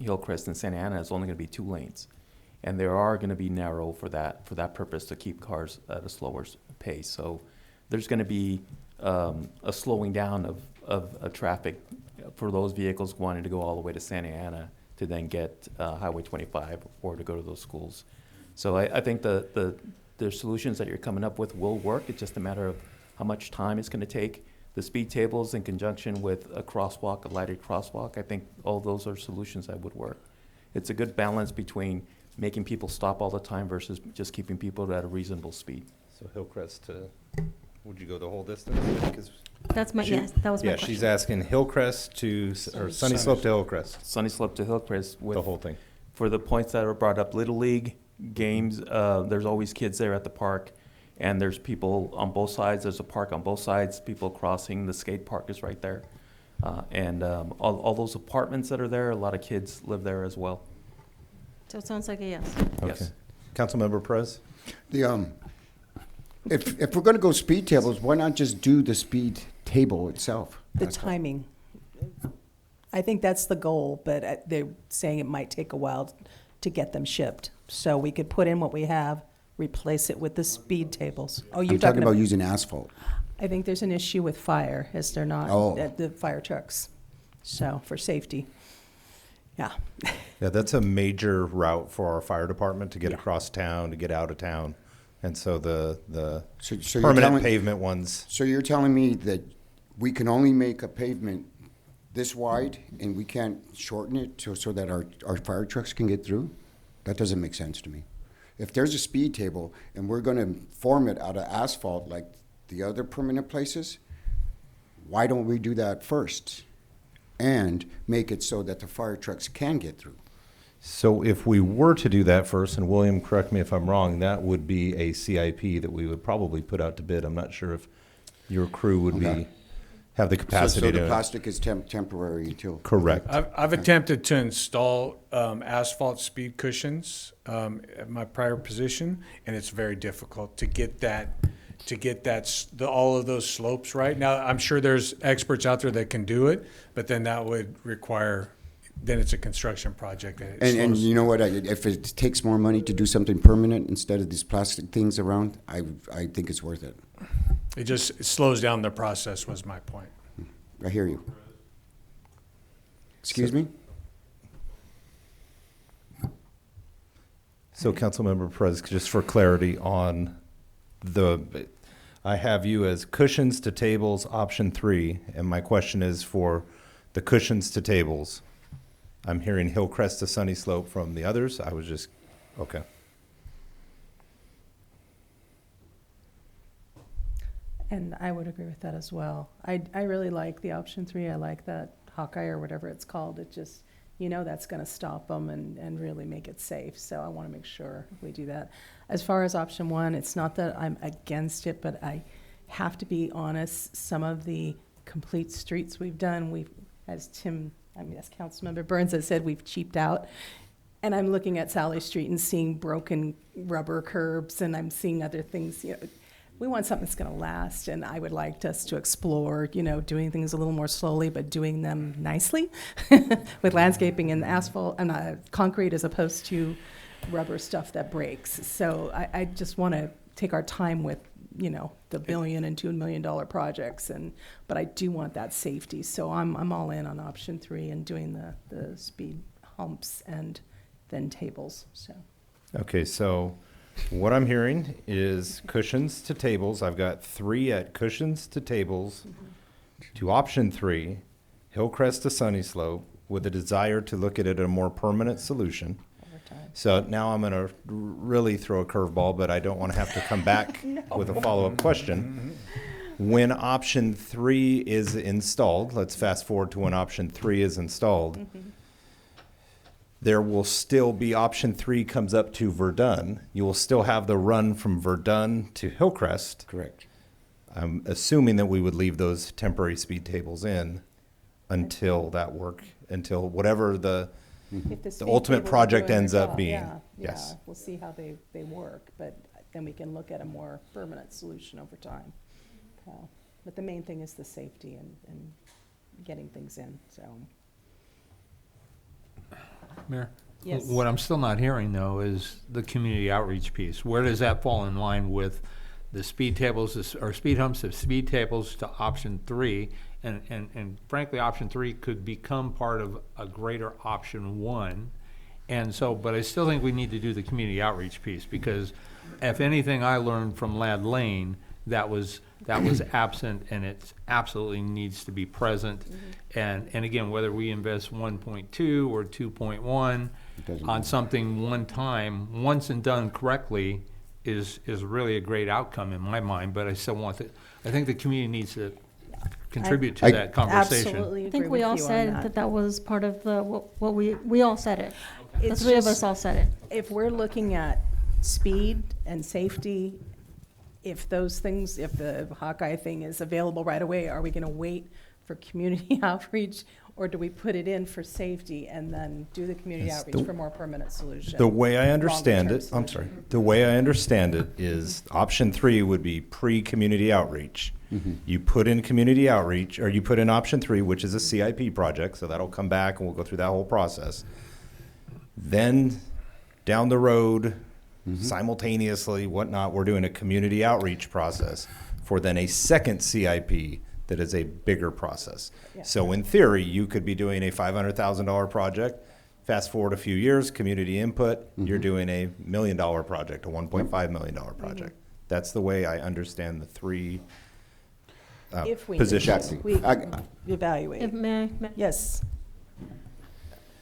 Hillcrest and Santa Ana is only going to be 2 lanes, and they are going to be narrow for that purpose, to keep cars at a slower pace. So there's going to be a slowing down of traffic for those vehicles wanting to go all the way to Santa Ana to then get Highway 25 or to go to those schools. So I think the solutions that you're coming up with will work. It's just a matter of how much time it's going to take. The speed tables in conjunction with a crosswalk, a lighted crosswalk, I think all those are solutions that would work. It's a good balance between making people stop all the time versus just keeping people at a reasonable speed. So Hillcrest would you go the whole distance? Yes, that was my question. Yeah, she's asking Hillcrest or Sunny Slope to Hillcrest. Sunny Slope to Hillcrest with The whole thing. For the points that are brought up, Little League games, there's always kids there at the park, and there's people on both sides. There's a park on both sides, people crossing. The skate park is right there. And all those apartments that are there, a lot of kids live there as well. So it sounds like a yes. Okay. Yes. Councilmember Perez? If we're going to go speed tables, why not just do the speed table itself? The timing. I think that's the goal, but they're saying it might take a while to get them shipped. So we could put in what we have, replace it with the speed tables. Oh, you're I'm talking about using asphalt. I think there's an issue with fire, as they're not at the fire trucks. So for safety. Yeah. Yeah, that's a major route for our fire department to get across town, to get out of town. And so the So permanent pavement ones. So you're telling me that we can only make a pavement this wide and we can't shorten it so that our fire trucks can get through? That doesn't make sense to me. If there's a speed table and we're going to form it out of asphalt like the other permanent places, why don't we do that first and make it so that the fire trucks can get through? So if we were to do that first, and William, correct me if I'm wrong, that would be a CIP that we would probably put out to bid. I'm not sure if your crew would have the capacity so to. the plastic is temporary until. Correct. I've attempted to install asphalt speed cushions at my prior position, and it's very difficult to get all of those slopes right. Now, I'm sure there's experts out there that can do it, but then that would require, then it's a construction project. And you know what? If it takes more money to do something permanent instead of these plastic things around, I think it's worth it. It slows down the process, was my point. I hear you. Excuse me? So Councilmember Perez, just for clarity on I have you as cushions to tables, option 3, and my question is for the cushions to tables. I'm hearing Hillcrest to Sunny Slope from the others. Okay. And I would agree with that as well. I really like the option 3. I like that Hawkeye or whatever it's called. It just, that's going to stop them and really make it safe. So I want to make sure we do that. As far as option 1, it's not that I'm against it, but I have to be honest, some of the complete streets we've done, as Councilmember Burns has said, we've cheaped out. And I'm looking at Sally Street and seeing broken rubber curbs, and I'm seeing other things. We want something that's going to last, and I would like us to explore, doing things a little more slowly, but doing them nicely with landscaping and asphalt and concrete as opposed to rubber stuff that breaks. So I just want to take our time with, the $1 billion and $2 million projects, but I do want that safety. So I'm all in on option 3 and doing the speed humps and then tables. So. Okay, so what I'm hearing is cushions to tables. I've got 3 at cushions to tables, to option 3, Hillcrest to Sunny Slope, with a desire to look at it a more permanent solution. So now I'm going to really throw a curveball, but I don't want to have to come back with a follow-up question. When option 3 is installed, let's fast forward to when option 3 is installed, there will still be option 3 comes up to Verdun. You will still have the run from Verdun to Hillcrest. Correct. I'm assuming that we would leave those temporary speed tables in until until whatever the ultimate project ends up being. Yeah, yes. We'll see how they work, but then we can look at a more permanent solution over time. But the main thing is the safety and getting things in, so. Mayor? Yes. What I'm still not hearing, though, is the community outreach piece. Where does that fall in line with the speed tables, or speed humps of speed tables to option 3? And frankly, option 3 could become part of a greater option 1. And so, but I still think we need to do the community outreach piece, because if anything I learned from Lad Lane, that was absent, and it absolutely needs to be present. And again, whether we invest 1.2 or 2.1 on something one time, once and done correctly, is really a great outcome in my mind. But I still want I think the community needs to contribute to that conversation. Absolutely I think agree we with all you on said that was part of what we all said it. The 3 of us all said it. If we're looking at speed and safety, if the Hawkeye thing is available right away, are we going to wait for community outreach, or do we put it in for safety and then do the community outreach for more permanent solution? The way I understand it, the way I understand it is option 3 would be pre-community outreach. You put in community outreach, or you put in option 3, which is a CIP project, so that'll come back and we'll go through that whole process. Then down the road, simultaneously, whatnot, we're doing a community outreach process for then a second CIP that is a bigger process. Yeah. So in theory, you could be doing a $500,000 project. Fast forward a few years, community input, you're doing a $1 million project, a $1.5 million project. That's the way I understand the 3 if we positions. we evaluate. May I? Yes.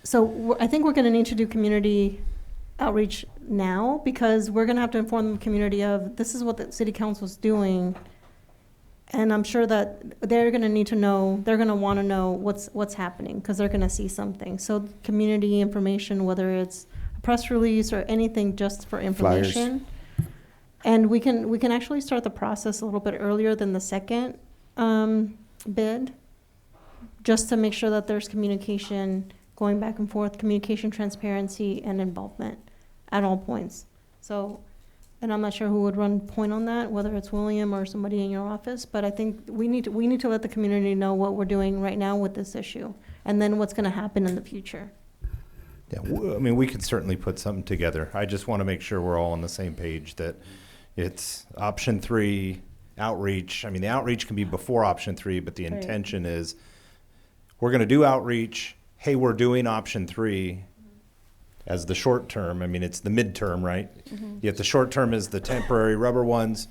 So I think we're going to need to do community outreach now, because we're going to have to inform the community of this is what the city council is doing, and I'm sure that they're going to need to know, they're going to want to know what's happening, because they're going to see something. So community information, whether it's a press release or anything, just for information. Flyers. And we can actually start the process a little bit earlier than the second bid, just to make sure that there's communication going back and forth, communication, transparency, and involvement at all points. So, and I'm not sure who would run point on that, whether it's William or somebody in your office, but I think we need to let the community know what we're doing right now with this issue, and then what's going to happen in the future. Yeah, I mean, we could certainly put something together. I just want to make sure we're all on the same page, that it's option 3, outreach. I mean, the outreach can be before option 3, but the intention is we're going to do outreach. Hey, we're doing option 3 as the short term. I mean, it's the midterm, right? Yet the short term is the temporary rubber ones.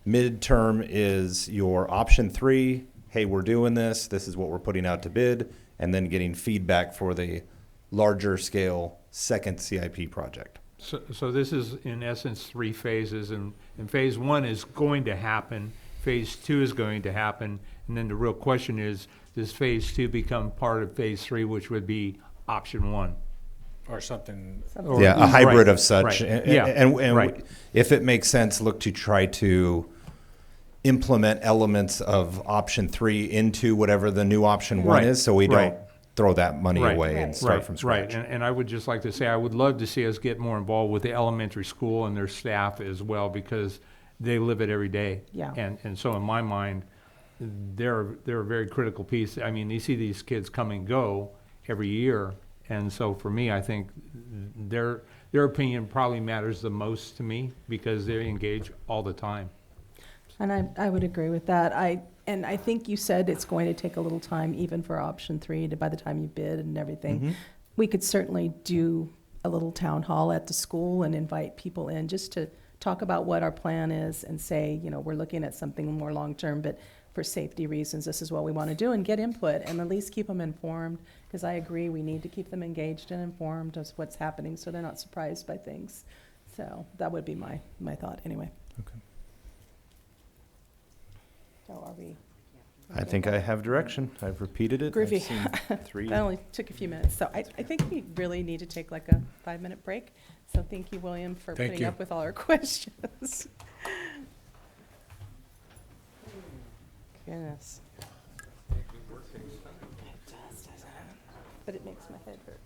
Midterm is your option 3. Hey, we're doing this. This is what we're putting out to bid, and then getting feedback for the larger scale second CIP project. So this is in essence 3 phases, and phase 1 is going to happen, phase 2 is going to happen, and then the real question is, does phase 2 become part of phase 3, which would be option 1? Or something. Yeah, a hybrid of such. Right. And right. if it makes sense, look to try to implement elements of option 3 into whatever the new option 1 Right, is, so we right. don't throw that money Right, away and start from scratch. Right, and I would just like to say, I would love to see us get more involved with the elementary school and their staff as well, because they live it every day. Yeah. And so in my mind, they're a very critical piece. I mean, you see these kids come and go every year, and so for me, I think their opinion probably matters the most to me, because they engage all the time. And I would agree with that. And I think you said it's going to take a little time, even for option 3, by the time you bid and everything. Mhm. We could certainly do a little town hall at the school and invite people in just to talk about what our plan is and say, you know, we're looking at something more long-term, but for safety reasons, this is what we want to do, and get input and at least keep them informed. Because I agree, we need to keep them engaged and informed of what's happening so they're not surprised by things. So that would be my thought anyway. Okay. So are we? I think I have direction. I've repeated it. Groovy. I've seen 3. That only took a few minutes. So I think we really need to take like a 5-minute break. So thank you, William, for Thank putting you. up with all our questions. Goodness. It does, doesn't it? But it makes my head hurt.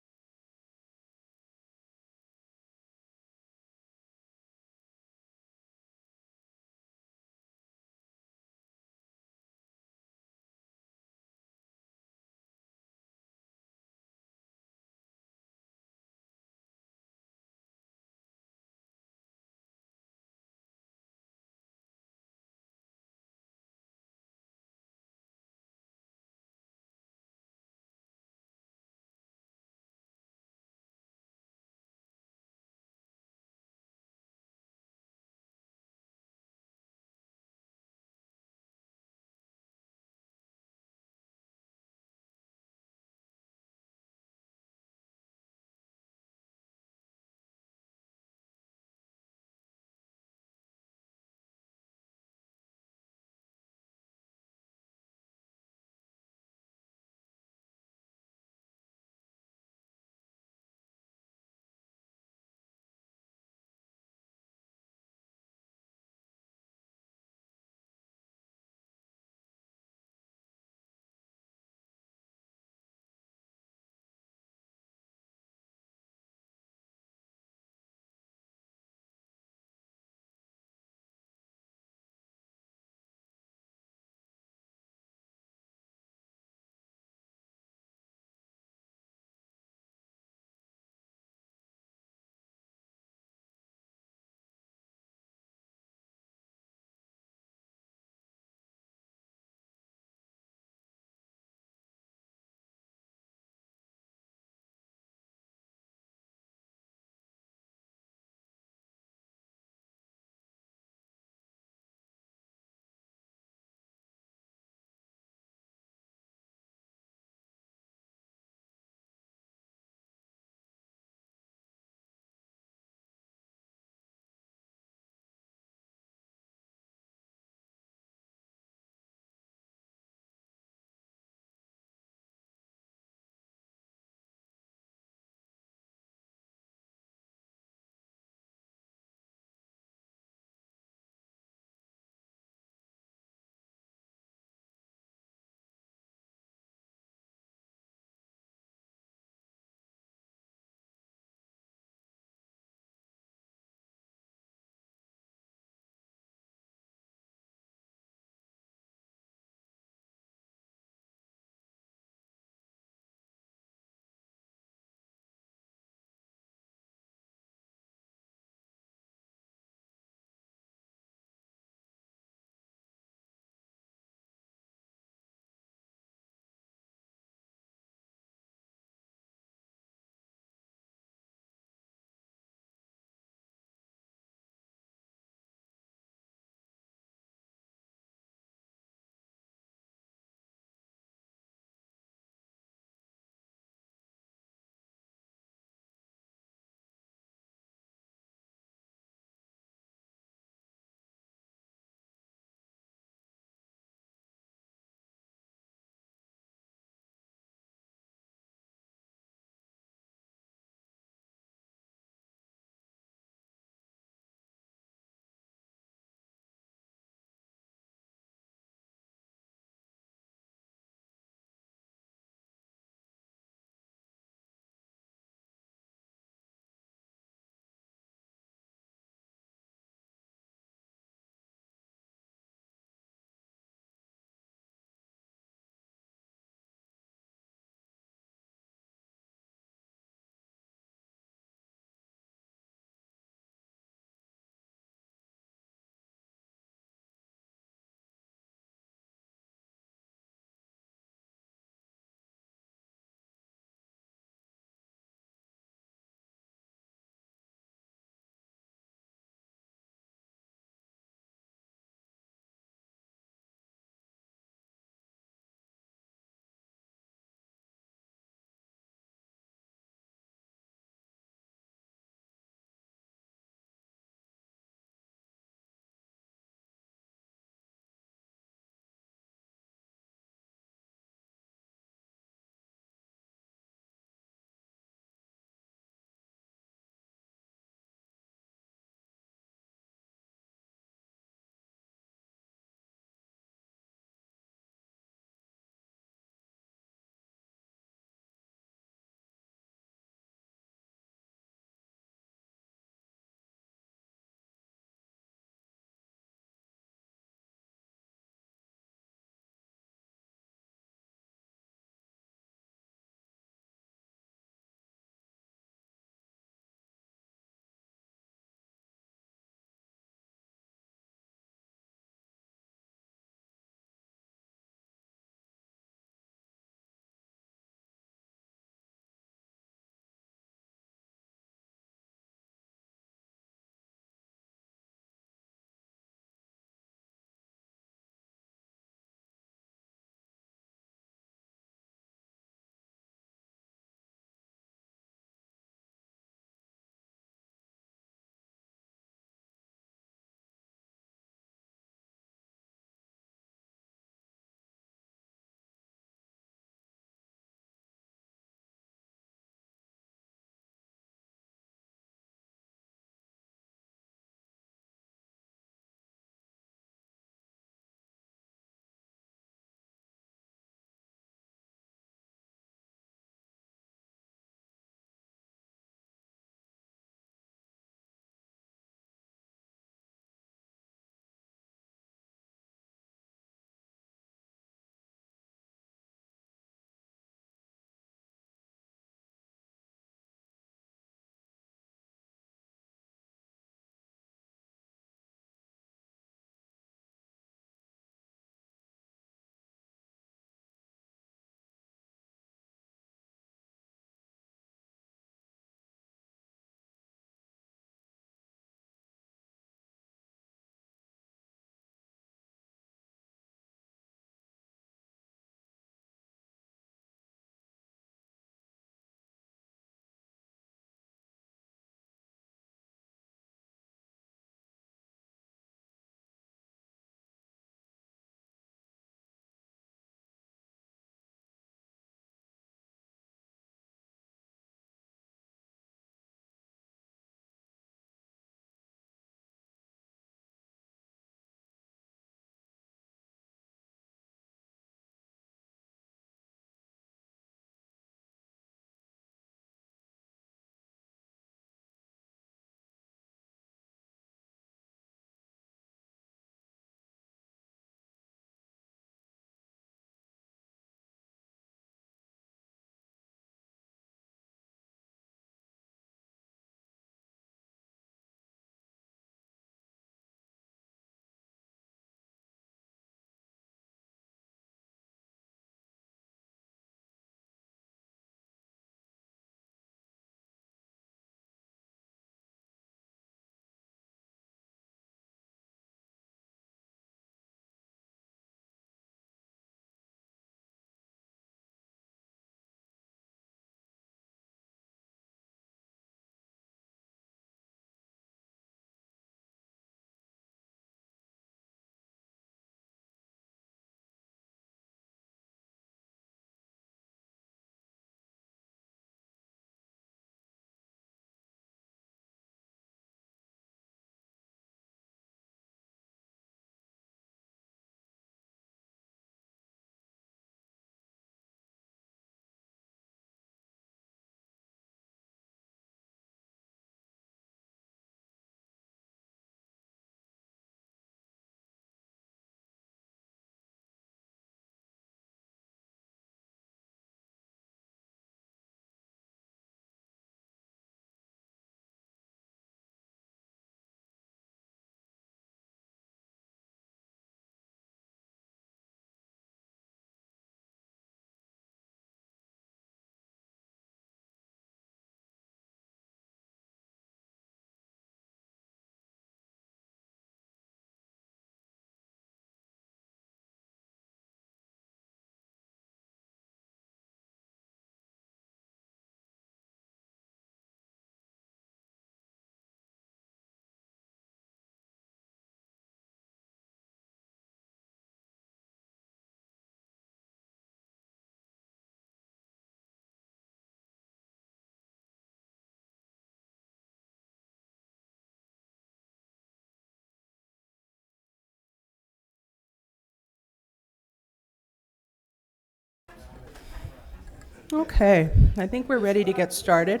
Okay, I think we're ready to get started.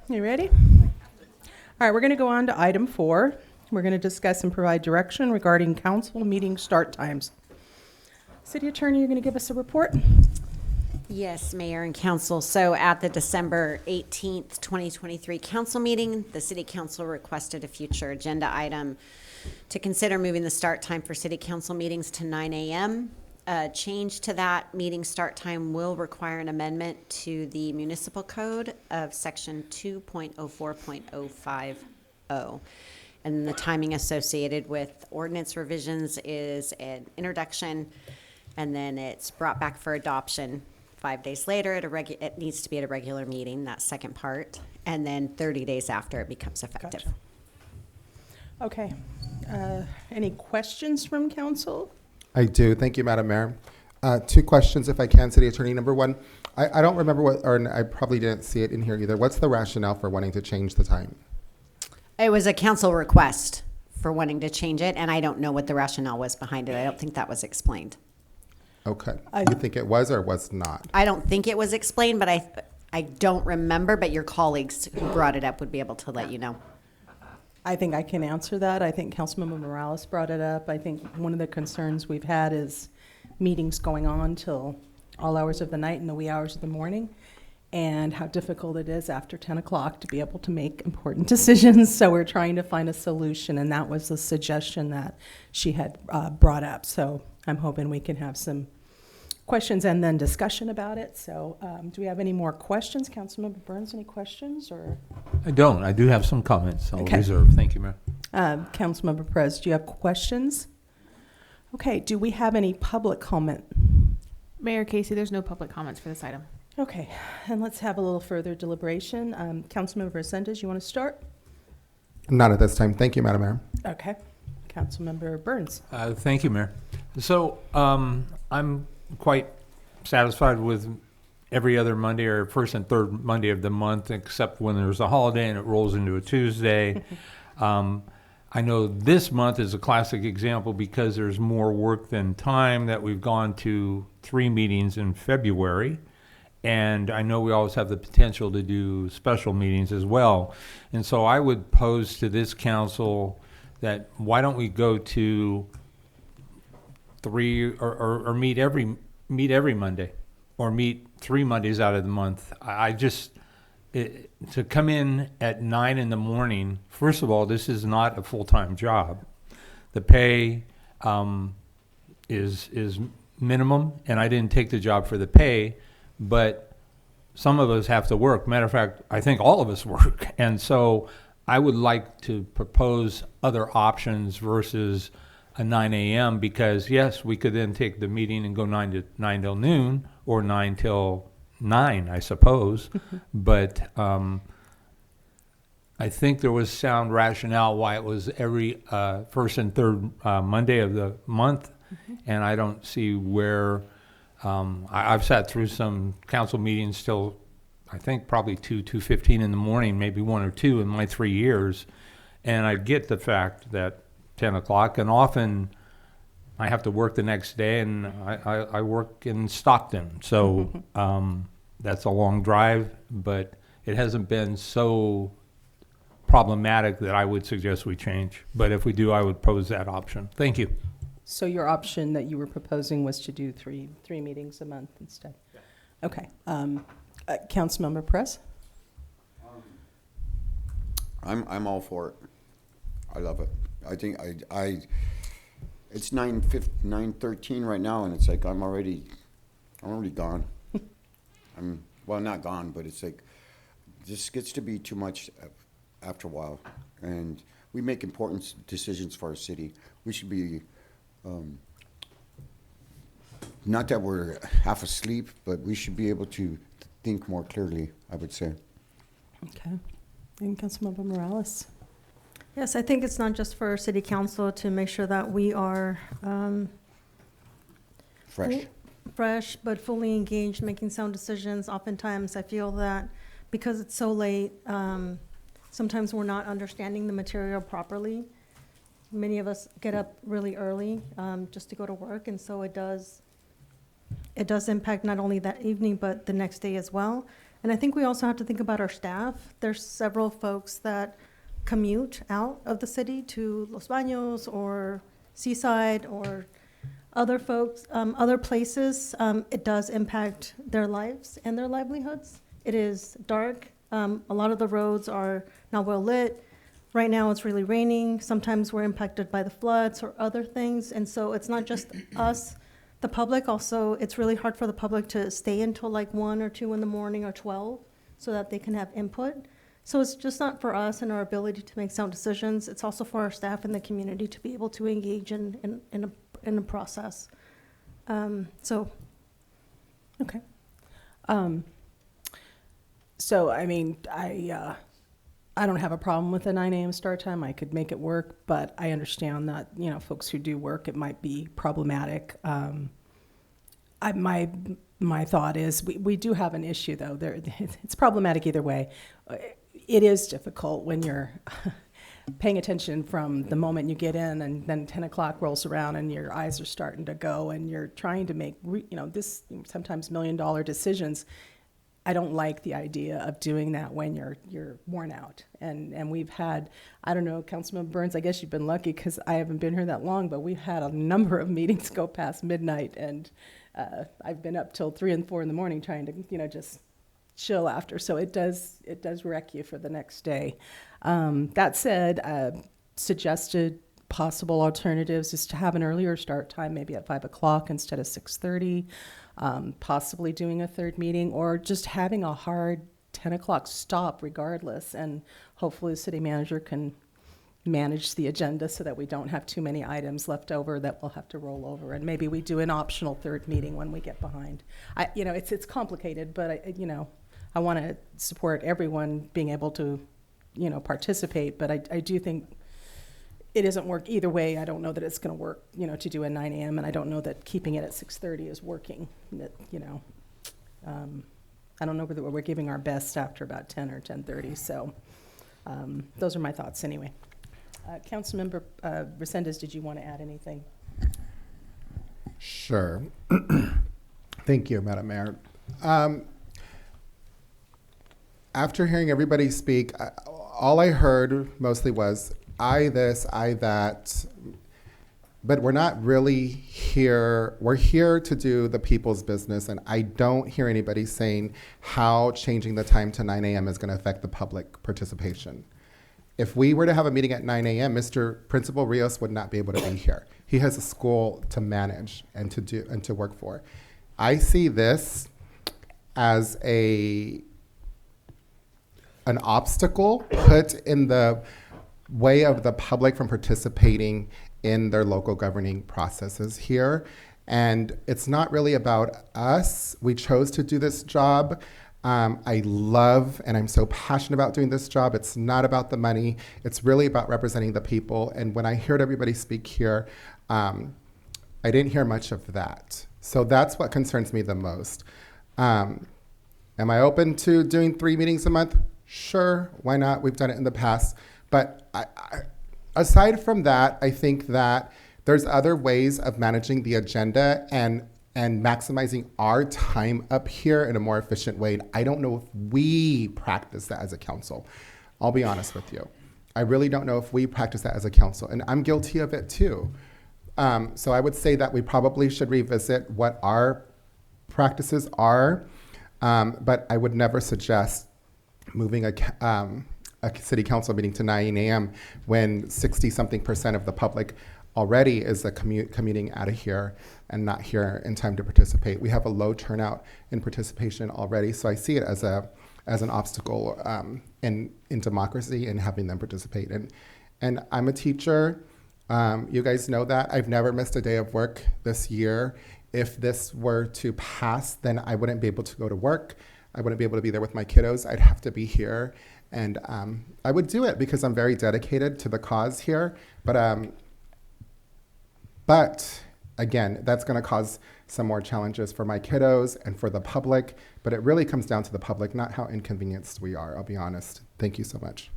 You ready? All right, we're going to go on to item 4. We're going to discuss and provide direction regarding council meeting start times. City Attorney, you're going to give us a report? Yes, Mayor and Council. So at the December 18th, 2023 council meeting, the City Council requested a future agenda item to consider moving the start time for City Council meetings to 9 a.m. A change to that meeting start time will require an amendment to the municipal code of section 2.04.050. And the timing associated with ordinance revisions is an introduction, and then it's brought back for adoption 5 days later. It needs to be at a regular meeting, that second part, and then 30 days after it becomes effective. Gotcha. Okay. Any questions from council? I do. Thank you, Madam Mayor. 2 questions, if I can, City Attorney. Number 1, I don't remember what, or I probably didn't see it in here either. What's the rationale for wanting to change the time? It was a council request for wanting to change it, and I don't know what the rationale was behind it. I don't think that was explained. Okay. You think it was or was not? I don't think it was explained, but I don't remember, but your colleagues who brought it up would be able to let you know. I think I can answer that. I think Councilmember Morales brought it up. I think one of the concerns we've had is meetings going on till all hours of the night and the wee hours of the morning, and how difficult it is after 10 o'clock to be able to make important decisions. So we're trying to find a solution, and that was the suggestion that she had brought up. So I'm hoping we can have some questions and then discussion about it. So do we have any more questions? Councilmember Burns, any questions? Or I don't. I do have some comments. I'll Okay. reserve. Thank you, Mayor. Councilmember Perez, do you have questions? Okay, do we have any public comment? Mayor Casey, there's no public comments for this item. Okay, and let's have a little further deliberation. Councilmember Resendez, you want to start? Not at this time. Thank you, Madam Mayor. Okay. Councilmember Burns. Thank you, Mayor. So I'm quite satisfied with every other Monday or first and third Monday of the month, except when there's a holiday and it rolls into a Tuesday. I know this month is a classic example because there's more work than time, that we've gone to 3 meetings in February. And I know we always have the potential to do special meetings as well. And so I would pose to this council that why don't we go to 3 or meet every Monday, or meet 3 Mondays out of the month. I just to come in at 9 in the morning. First of all, this is not a full-time job. The pay is minimum, and I didn't take the job for the pay, but some of us have to work. Matter of fact, I think all of us work, and so I would like to propose other options versus a 9 a.m. because yes, we could then take the meeting and go 9 till noon, or 9 till 9, I suppose. But I think there was sound rationale why it was every first and third Monday of the month, and I don't see where. I've sat through some council meetings till I think probably 2:15 in the morning, maybe 1 or 2 in my 3 years, and I get the fact that 10 o'clock, and often I have to work the next day, and I work in Stockton, so that's a long drive, but it hasn't been so problematic that I would suggest we change. But if we do, I would pose that option. Thank you. So your option that you were proposing was to do three meetings a month instead? Yeah. Okay. Councilmember Press? I'm all for it. I love it. I think it's 9:13 right now, and it's like I'm already gone. Well, not gone, but it's like this gets to be too much after a while, and we make important decisions for our city. We should be not that we're half asleep, but we should be able to think more clearly, I would say. Okay. And Councilmember Morales? Yes, I think it's not just for city council to make sure that we are fresh, but fully engaged, making sound decisions. Oftentimes, I feel that because it's so late, Sometimes we're not understanding the material properly. Many of us get up really early just to go to work, and so it does impact not only that evening, but the next day as well. And I think we also have to think about our staff. There's several folks that commute out of the city to Los Baños or Seaside or other folks, other places. It does impact their lives and their livelihoods. It is dark. A lot of the roads are not well lit. Right now it's really raining. Sometimes we're impacted by the floods or other things. And so it's not just us, the public. Also, it's really hard for the public to stay until like 1 or 2 in the morning or 12 so that they can have input. So it's just not for us and our ability to make sound decisions. It's also for our staff and the community to be able to engage in a process. Okay. So, I mean, I don't have a problem with the 9 a.m. start time. I could make it work, but I understand that, you know, folks who do work, it might be problematic. My thought is we do have an issue, though. It's problematic either way. It is difficult when you're paying attention from the moment you get in, and then 10 o'clock rolls around and your eyes are starting to go, and you're trying to make, this sometimes $1 million decisions. I don't like the idea of doing that when you're worn out. And we've had, I don't know, Councilman Burns, I guess you've been lucky because I haven't been here that long, but we've had a number of meetings go past midnight, and I've been up till 3 and 4 in the morning trying to, just chill after. So it does wreck you for the next day. That said, suggested possible alternatives is to have an earlier start time, maybe at 5 o'clock instead of 6:30. Possibly doing a third meeting, or just having a hard 10 o'clock stop regardless, and hopefully the city manager can manage the agenda so that we don't have too many items left over that we'll have to roll over, and maybe we do an optional third meeting when we get behind. It's complicated, but I want to support everyone being able to participate, but I do think it doesn't work either way. I don't know that it's going to work, to do a 9 a.m. and I don't know that keeping it at 6:30 is working. I don't know whether we're giving our best after about 10 or 10:30. So those are my thoughts anyway. Councilmember Resendez, did you want to add anything? Sure. Thank you, Madam Mayor. After hearing everybody speak, all I heard mostly was, I this, I that, but we're not really here. We're here to do the people's business, and I don't hear anybody saying how changing the time to 9 a.m. is going to affect the public participation. If we were to have a meeting at 9 a.m., Mr. Principal Rios would not be able to be here. He has a school to manage and to work for. I see this as an obstacle put in the way of the public from participating in their local governing processes here. And it's not really about us. We chose to do this job. I love and I'm so passionate about doing this job. It's not about the money. It's really about representing the people. And when I heard everybody speak here, I didn't hear much of that. So that's what concerns me the most. Am I open to doing 3 meetings a month? Sure, why not? We've done it in the past. But aside from that, I think that there's other ways of managing the agenda and maximizing our time up here in a more efficient way. I don't know if we practice that as a council. I'll be honest with you. I really don't know if we practice that as a council, and I'm guilty of it too. So I would say that we probably should revisit what our practices are, but I would never suggest moving a city council meeting to 9 a.m. when 60-something% of the public already is commuting out of here and not here in time to participate. We have a low turnout in participation already, so I see it as an obstacle in democracy and having them participate. And I'm a teacher. You guys know that. I've never missed a day of work this year. If this were to pass, then I wouldn't be able to go to work. I wouldn't be able to be there with my kiddos. I'd have to be here. And I would do it because I'm very dedicated to the cause here. But again, that's going to cause some more challenges for my kiddos and for the public. But it really comes down to the public, not how inconvenienced we are, I'll be honest. Thank you so much.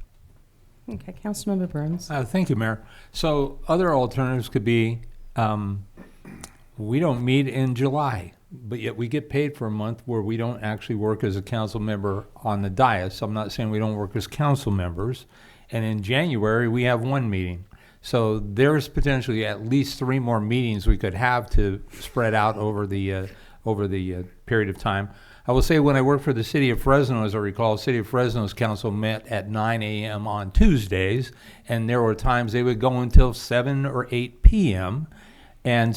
Okay, Councilmember Burns. Thank you, Mayor. So other alternatives could be, we don't meet in July, but yet we get paid for a month where we don't actually work as a council member on the dais. I'm not saying we don't work as council members. And in January, we have one meeting. So there's potentially at least 3 more meetings we could have to spread out over the period of time. I will say when I worked for the city of Fresno, as I recall, the city of Fresno's council met at 9 a.m. on Tuesdays, and there were times they would go until 7 or 8 p.m. And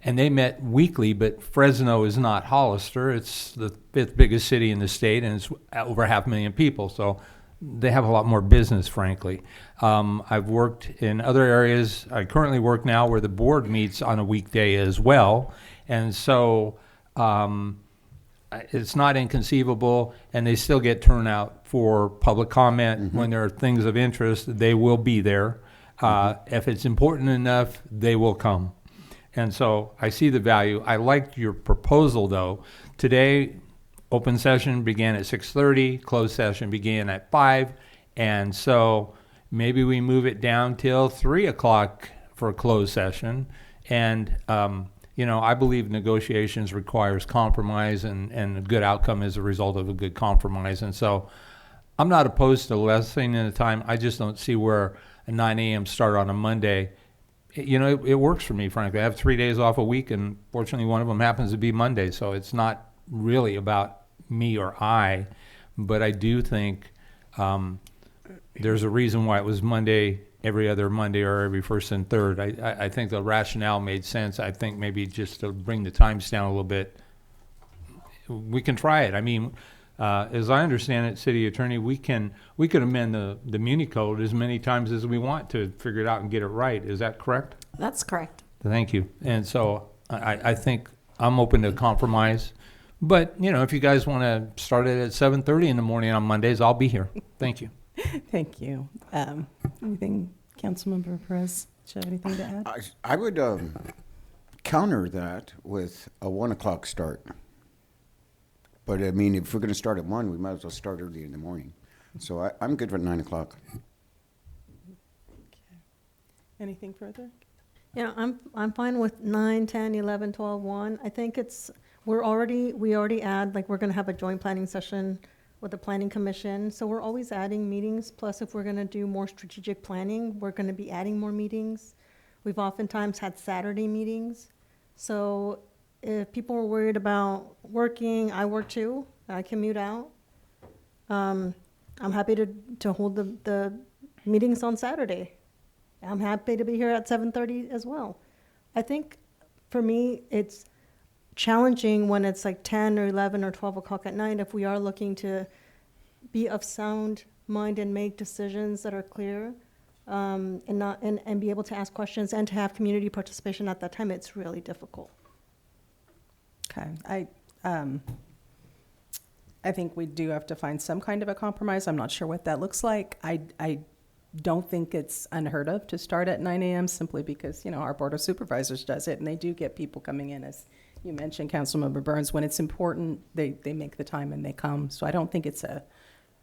they met weekly, but Fresno is not Hollister. It's the 5th biggest city in the state, and it's over 500,000 people. So they have a lot more business, frankly. I've worked in other areas. I currently work now where the board meets on a weekday as well. And so it's not inconceivable, and they still get turnout for public comment. When there are things of interest, they will be there. If it's important enough, they will come. And so I see the value. I liked your proposal, though. Today, open session began at 6:30, closed session began at 5, and so maybe we move it down till 3 o'clock for a closed session. And I believe negotiations requires compromise, and a good outcome is a result of a good compromise. And so I'm not opposed to lessening the time. I just don't see where a 9 a.m. start on a Monday. It works for me, frankly. I have 3 days off a week, and fortunately one of them happens to be Monday, so it's not really about me or I, but I do think there's a reason why it was Monday, every other Monday, or every first and third. I think the rationale made sense. I think maybe just to bring the times down a little bit, we can try it. I mean, as I understand it, City Attorney, we could amend the Muni Code as many times as we want to figure it out and get it right. Is that correct? That's correct. Thank you. And so I think I'm open to compromise. But, if you guys want to start it at 7:30 in the morning on Mondays, I'll be here. Thank you. Thank you. Anything, Councilmember Perez? Do you have anything to add? I would counter that with a 1 o'clock start. But I mean, if we're going to start at 1, we might as well start early in the morning. So I'm good with 9 o'clock. Anything further? Yeah, I'm fine with 9, 10, 11, 12, 1. I think we already add, like, we're going to have a joint planning session with the Planning Commission. So we're always adding meetings. Plus, if we're going to do more strategic planning, we're going to be adding more meetings. We've oftentimes had Saturday meetings. So if people are worried about working, I work too. I commute out. I'm happy to hold the meetings on Saturday. I'm happy to be here at 7:30 as well. I think for me, it's challenging when it's like 10 or 11 or 12 o'clock at night if we are looking to be of sound mind and make decisions that are clear, and be able to ask questions and to have community participation at that time. It's really difficult. Okay. I think we do have to find some kind of a compromise. I'm not sure what that looks like. I don't think it's unheard of to start at 9 a.m. simply because, our Board of Supervisors does it, and they do get people coming in, as you mentioned, Councilmember Burns. When it's important, they make the time and they come. So I don't think it's a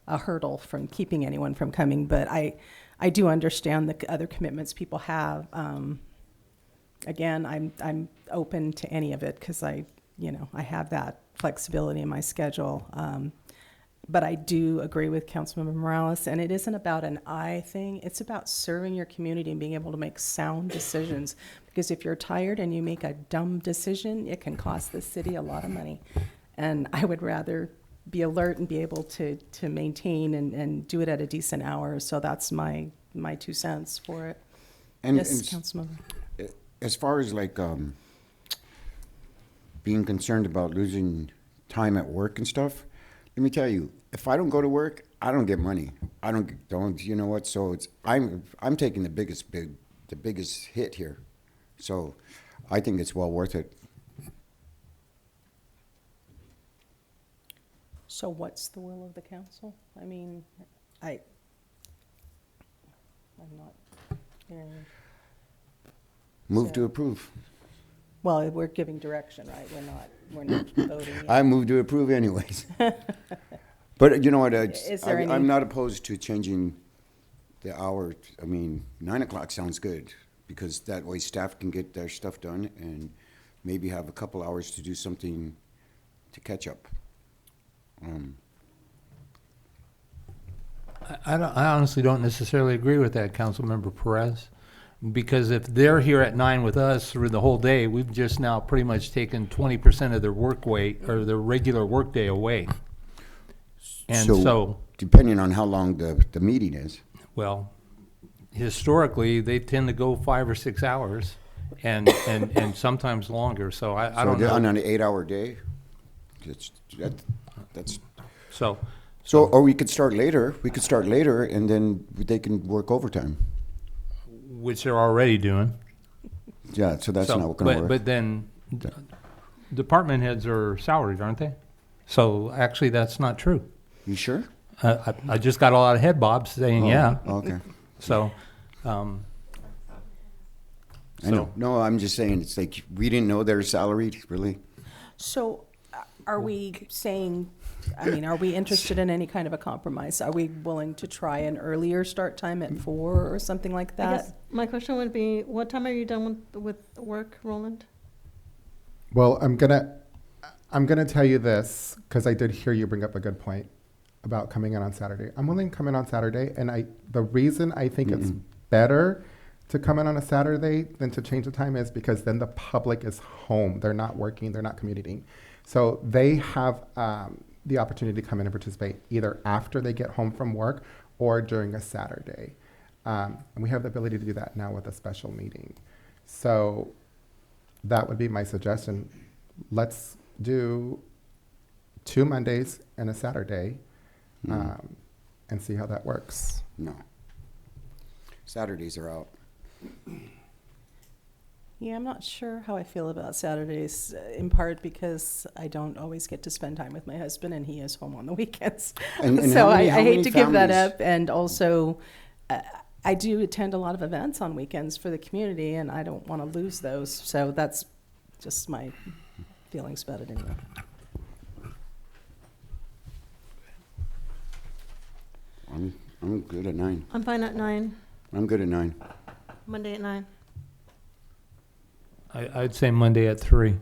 hurdle from keeping anyone from coming, but I do understand the other commitments people have. Again, I'm open to any of it because I have that flexibility in my schedule. But I do agree with Councilmember Morales, and it isn't about an I thing. It's about serving your community and being able to make sound decisions. Because if you're tired and you make a dumb decision, it can cost the city a lot of money. And I would rather be alert and be able to maintain and do it at a decent hour. So that's my 2 cents for it. And, yes, and Councilmember. As far as being concerned about losing time at work and stuff, let me tell you, if I don't go to work, I don't get money. I don't. You know what? So I'm taking the biggest hit here. So I think it's well worth it. So what's the will of the council? I mean, I'm not hearing. Move to approve. Well, we're giving direction, right? We're not voting yet. I move to approve anyways. But you know what? Is there any- I'm not opposed to changing the hour, I mean, 9 o'clock sounds good, because that way staff can get their stuff done and maybe have a couple hours to do something to catch up. I honestly don't necessarily agree with that, Councilmember Perez, because if they're here at 9 with us through the whole day, we've just now pretty much taken 20% of their work weight or their regular workday away. And so, depending on how long the meeting is. well, historically, they tend to go 5 or 6 hours, and sometimes longer. So I don't know. On an 8-hour day, that's So, or we could start later. We could start later, and then they can work overtime. which they're already doing. Yeah, so that's not going to work. But then, department heads are salaried, aren't they? So actually, that's not true. You sure? I just got a lot of head bobs saying yeah. Okay. So, I know. No, I'm just saying, it's like, we didn't know they're salaried, really. So are we saying, I mean, are we interested in any kind of a compromise? Are we willing to try an earlier start time at 4 or something like I that? guess my question would be, what time are you done with work, Roland? Well, I'm gonna tell you this, because I did hear you bring up a good point about coming in on Saturday. I'm willing to come in on Saturday, and the reason I think it's better to come in on a Saturday than to change the time is because then the public is home. They're not working, they're not commuting. So they have the opportunity to come in and participate either after they get home from work or during a Saturday. And we have the ability to do that now with a special meeting. So that would be my suggestion. Let's do 2 Mondays and a Saturday and see how that works. No. Saturdays are out. Yeah, I'm not sure how I feel about Saturdays, in part because I don't always get to spend time with my husband, and he is home on the weekends. And So how I many hate to give that families- up. And also, I do attend a lot of events on weekends for the community, and I don't want to lose those. So that's just my feelings about it anyway. I'm good at 9. I'm fine at 9, I'm good at 9. Monday at 9. I'd say Monday at 3.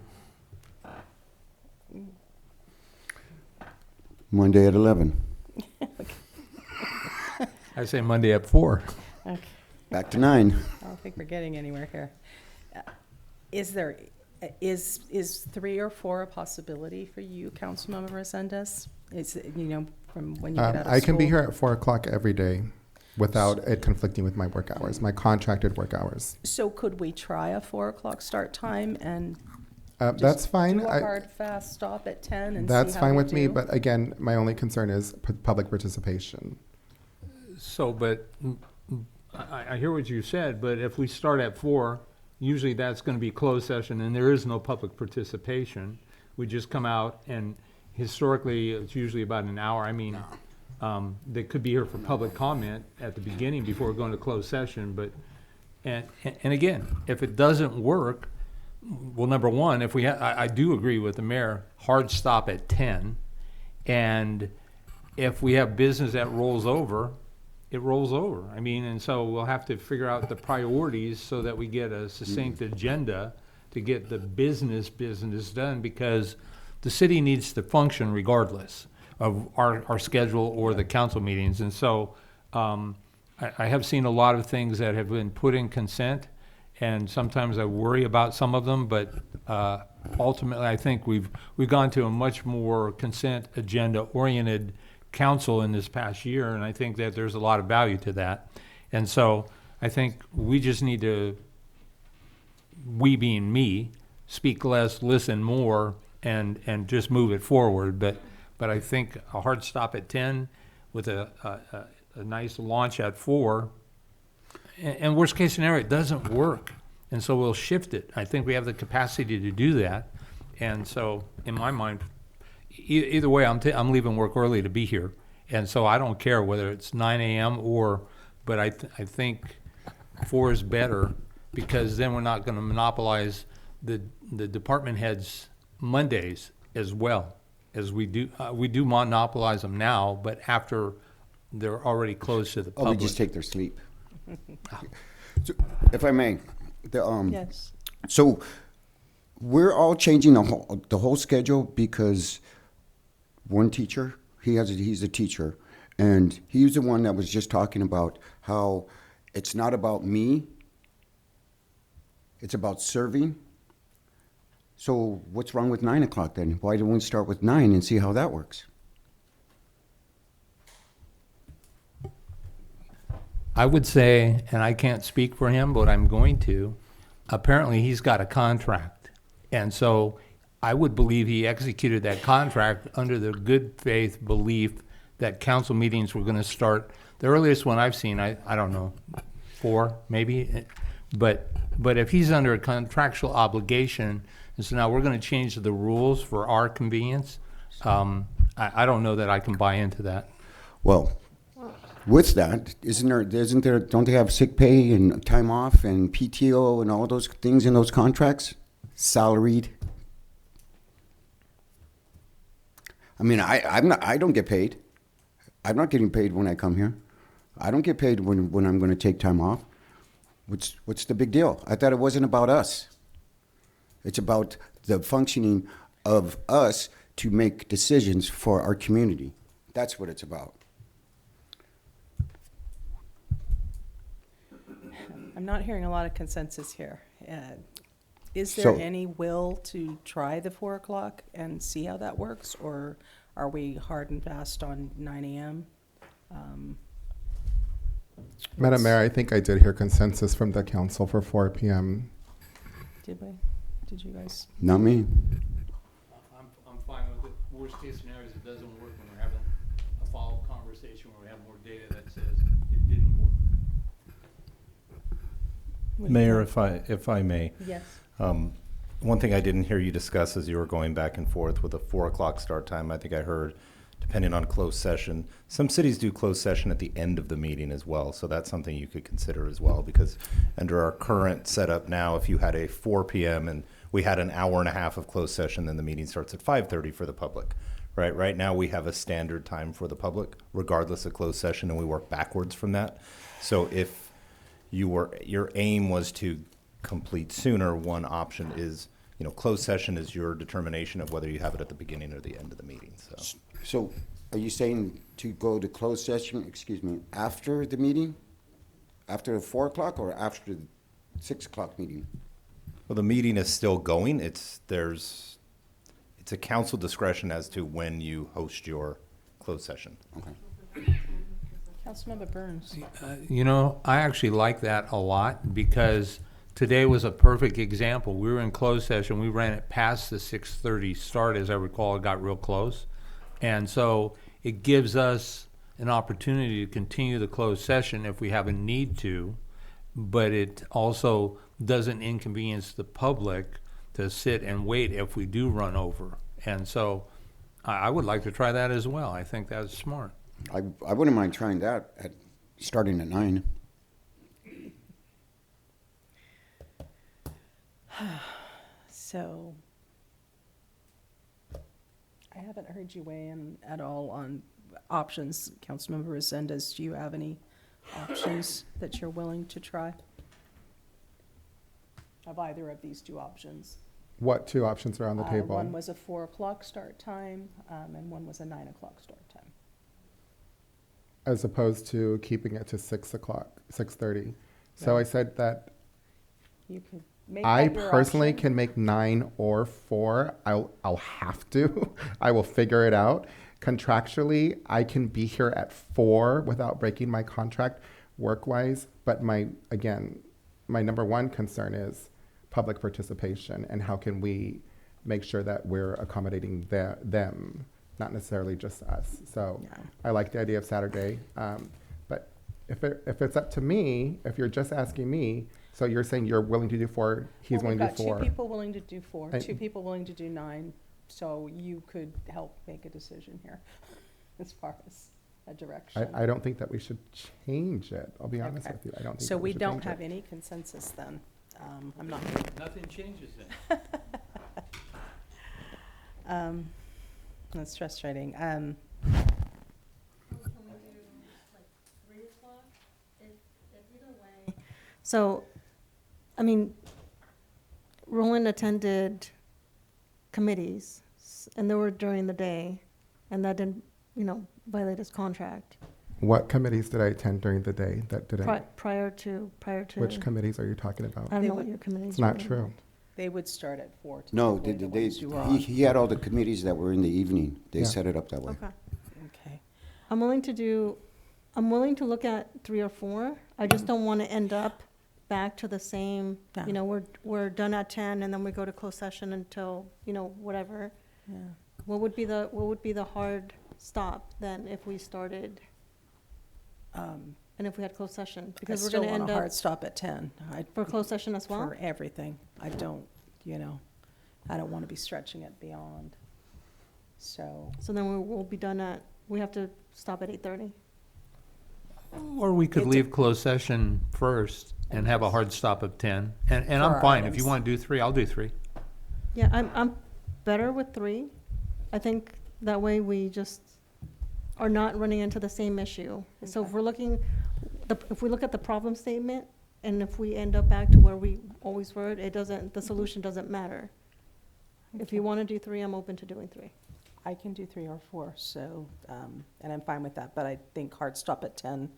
Monday at 11. I'd say Monday at 4. Okay. Back to 9. I don't think we're getting anywhere here. Is 3 or 4 a possibility for you, Councilmember Resendez? Is it, from when you get out of school? I can be here at 4 o'clock every day without it conflicting with my work hours, my contracted work hours. So could we try a 4 o'clock start time and That's fine. do a hard, fast stop at 10 and That's see how fine we with me, do? but again, my only concern is public participation. So, but I hear what you said, but if we start at 4, usually that's going to be closed session and there is no public participation. We just come out, and historically, it's usually about an hour. I mean, they could be here for public comment at the beginning before going to closed session, but, and again, if it doesn't work, well, number one, if we I do agree with the mayor, hard stop at 10, and if we have business that rolls over, it rolls over. I mean, and so we'll have to figure out the priorities so that we get a succinct agenda to get the business done, because the city needs to function regardless of our schedule or the council meetings. And so I have seen a lot of things that have been put in consent, and sometimes I worry about some of them, but ultimately I think we've gone to a much more consent agenda oriented council in this past year, and I think that there's a lot of value to that. And so I think we just need to, we being me, speak less, listen more, and just move it forward. But I think a hard stop at 10 with a nice launch at 4, and worst case scenario, it doesn't work, and so we'll shift it. I think we have the capacity to do that, and so in my mind, either way, I'm leaving work early to be here, and so I don't care whether it's 9 a.m. but I think 4 is better, because then we're not going to monopolize the department heads Mondays as well as we do. We do monopolize them now, but after they're already closed to the Oh, public. we just take their sleep. So, if I may, Yes. So we're all changing the whole schedule because one teacher, he's a teacher, and he's the one that was just talking about how it's not about me, it's about serving. So what's wrong with 9 o'clock then? Why don't we start with 9 and see how that works? I would say, and I can't speak for him, but I'm going to, apparently he's got a contract. And so I would believe he executed that contract under the good faith belief that council meetings were going to start. The earliest one I've seen, I don't know, 4 maybe. But if he's under a contractual obligation, and so now we're going to change the rules for our convenience, I don't know that I can buy into that. Well, with that, don't they have sick pay and time off and PTO and all those things in those contracts? Salaried? I mean, I don't get paid. I'm not getting paid when I come here. I don't get paid when I'm going to take time off. What's the big deal? I thought it wasn't about us. It's about the functioning of us to make decisions for our community. That's what it's about. I'm not hearing a lot of consensus here. Is there So- any will to try the 4 o'clock and see how that works, or are we hard and fast on 9 a.m.? Madam Mayor, I think I did hear consensus from the council for 4 p.m. Did we? Did you guys? Not me. I'm fine with it. Worst case scenario is it doesn't work when we're having a follow-up conversation where we have more data that says it didn't work. Mayor, if I may. Yes. One thing I didn't hear you discuss as you were going back and forth with a 4 o'clock start time, I think I heard, depending on closed session. Some cities do closed session at the end of the meeting as well, so that's something you could consider as well, because under our current setup now, if you had a 4 p.m. and we had an hour and a half of closed session, then the meeting starts at 5:30 for the public. Right now we have a standard time for the public, regardless of closed session, and we work backwards from that. So if your aim was to complete sooner, one option is, closed session is your determination of whether you have it at the beginning or the end of the meeting. So are you saying to go to closed session, after the meeting? After 4 o'clock or after the 6 o'clock meeting? Well, the meeting is still going. It's a council discretion as to when you host your closed session. Okay. Councilmember Burns. I actually like that a lot because today was a perfect example. We were in closed session. We ran it past the 6:30 start, as I recall. It got real close. And so it gives us an opportunity to continue the closed session if we have a need to, but it also doesn't inconvenience the public to sit and wait if we do run over. And so I would like to try that as well. I think that's smart. I wouldn't mind trying that starting at 9. So, I haven't heard you weigh in at all on options. Councilmember Resendez, do you have any options that you're willing to try? Of either of these two options? What 2 options are on the table? One was a 4 o'clock start time, and one was a 9 o'clock start time. As opposed to keeping it to 6 o'clock, 6:30. So No. I said that You could make I that your personally option. can make 9 or 4. I'll have to. I will figure it out. Contractually, I can be here at 4 without breaking my contract work-wise. But my number one concern is public participation and how can we make sure that we're accommodating them, not necessarily just us. So I like the idea of Saturday. But if it's up to me, if you're just asking me, so you're saying you're willing to do 4, he's willing to do 4. We've got 2 people willing to do 4, I- 2 people willing to do 9, so you could help make a decision here as far as a direction. I don't think that we should change it. I'll be honest Okay. with you. I don't think So that we should don't change have it. any consensus then. I'm not. Nothing changes then. That's frustrating. So, I mean, Roland attended committees, and they were during the day, and that didn't, violate his contract. What committees did I attend during the day that didn't? Prior to. Which committees are you talking about? I don't know what your committees It's not were. true. They would start at 4 to No, typically the ones you were on. he had all the committees that were in the evening. They Yeah. set it up that way. Okay. Okay. I'm willing to look at 3 or 4. I just don't want to end up back to the same, Yeah. we're done at 10 and then we go to closed session until, whatever. Yeah. What would be the hard stop then if we started, and if we had closed session? Because I we're still going to want end a up hard stop at 10. for closed session as well? For everything. I don't want to be stretching it beyond. So, So then we'll be done we have to stop at 8:30? Or we could It leave closed session first and have a hard stop of 10. And For I'm our fine. If you items. want to do 3, I'll do 3. Yeah, I'm better with 3. I think that way we just are not running into the same issue. So if we look at the problem statement, and if we end up back to where we always were, the solution doesn't matter. If you want to do 3, I'm open to doing 3. I can do 3 or 4, so, and I'm fine with that, but I think hard stop at 10,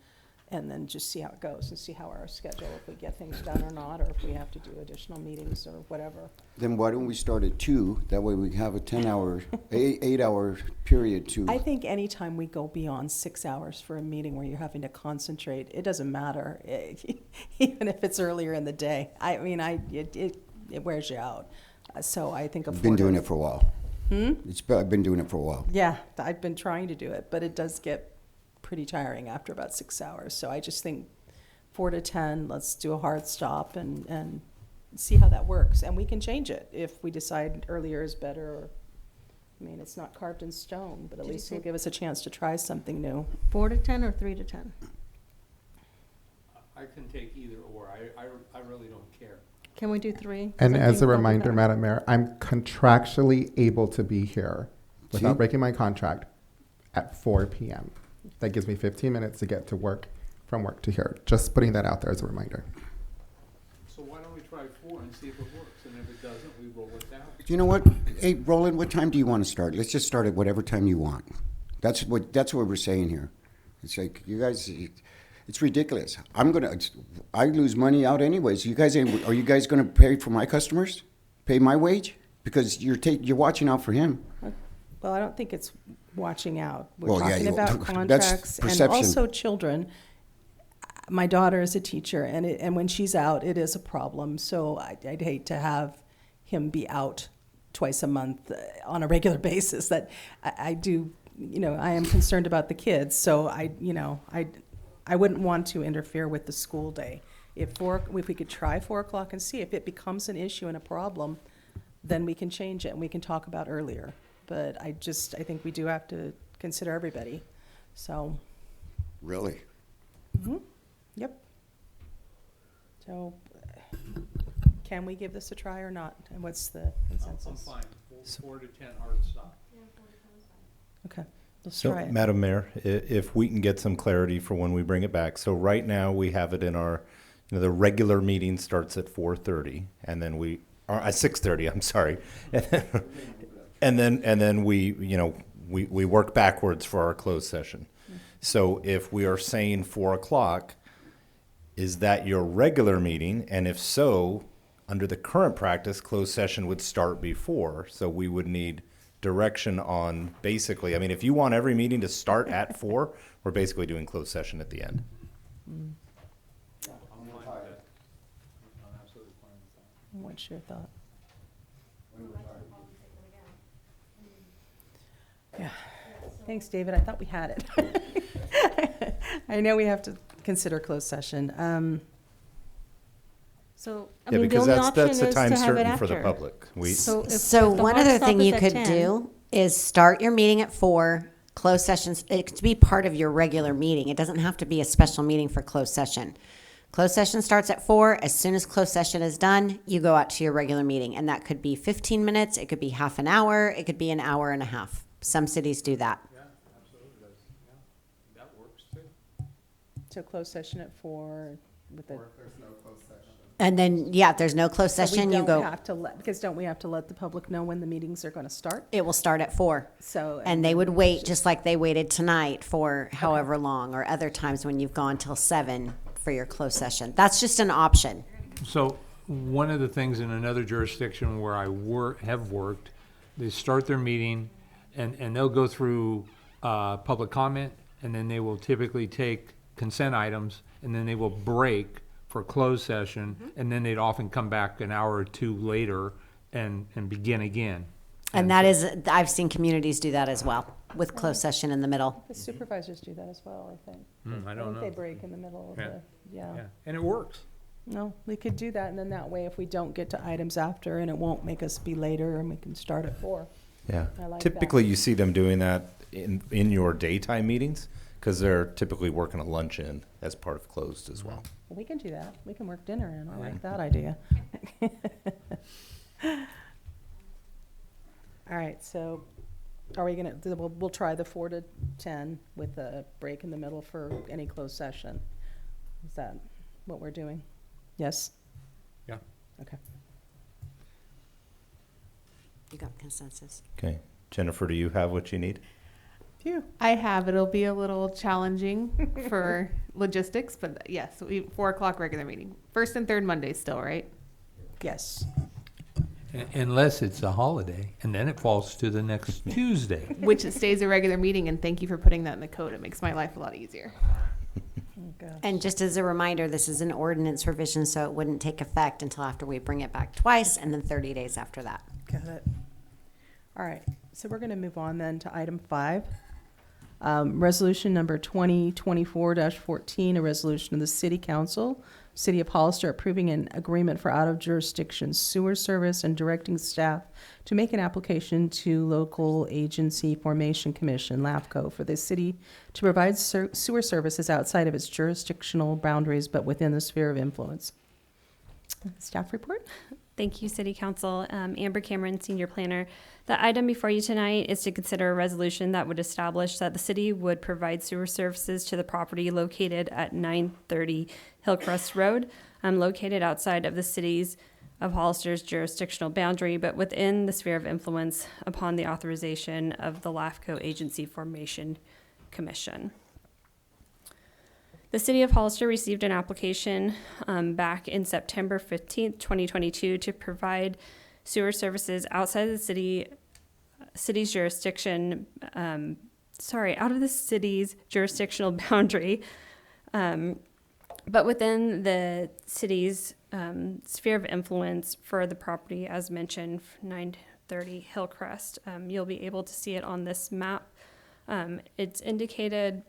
and then just see how it goes, and see how our schedule, if we get things done or not, or if we have to do additional meetings or whatever. Then why don't we start at 2? That way we have a 10-hour, 8-hour period to. I think anytime we go beyond 6 hours for a meeting where you're having to concentrate, it doesn't matter, even if it's earlier in the day. I mean, it wears you out. So I think I've been doing it for a while. I've been doing it for a while. Yeah, I've been trying to do it, but it does get pretty tiring after about 6 hours. So I just think 4 to 10, let's do a hard stop and see how that works. And we can change it if we decide earlier is better. Or, I mean, it's not carved in stone, but at Did you least say- it'll give us a chance to try something new. 4 to 10 or 3 to 10? I can take either or. I really don't care. Can we do 3? And I as think a that'll be reminder, better. Madam Mayor, I'm contractually able to be here without See? breaking my contract at 4 p.m. That gives me 15 minutes to get to work, from work to here. Just putting that out there as a reminder. So why don't we try 4 and see if it works? And if it doesn't, we roll it down. You know what? Hey, Roland, what time do you want to start? Let's just start at whatever time you want. That's what we're saying here. It's like, you guys, it's ridiculous. I lose money out anyways. Are you guys gonna pay for my customers? Pay my wage? Because you're watching out for him. Well, I don't think it's watching out. We're Well, yeah, talking you- about that's contracts and perception. also children. My daughter is a teacher, and when she's out, it is a problem. So I'd hate to have him be out twice a month on a regular basis. That I do, I am concerned about the kids. So I wouldn't want to interfere with the school day. If we could try 4 o'clock and see if it becomes an issue and a problem, then we can change it and we can talk about earlier. But I think we do have to consider everybody. So. Really? Mm-hmm. Yep. So, can we give this a try or not? And what's the consensus? I'm fine. 4 to 10 hard stop. Okay, let's So, try it. Madam Mayor, if we can get some clarity for when we bring it back. So right now, we have it in our, the regular meeting starts at 4:30, and then or at 6:30, I'm sorry. And then we work backwards for our closed session. So if we are saying 4 o'clock, is that your regular meeting? And if so, under the current practice, closed session would start before. So we would need direction on basically, if you want every meeting to start at 4, we're basically doing closed session at the end. I'm fine with that. I'm absolutely fine with that. What's your thought? Yeah. Thanks, David. I thought we had it. I know we have to consider closed session. So, Yeah, the because only that's option a is time to have it certain for the after. public. So if So the one hard other stop thing is you at could 10, do is start your meeting at 4, closed sessions, it could be part of your regular meeting. It doesn't have to be a special meeting for closed session. Closed session starts at 4. As soon as closed session is done, you go out to your regular meeting. And that could be 15 minutes, it could be half an hour, it could be an hour and a half. Some cities do that. Yeah, absolutely does. Yeah, that works too. So closed session at 4 with the. Or if there's no closed And then, yeah, if there's no closed So we session, you don't go, have to let, because don't we have to let the public know when the meetings are going to start? it will start at 4. So. And they would wait, just like they waited tonight for however long, or other times when you've gone till 7 for your closed session. That's just an option. So one of the things in another jurisdiction where I have worked, they start their meeting and they'll go through public comment, and then they will typically take consent items, and then they will break for closed session, and then they'd often come back an hour or two later and begin again. And that is, I've seen communities do that as well, with closed session in the middle. The supervisors do that as well, I think. I don't think know. they break in the middle of Yeah. yeah. And it works. No, we could do that, and then that way, if we don't get to items after, and it won't make us be later, and we can start at 4. Yeah. I like Typically, that. you see them doing that in your daytime meetings because they're typically working a lunch in as part of closed as well. We can do that. We can work dinner in. I like that idea. All right, so are we gonna, we'll try the 4 to 10 with a break in the middle for any closed session. Is that what we're doing? Yes? Yeah. Okay. You got consensus. Okay. Jennifer, do you have what you need? Phew. I have. It'll be a little challenging for logistics, but yes, 4 o'clock regular meeting. First and third Mondays still, right? Yes. Unless it's a holiday, and then it falls to the next Tuesday. Which it stays a regular meeting, and thank you for putting that in the code. It makes my life a lot easier. And just as a reminder, this is an ordinance revision, so it wouldn't take effect until after we bring it back twice, and then 30 days after that. Got it. All right, so we're going to move on then to item 5. Resolution number 2024-14, a resolution of the City Council, City of Hollister, approving an agreement for out-of-jurisdiction sewer service and directing staff to make an application to Local Agency Formation Commission, LAFCO, for the city to provide sewer services outside of its jurisdictional boundaries but within the sphere of influence. Staff report? Thank you, City Council. Amber Cameron, Senior Planner. The item before you tonight is to consider a resolution that would establish that the city would provide sewer services to the property located at 930 Hillcrest Road, located outside of the city's of Hollister's jurisdictional boundary, but within the sphere of influence upon the authorization of the LAFCO Agency Formation Commission. The City of Hollister received an application back in September 15th, 2022 to provide sewer services outside of the city's jurisdiction, out of the city's jurisdictional boundary, but within the city's sphere of influence for the property, as mentioned, 930 Hillcrest. You'll be able to see it on this map. It's indicated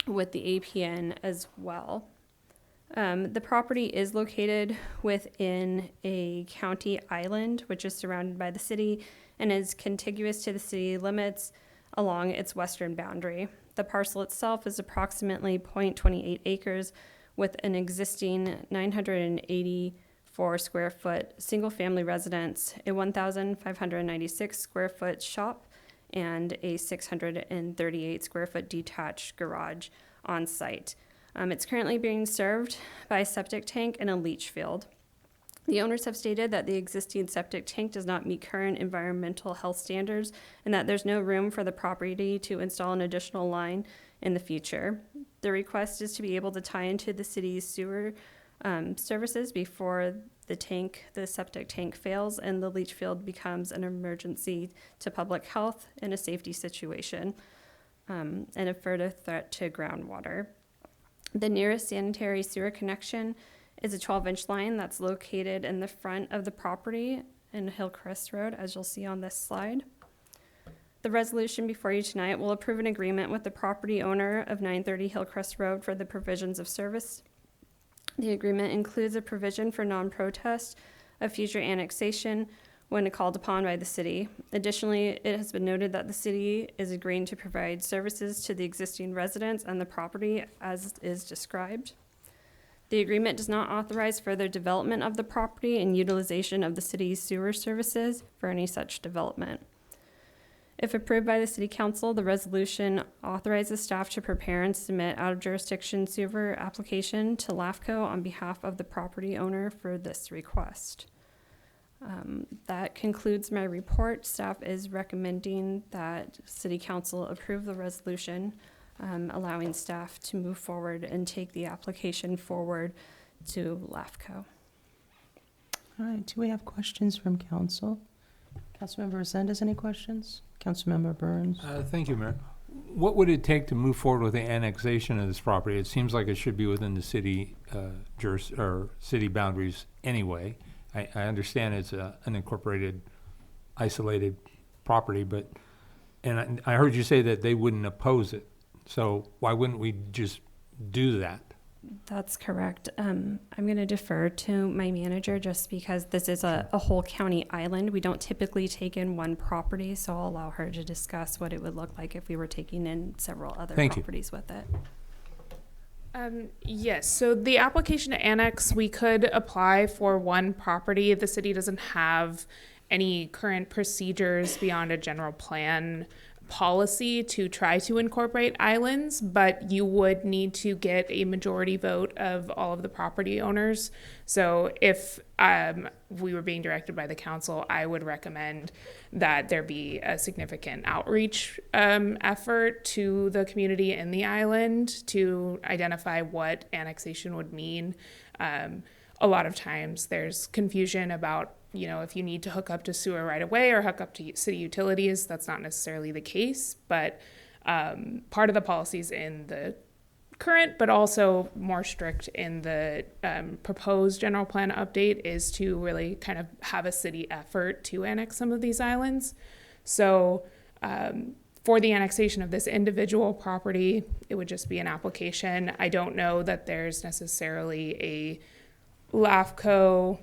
with the APN as well. The property is located within a county island, which is surrounded by the city and is contiguous to the city limits along its western boundary. The parcel itself is approximately 0.28 acres with an existing 984 square foot single family residence, a 1,596 square foot shop, and a 638 square foot detached garage on site. It's currently being served by a septic tank and a leach field. The owners have stated that the existing septic tank does not meet current environmental health standards and that there's no room for the property to install an additional line in the future. The request is to be able to tie into the city's sewer services before the septic tank fails and the leach field becomes an emergency to public health and a safety situation, and a further threat to groundwater. The nearest sanitary sewer connection is a 12-inch line that's located in the front of the property in Hillcrest Road, as you'll see on this slide. The resolution before you tonight will approve an agreement with the property owner of 930 Hillcrest Road for the provisions of service. The agreement includes a provision for non-protest of future annexation when called upon by the city. Additionally, it has been noted that the city is agreeing to provide services to the existing residents and the property as is described. The agreement does not authorize further development of the property and utilization of the city's sewer services for any such development. If approved by the City Council, the resolution authorizes staff to prepare and submit out-of-jurisdiction sewer application to LAFCO on behalf of the property owner for this request. That concludes my report. Staff is recommending that City Council approve the resolution, allowing staff to move forward and take the application forward to LAFCO. All right, do we have questions from council? Councilmember Resendez, any questions? Councilmember Burns? Thank you, Mayor. What would it take to move forward with the annexation of this property? It seems like it should be within the city city boundaries anyway. I understand it's an unincorporated, isolated property, but I heard you say that they wouldn't oppose it. So why wouldn't we just do that? That's correct. I'm going to defer to my manager just because this is a whole county island. We don't typically take in one property, so I'll allow her to discuss what it would look like if we were taking in several other properties with it. Yes, so the application to annex, we could apply for one property. The city doesn't have any current procedures beyond a general plan policy to try to incorporate islands, but you would need to get a majority vote of all of the property owners. So if we were being directed by the council, I would recommend that there be a significant outreach effort to the community in the island to identify what annexation would mean. A lot of times there's confusion about, you know, if you need to hook up to sewer right away or hook up to city utilities. That's not necessarily the case, but part of the policies in the current, but also more strict in the proposed general plan update is to really kind of have a city effort to annex some of these islands. So for the annexation of this individual property, it would just be an application. I don't know that there's necessarily a LAFCO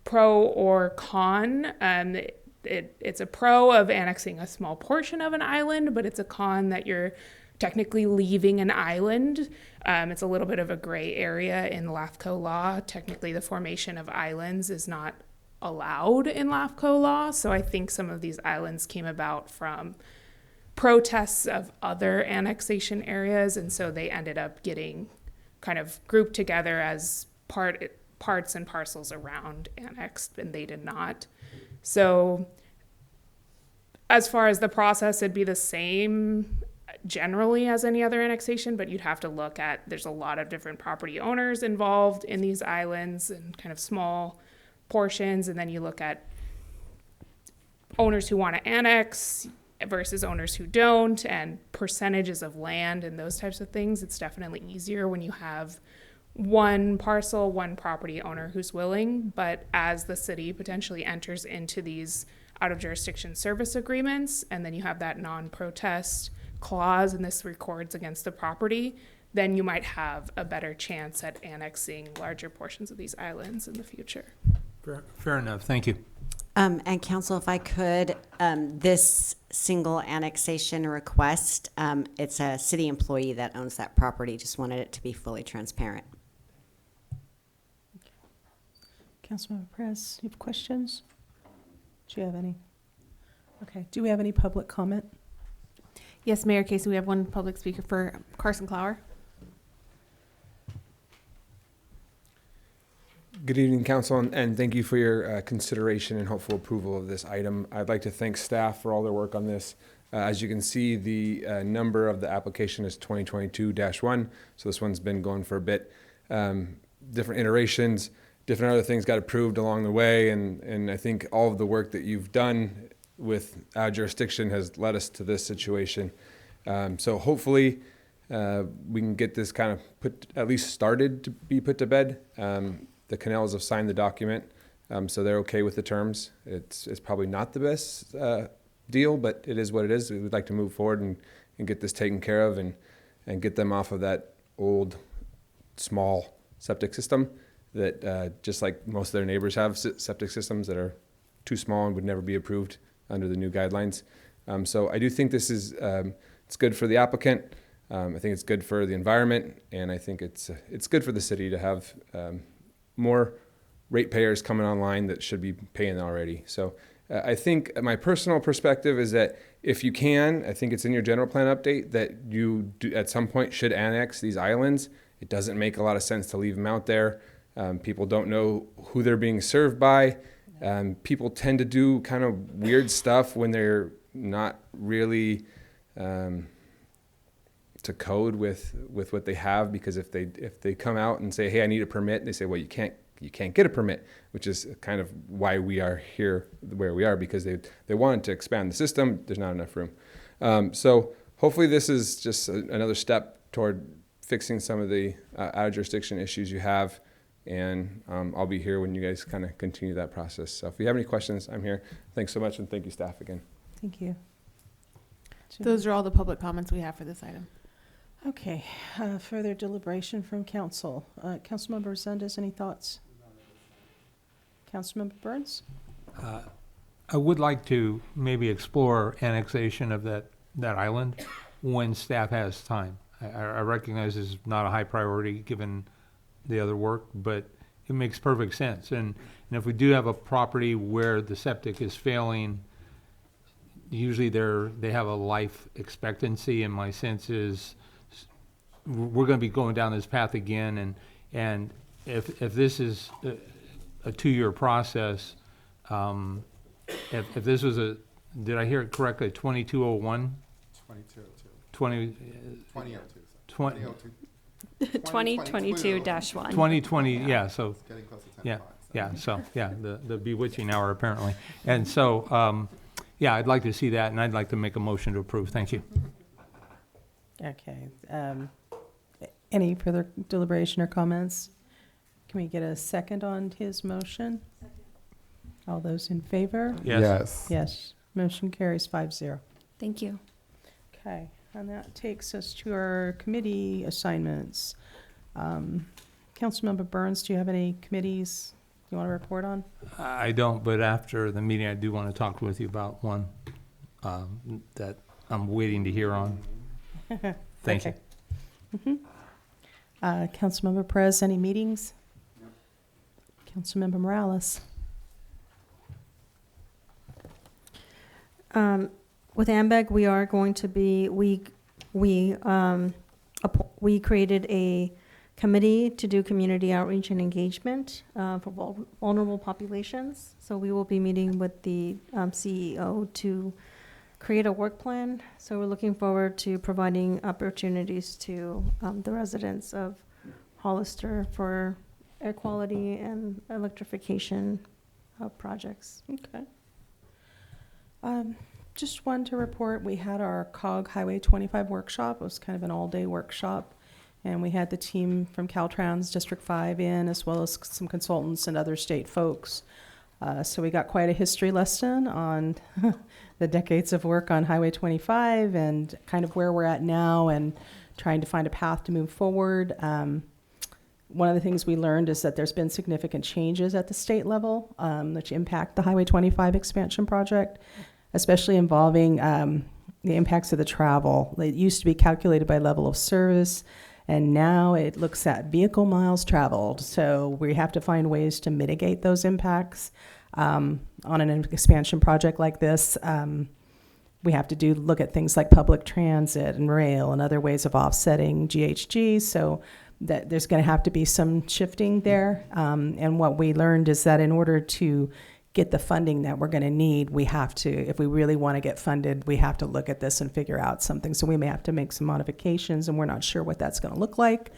pro or con. It's a pro of annexing a small portion of an island, but it's a con that you're technically leaving an island. It's a little bit of a gray area in LAFCO law. Technically, the formation of islands is not allowed in LAFCO law. So I think some of these islands came about from protests of other annexation areas. And so they ended up getting kind of grouped together as parts and parcels around annexed, and they did not. So as far as the process, it'd be the same generally as any other annexation, but you'd have to look at, there's a lot of different property owners involved in these islands and kind of small portions, and then you look at owners who want to annex versus owners who don't, and percentages of land and those types of things. It's definitely easier when you have one parcel, one property owner who's willing, but as the city potentially enters into these out of jurisdiction service agreements, and then you have that non-protest clause, and this records against the property, then you might have a better chance at annexing larger portions of these islands in the future. Fair enough. Thank you. And council, if I could, this single annexation request, it's a city employee that owns that property. Just wanted it to be fully transparent. Councilmember Perez, you have questions? Do you have any? Okay, do we have any public comment? Yes, Mayor Casey, we have one public speaker for Carson Clower. Good evening, Council, and thank you for your consideration and hopeful approval of this item. I'd like to thank staff for all their work on this. As you can see, the number of the application is 2022-1, so this one's been going for a bit. Different iterations, different other things got approved along the way, and I think all of the work that you've done with our jurisdiction has led us to this situation. So hopefully we can get this kind of at least started to be put to bed. The Cannells have signed the document, so they're okay with the terms. It's probably not the best deal, but it is what it is. We'd like to move forward and get this taken care of and get them off of that old, small septic system that just like most of their neighbors have septic systems that are too small and would never be approved under the new guidelines. So I do think this is it's good for the applicant. I think it's good for the environment, and I think it's good for the city to have more ratepayers coming online that should be paying already. So I think my personal perspective is that if you can, I think it's in your general plan update that you do, at some point should annex these islands. It doesn't make a lot of sense to leave them out there. People don't know who they're being served by. People tend to do kind of weird stuff when they're not really to code with what they have, because if they come out and say, hey, I need a permit, they say, well, you can't get a permit, which is kind of why we are here where we are, because they wanted to expand the system. There's not enough room. So hopefully this is just another step toward fixing some of the out of jurisdiction issues you have. And I'll be here when you guys kind of continue that process. So if you have any questions, I'm here. Thanks so much, and thank you, staff, again. Thank you. Those are all the public comments we have for this item. Okay, further deliberation from council. Councilmember Resendez, any thoughts? Councilmember Burns? I would like to maybe explore annexation of that island when staff has time. I recognize it's not a high priority given the other work, but it makes perfect sense. And if we do have a property where the septic is failing, usually they have a life expectancy, and my sense is we're going to be going down this path again. And if this is a 2-year process, if this was did I hear it correctly, 2201? 2002. 2022-1. 2020, yeah, so, the bewitching hour apparently. And so, I'd like to see that, and I'd like to make a motion to approve. Thank you. Okay. Any further deliberation or comments? Can we get a second on his motion? All those in favor? Yes. Yes. Motion carries 5-0. Thank you. Okay, and that takes us to our committee assignments. Councilmember Burns, do you have any committees you want to report on? I don't, but after the meeting, I do want to talk with you about one that I'm waiting to hear on. Thank you. Mm-hmm. Councilmember Perez, any meetings? No. Councilmember Morales? With AMBEG, we are going to be, we created a committee to do community outreach and engagement for vulnerable populations. So we will be meeting with the CEO to create a work plan. So we're looking forward to providing opportunities to the residents of Hollister for air quality and electrification projects. Okay. Just one to report, we had our COG Highway 25 workshop. It was kind of an all-day workshop. And we had the team from Caltrans District 5 in, as well as some consultants and other state folks. So we got quite a history lesson on the decades of work on Highway 25 and kind of where we're at now and trying to find a path to move forward. One of the things we learned is that there's been significant changes at the state level which impact the Highway 25 expansion project, especially involving the impacts of the travel. It used to be calculated by level of service, and now it looks at vehicle miles traveled. So we have to find ways to mitigate those impacts. On an expansion project like this, we have to look at things like public transit and rail and other ways of offsetting GHG. So that there's going to have to be some shifting there. And what we learned is that in order to get the funding that we're going to need, we have to, if we really want to get funded, we have to look at this and figure out something. So we may have to make some modifications, and we're not sure what that's going to look like.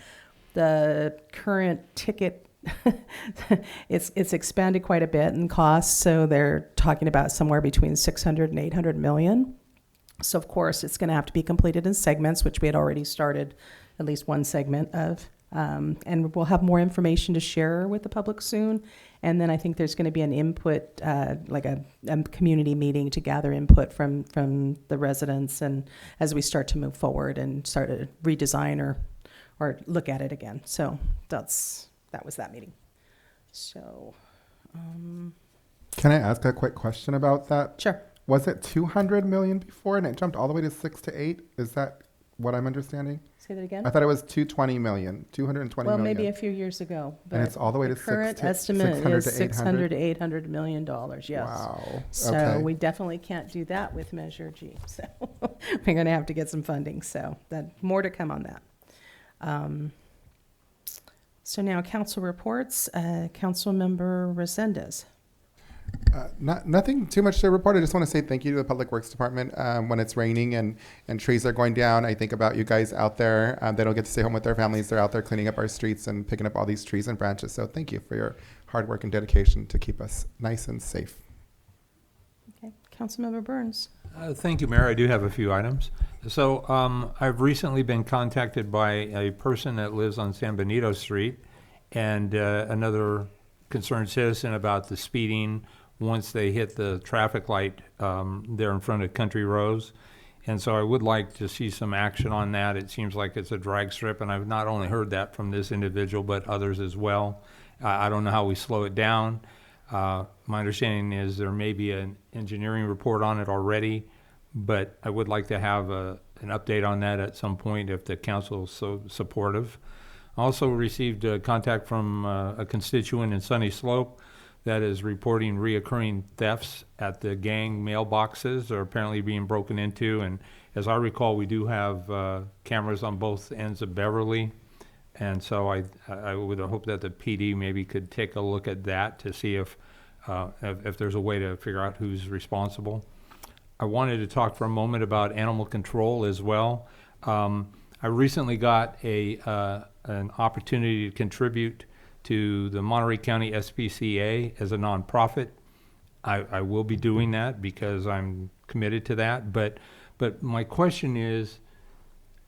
The current ticket, it's expanded quite a bit in cost, so they're talking about somewhere between 600 and 800 million. So of course, it's going to have to be completed in segments, which we had already started at least one segment of. And we'll have more information to share with the public soon. And then I think there's going to be an input, like a community meeting to gather input from the residents, and as we start to move forward and start to redesign or look at it again. So that was that meeting. So, can I ask a quick question about that? Sure. Was it 200 million before and it jumped all the way to 6 to 8? Is that what I'm understanding? Say that again? I thought it was 220 million, 220 Well, million. maybe a few years ago. And it's but all the way the to current 600 estimate to is 600 to 800? $800 million, yes. Wow. So Okay. we definitely can't do that with Measure G. So we're going to have to get some funding. So that more to come on that. So now council reports. Councilmember Resendez. Nothing too much to report. I just want to say thank you to the Public Works Department. When it's raining and trees are going down, I think about you guys out there. They don't get to stay home with their families. They're out there cleaning up our streets and picking up all these trees and branches. So thank you for your hard work and dedication to keep us nice and safe. Okay. Councilmember Burns. Thank you, Mayor. I do have a few items. So I've recently been contacted by a person that lives on San Benito Street and another concerned citizen about the speeding once they hit the traffic light there in front of Country Rose. And so I would like to see some action on that. It seems like it's a drag strip, and I've not only heard that from this individual, but others as well. I don't know how we slow it down. My understanding is there may be an engineering report on it already, but I would like to have an update on that at some point if the council is so supportive. I also received a contact from a constituent in Sunny Slope that is reporting reoccurring thefts at the gang mailboxes are apparently being broken into. And as I recall, we do have cameras on both ends of Beverly. And so I would hope that the PD maybe could take a look at that to see if there's a way to figure out who's responsible. I wanted to talk for a moment about animal control as well. I recently got an opportunity to contribute to the Monterey County SPCA as a nonprofit. I will be doing that because I'm committed to that. But my question is,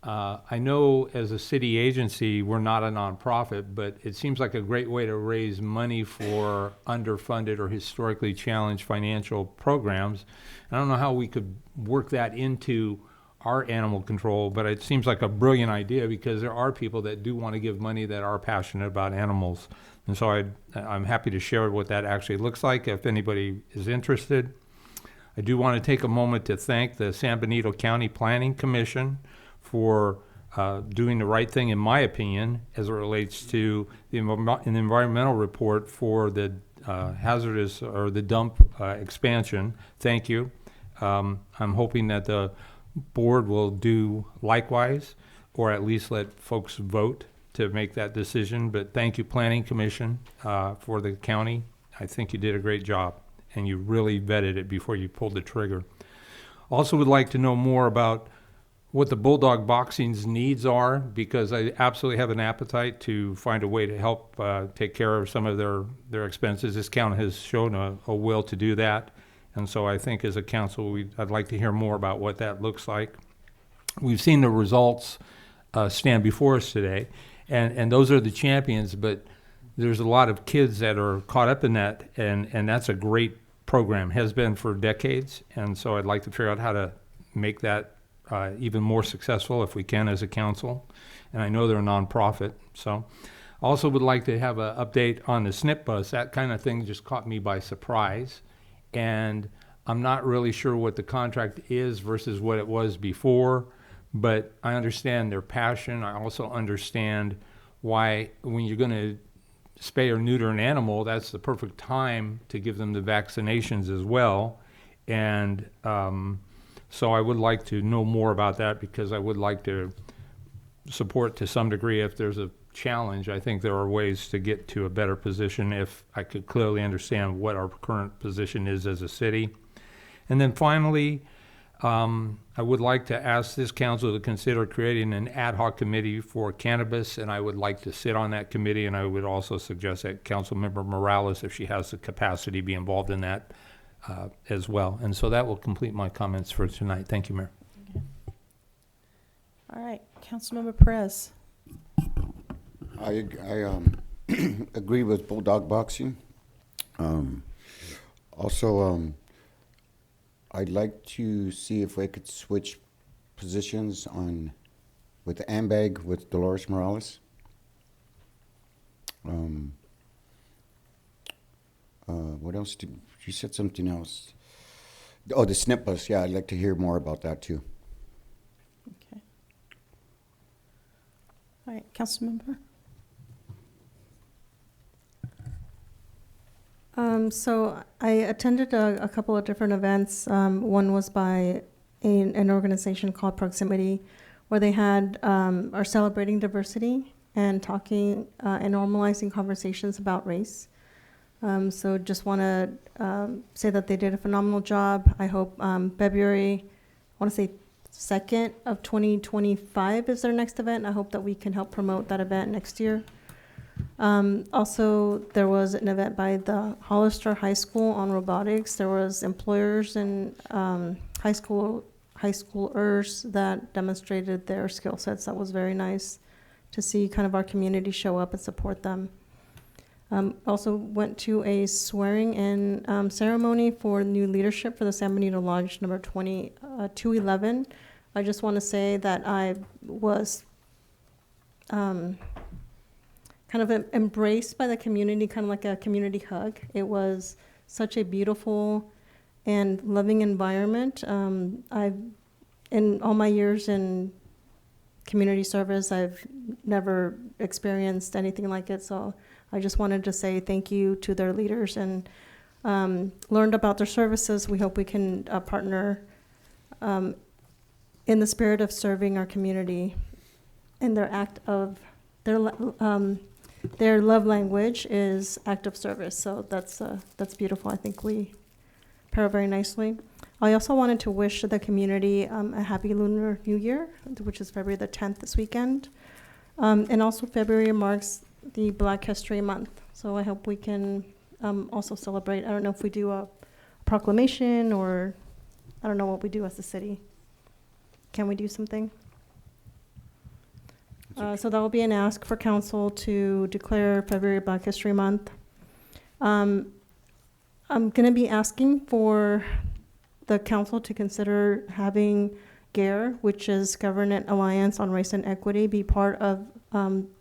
I know as a city agency, we're not a nonprofit, but it seems like a great way to raise money for underfunded or historically challenged financial programs. I don't know how we could work that into our animal control, but it seems like a brilliant idea because there are people that do want to give money that are passionate about animals. And so I'm happy to share what that actually looks like if anybody is interested. I do want to take a moment to thank the San Benito County Planning Commission for doing the right thing, in my opinion, as it relates to an environmental report for the hazardous or the dump expansion. Thank you. I'm hoping that the board will do likewise, or at least let folks vote to make that decision. But thank you, Planning Commission, for the county. I think you did a great job, and you really vetted it before you pulled the trigger. Also would like to know more about what the Bulldog Boxing's needs are, because I absolutely have an appetite to find a way to help take care of some of their expenses. This county has shown a will to do that. And so I think as a council, I'd like to hear more about what that looks like. We've seen the results stand before us today, and those are the champions, but there's a lot of kids that are caught up in that, and that's a great program, has been for decades. And so I'd like to figure out how to make that even more successful if we can as a council. And I know they're a nonprofit, so. Also would like to have an update on the SNP bus. That kind of thing just caught me by surprise. And I'm not really sure what the contract is versus what it was before, but I understand their passion. I also understand why when you're going to spay or neuter an animal, that's the perfect time to give them the vaccinations as well. And so I would like to know more about that, because I would like to support to some degree if there's a challenge. I think there are ways to get to a better position if I could clearly understand what our current position is as a city. And then finally, I would like to ask this council to consider creating an ad hoc committee for cannabis, and I would like to sit on that committee, and I would also suggest that Councilmember Morales, if she has the capacity, be involved in that as well. And so that will complete my comments for tonight. Thank you, Mayor. Okay. All right, Councilmember Perez. I agree with Bulldog Boxing. Also, I'd like to see if we could switch positions with AMBAG with Dolores Morales. What else did you said something else? Oh, the SNP bus. Yeah, I'd like to hear more about that too. Okay. All right, Councilmember. So I attended a couple of different events. One was by an organization called Proximity, where they had are celebrating diversity and talking and normalizing conversations about race. So just want to say that they did a phenomenal job. I hope February, I want to say 2nd of 2025 is their next event. I hope that we can help promote that event next year. Also, there was an event by the Hollister High School on robotics. There was employers and high schoolers that demonstrated their skill sets. That was very nice to see kind of our community show up and support them. Also went to a swearing-in ceremony for new leadership for the San Benito Lodge number 211. I just want to say that I was kind of embraced by the community, kind of like a community hug. It was such a beautiful and loving environment. In all my years in community service, I've never experienced anything like it. So I just wanted to say thank you to their leaders and learned about their services. We hope we can partner in the spirit of serving our community in their act of their love language is act of service. So that's beautiful. I think we pair very nicely. I also wanted to wish the community a happy Lunar New Year, which is February the 10th this weekend. And also February marks the Black History Month. So I hope we can also celebrate. I don't know if we do a proclamation or I don't know what we do as a city. Can we do something? So that will be an ask for council to declare February Black History Month. I'm going to be asking for the council to consider having GARE, which is Government Alliance on Race and Equity, be part of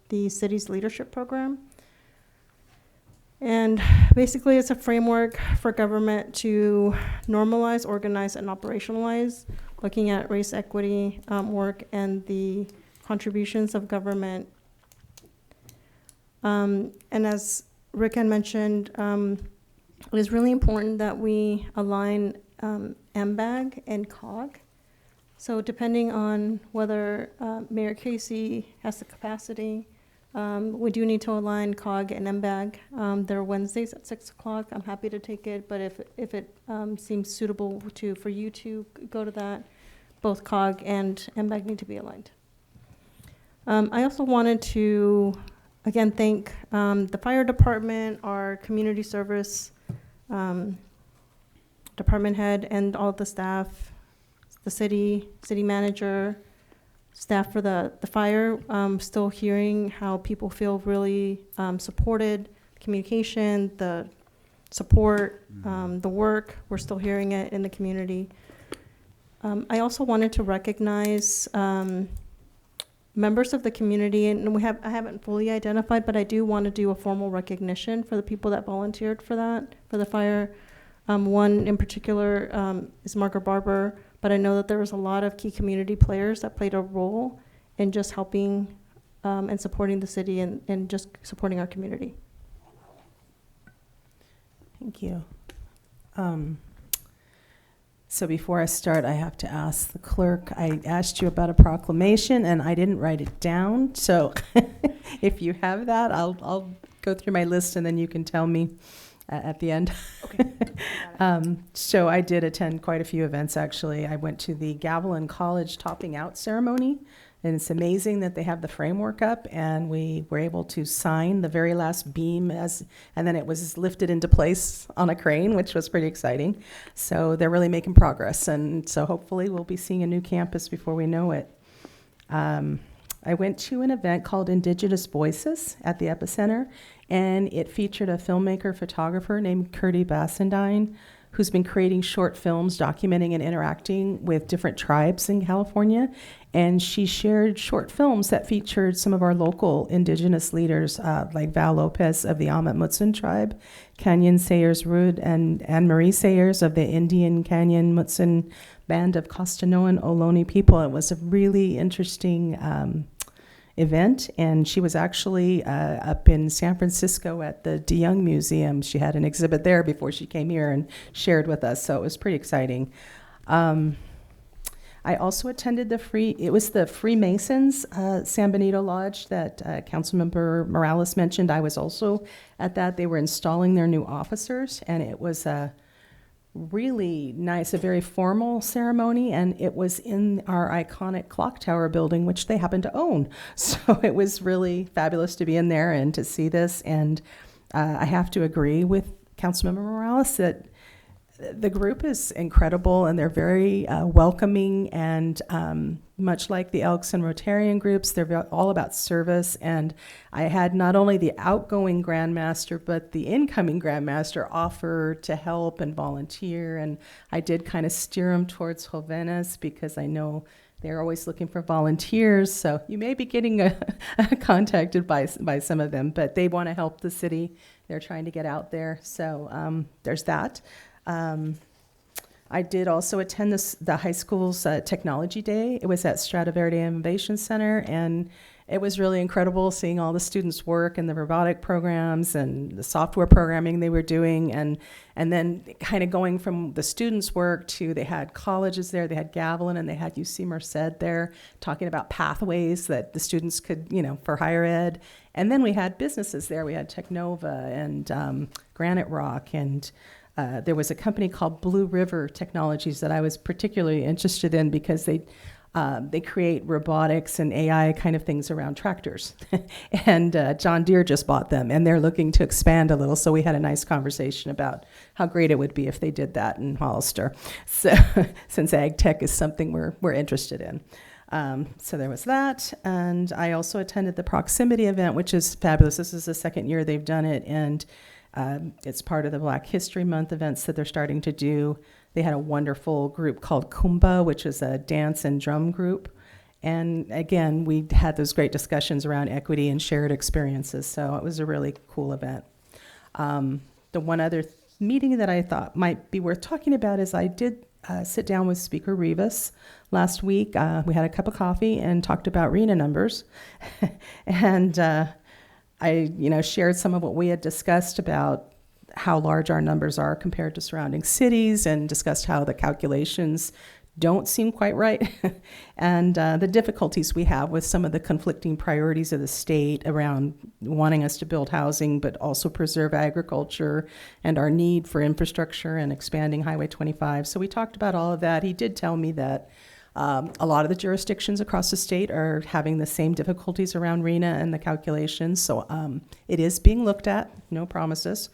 the city's leadership program. And basically it's a framework for government to normalize, organize, and operationalize, looking at race equity work and the contributions of government. And as Rick had mentioned, it is really important that we align MBAG and COG. So depending on whether Mayor Casey has the capacity, we do need to align COG and MBAG. They're Wednesdays at 6 o'clock. I'm happy to take it, but if it seems suitable for you to go to that, both COG and MBAG need to be aligned. I also wanted to, again, thank the fire department, our community service department head, and all of the staff, the city manager, staff for the fire. Still hearing how people feel really supported, communication, the support, the work. We're still hearing it in the community. I also wanted to recognize members of the community, and I haven't fully identified, but I do want to do a formal recognition for the people that volunteered for that, for the fire. One in particular is Margaret Barber, but I know that there was a lot of key community players that played a role in just helping and supporting the city and just supporting our community. Thank you. So before I start, I have to ask the clerk. I asked you about a proclamation, and I didn't write it down. So if you have that, I'll go through my list, and then you can tell me at the end. Okay. So I did attend quite a few events, actually. I went to the Gavilan College Topping Out ceremony, and it's amazing that they have the framework up, and we were able to sign the very last beam and then it was lifted into place on a crane, which was pretty exciting. So they're really making progress, and so hopefully we'll be seeing a new campus before we know it. I went to an event called Indigenous Voices at the Epicenter, and it featured a filmmaker, photographer named Curdy Bassendine, who's been creating short films documenting and interacting with different tribes in California. And she shared short films that featured some of our local indigenous leaders, like Val Lopez of the Amat Mutsun tribe, Canyon Sayers Rood, and Anne-Marie Sayers of the Indian Canyon Mutsun band of Costanoan Ohlone people. It was a really interesting event, and she was actually up in San Francisco at the DeYoung Museum. She had an exhibit there before she came here and shared with us, so it was pretty exciting. I also attended the Freemasons San Benito Lodge that Councilmember Morales mentioned. I was also at that. They were installing their new officers, and it was really nice, a very formal ceremony, and it was in our iconic clock tower building, which they happen to own. So it was really fabulous to be in there and to see this. And I have to agree with Councilmember Morales that the group is incredible, and they're very welcoming, and much like the Elks and Rotarian groups, they're all about service. And I had not only the outgoing Grandmaster, but the incoming Grandmaster offer to help and volunteer, and I did kind of steer them towards Jovenes because I know they're always looking for volunteers, so you may be getting contacted by some of them, but they want to help the city. They're trying to get out there, so there's that. I did also attend the high school's technology day. It was at Strata Verde Innovation Center, and it was really incredible seeing all the students work in the robotic programs and the software programming they were doing, and then kind of going from the students' work to, they had colleges there, they had Gavilan and they had UC Merced there talking about pathways that the students could, for higher ed. And then we had businesses there. We had Technova and Granite Rock, and there was a company called Blue River Technologies that I was particularly interested in because they create robotics and AI kind of things around tractors. And John Deere just bought them, and they're looking to expand a little. So we had a nice conversation about how great it would be if they did that in Hollister. So since ag tech is something we're interested in. So there was that. And I also attended the proximity event, which is fabulous. This is the second year they've done it, and it's part of the Black History Month events that they're starting to do. They had a wonderful group called Kumba, which is a dance and drum group. And again, we had those great discussions around equity and shared experiences. So it was a really cool event. The one other meeting that I thought might be worth talking about is I did sit down with Speaker Rivas last week. We had a cup of coffee and talked about RENA numbers. And I, shared some of what we had discussed about how large our numbers are compared to surrounding cities, and discussed how the calculations don't seem quite right, and the difficulties we have with some of the conflicting priorities of the state around wanting us to build housing but also preserve agriculture, and our need for infrastructure and expanding Highway 25. So we talked about all of that. He did tell me that a lot of the jurisdictions across the state are having the same difficulties around RENA and the calculations, so it is being looked at, no promises.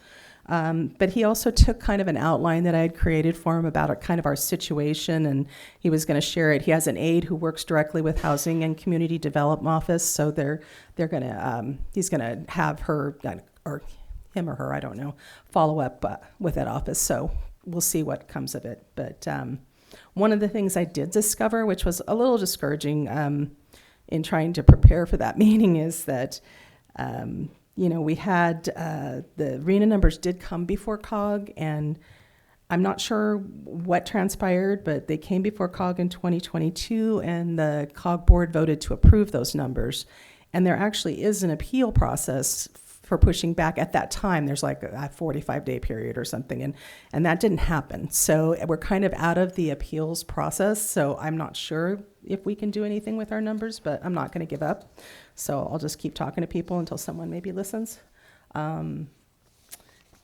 But he also took kind of an outline that I had created for him about kind of our situation, and he was going to share it. He has an aide who works directly with Housing and Community Development Office, so he's going to have her, or him or her, I don't know, follow up with that office. So we'll see what comes of it. But one of the things I did discover, which was a little discouraging in trying to prepare for that meeting, is that we had the RENA numbers did come before COG, and I'm not sure what transpired, but they came before COG in 2022, and the COG board voted to approve those numbers. And there actually is an appeal process for pushing back at that time. There's like a 45-day period or something, and that didn't happen. So we're kind of out of the appeals process, so I'm not sure if we can do anything with our numbers, but I'm not going to give up. So I'll just keep talking to people until someone maybe listens. And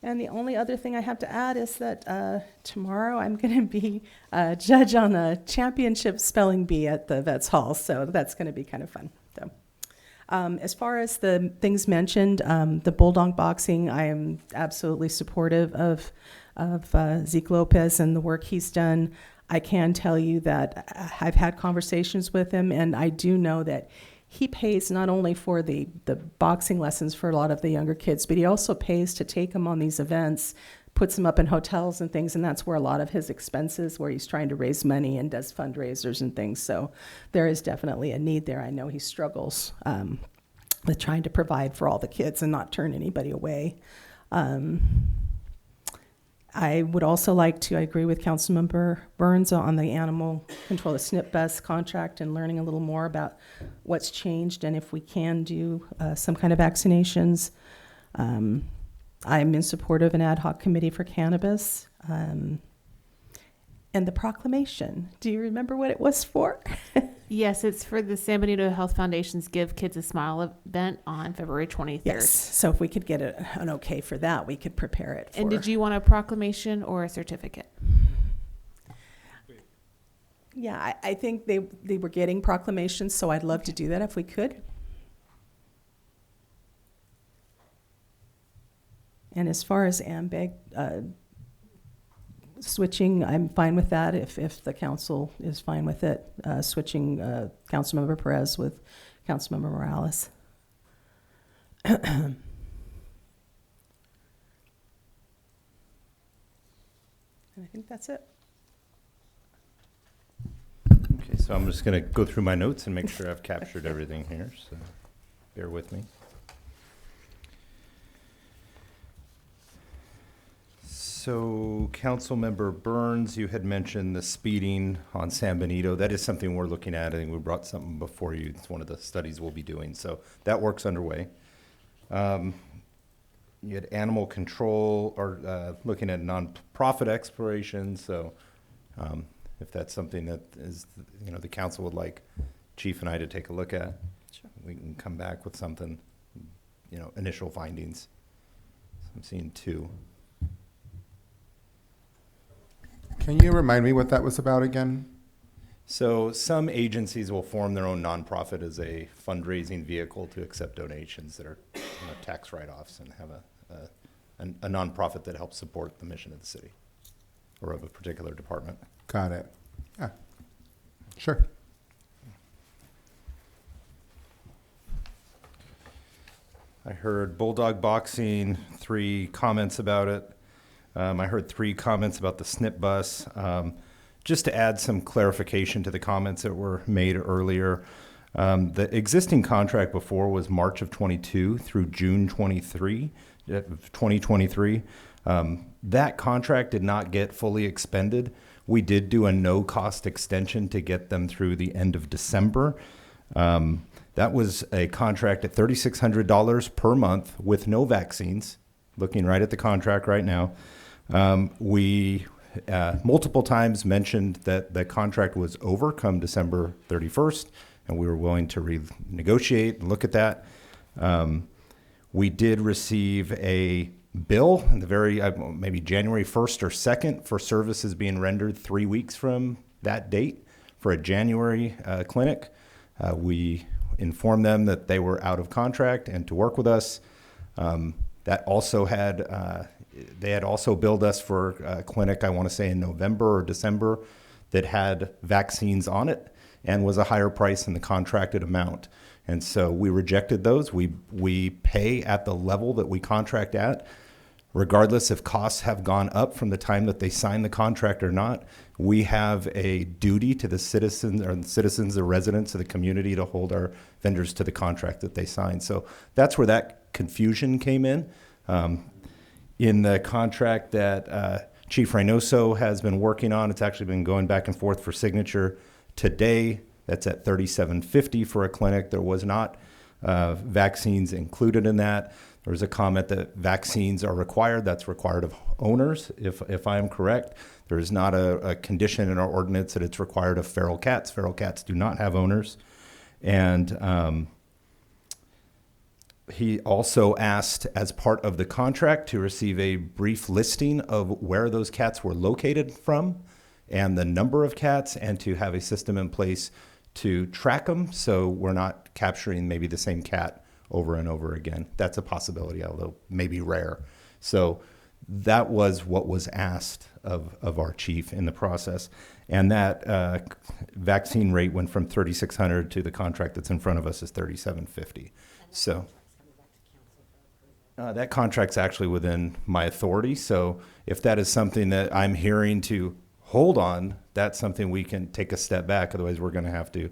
the only other thing I have to add is that tomorrow I'm going to be a judge on the championship spelling bee at the Vets Hall, so that's going to be kind of fun. So, as far as the things mentioned, the Bulldog boxing, I am absolutely supportive of Zeke Lopez and the work he's done. I can tell you that I've had conversations with him, and I do know that he pays not only for the boxing lessons for a lot of the younger kids, but he also pays to take them on these events, puts them up in hotels and things, and that's where a lot of his expenses, where he's trying to raise money and does fundraisers and things. So there is definitely a need there. I know he struggles with trying to provide for all the kids and not turn anybody away. I would also like to, I agree with Councilmember Burns on the animal control, the SNP bus contract, and learning a little more about what's changed and if we can do some kind of vaccinations. I'm in support of an ad hoc committee for cannabis. And the proclamation, do you remember what it was for? Yes, it's for the San Benito Health Foundation's Give Kids a Smile event on February 23rd. Yes, so if we could get an okay for that, we could prepare it for. And did you want a proclamation or a certificate? Yeah, I think they were getting proclamations, so I'd love to do that if we could. And as far as AMBEG switching, I'm fine with that if the council is fine with it, switching Councilmember Perez with Councilmember Morales. And I think that's it. Okay, so I'm just going to go through my notes and make sure I've captured everything here, so bear with me. So, Councilmember Burns, you had mentioned the speeding on San Benito. That is something we're looking at. I think we brought something before you. It's one of the studies we'll be doing. So that work's underway. You had animal control or looking at nonprofit exploration. So if that's something that is, the council would like Chief and I to take a look at, sure, we can come back with something, initial findings. So I'm seeing 2. Can you remind me what that was about again? So some agencies will form their own nonprofit as a fundraising vehicle to accept donations that are tax write-offs and have a nonprofit that helps support the mission of the city or of a particular department. Got it. Yeah, sure. I heard Bulldog Boxing, 3 comments about it. I heard 3 comments about the SNP bus. Just to add some clarification to the comments that were made earlier, the existing contract before was March of 22 through June 2023. That contract did not get fully expended. We did do a no-cost extension to get them through the end of December. That was a contract at $3,600 per month with no vaccines. Looking right at the contract right now. We multiple times mentioned that the contract was over come December 31st, and we were willing to renegotiate and look at that. We did receive a bill in the very, maybe January 1st or 2nd for services being rendered 3 weeks from that date for a January clinic. We informed them that they were out of contract and to work with us. That also had, they had also billed us for a clinic, I want to say in November or December, that had vaccines on it and was a higher price than the contracted amount. And so we rejected those. We pay at the level that we contract at, regardless if costs have gone up from the time that they sign the contract or not. We have a duty to the citizens or residents of the community to hold our vendors to the contract that they sign. So that's where that confusion came in. In the contract that Chief Reynoso has been working on, it's actually been going back and forth for signature today. That's at $3,750 for a clinic. There was not vaccines included in that. There was a comment that vaccines are required. That's required of owners, if I am correct. There is not a condition in our ordinance that it's required of feral cats. Feral cats do not have owners. And he also asked, as part of the contract, to receive a brief listing of where those cats were located from and the number of cats, and to have a system in place to track them so we're not capturing maybe the same cat over and over again. That's a possibility, although maybe rare. So that was what was asked of our chief in the process. And that vaccine rate went from $3,600 to the contract that's in front of us is $3,750. So that contract's actually within my authority. So if that is something that I'm hearing to hold on, that's something we can take a step back. Otherwise, we're going to have to,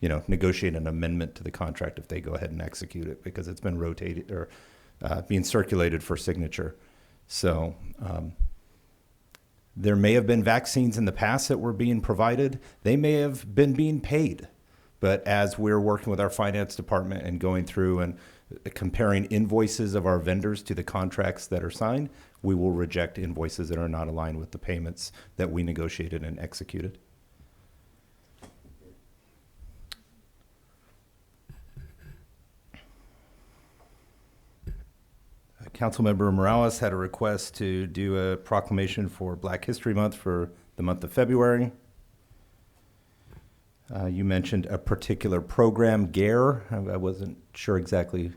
negotiate an amendment to the contract if they go ahead and execute it, because it's been rotated or being circulated for signature. So There may have been vaccines in the past that were being provided. They may have been being paid. But as we're working with our finance department and going through and comparing invoices of our vendors to the contracts that are signed, we will reject invoices that are not aligned with the payments that we negotiated and executed. Councilmember Morales had a request to do a proclamation for Black History Month for the month of February. You mentioned a particular program, GARE. I wasn't sure exactly.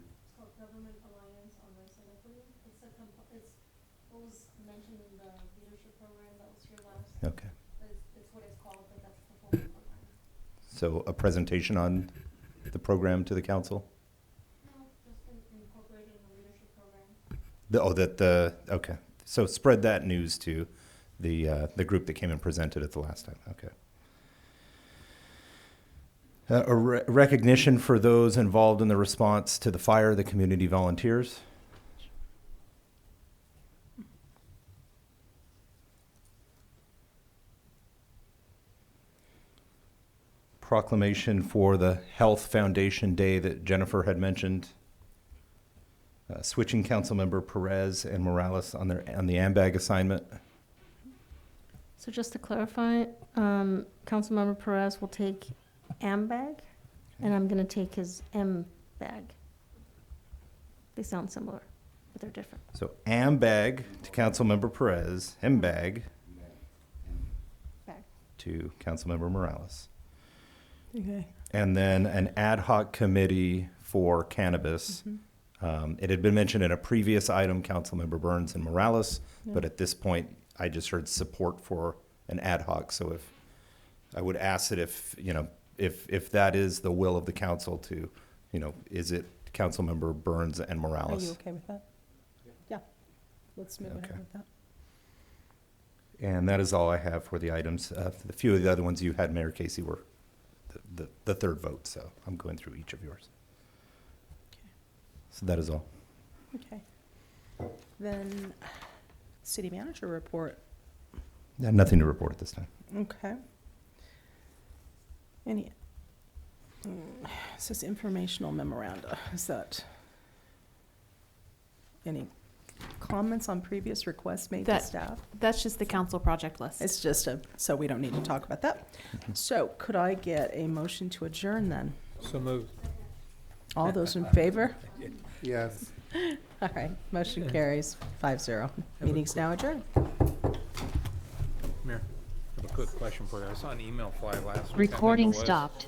Government Alliance on Racial Equity. What was mentioned in the leadership program that was here last. Okay. It's what it's called, but that's the full program. So a presentation on the program to the council? No, just incorporating the leadership program. Okay. So spread that news to the group that came and presented it the last time. Okay. Recognition for those involved in the response to the fire, the community volunteers. Proclamation for the Health Foundation Day that Jennifer had mentioned. Switching Councilmember Perez and Morales on the AMBAG assignment. So just to clarify, Councilmember Perez will take AMBAG, and I'm going to take his M-bag. They sound similar, but they're different. So AMBAG to Councilmember Perez, MBAG Bag. to Councilmember Morales. Okay. And then an ad hoc committee for cannabis. It had been mentioned in a previous item, Councilmember Burns and Morales, but at this point, I just heard support for an ad hoc. So if I would ask that if that is the will of the council to, is it Councilmember Burns and Are Morales? you okay with that? Yeah. Let's move ahead with that. And that is all I have for the items. A few of the other ones you had, Mayor Casey, were the third vote, so I'm going through each of yours. So that is all. Okay. Then, city manager report. Nothing to report at this time. Okay. Any, it says informational memoranda. Is that, any comments on previous requests made to staff? That's just the council project list. It's just so we don't need to talk about that. So could I get a motion to adjourn then? So moved. All those in favor? Yes. All right, motion carries 5-0. Meeting's now adjourned. Mayor, I have a quick question for you. I saw an email fly last week. I think it Recording was. stopped.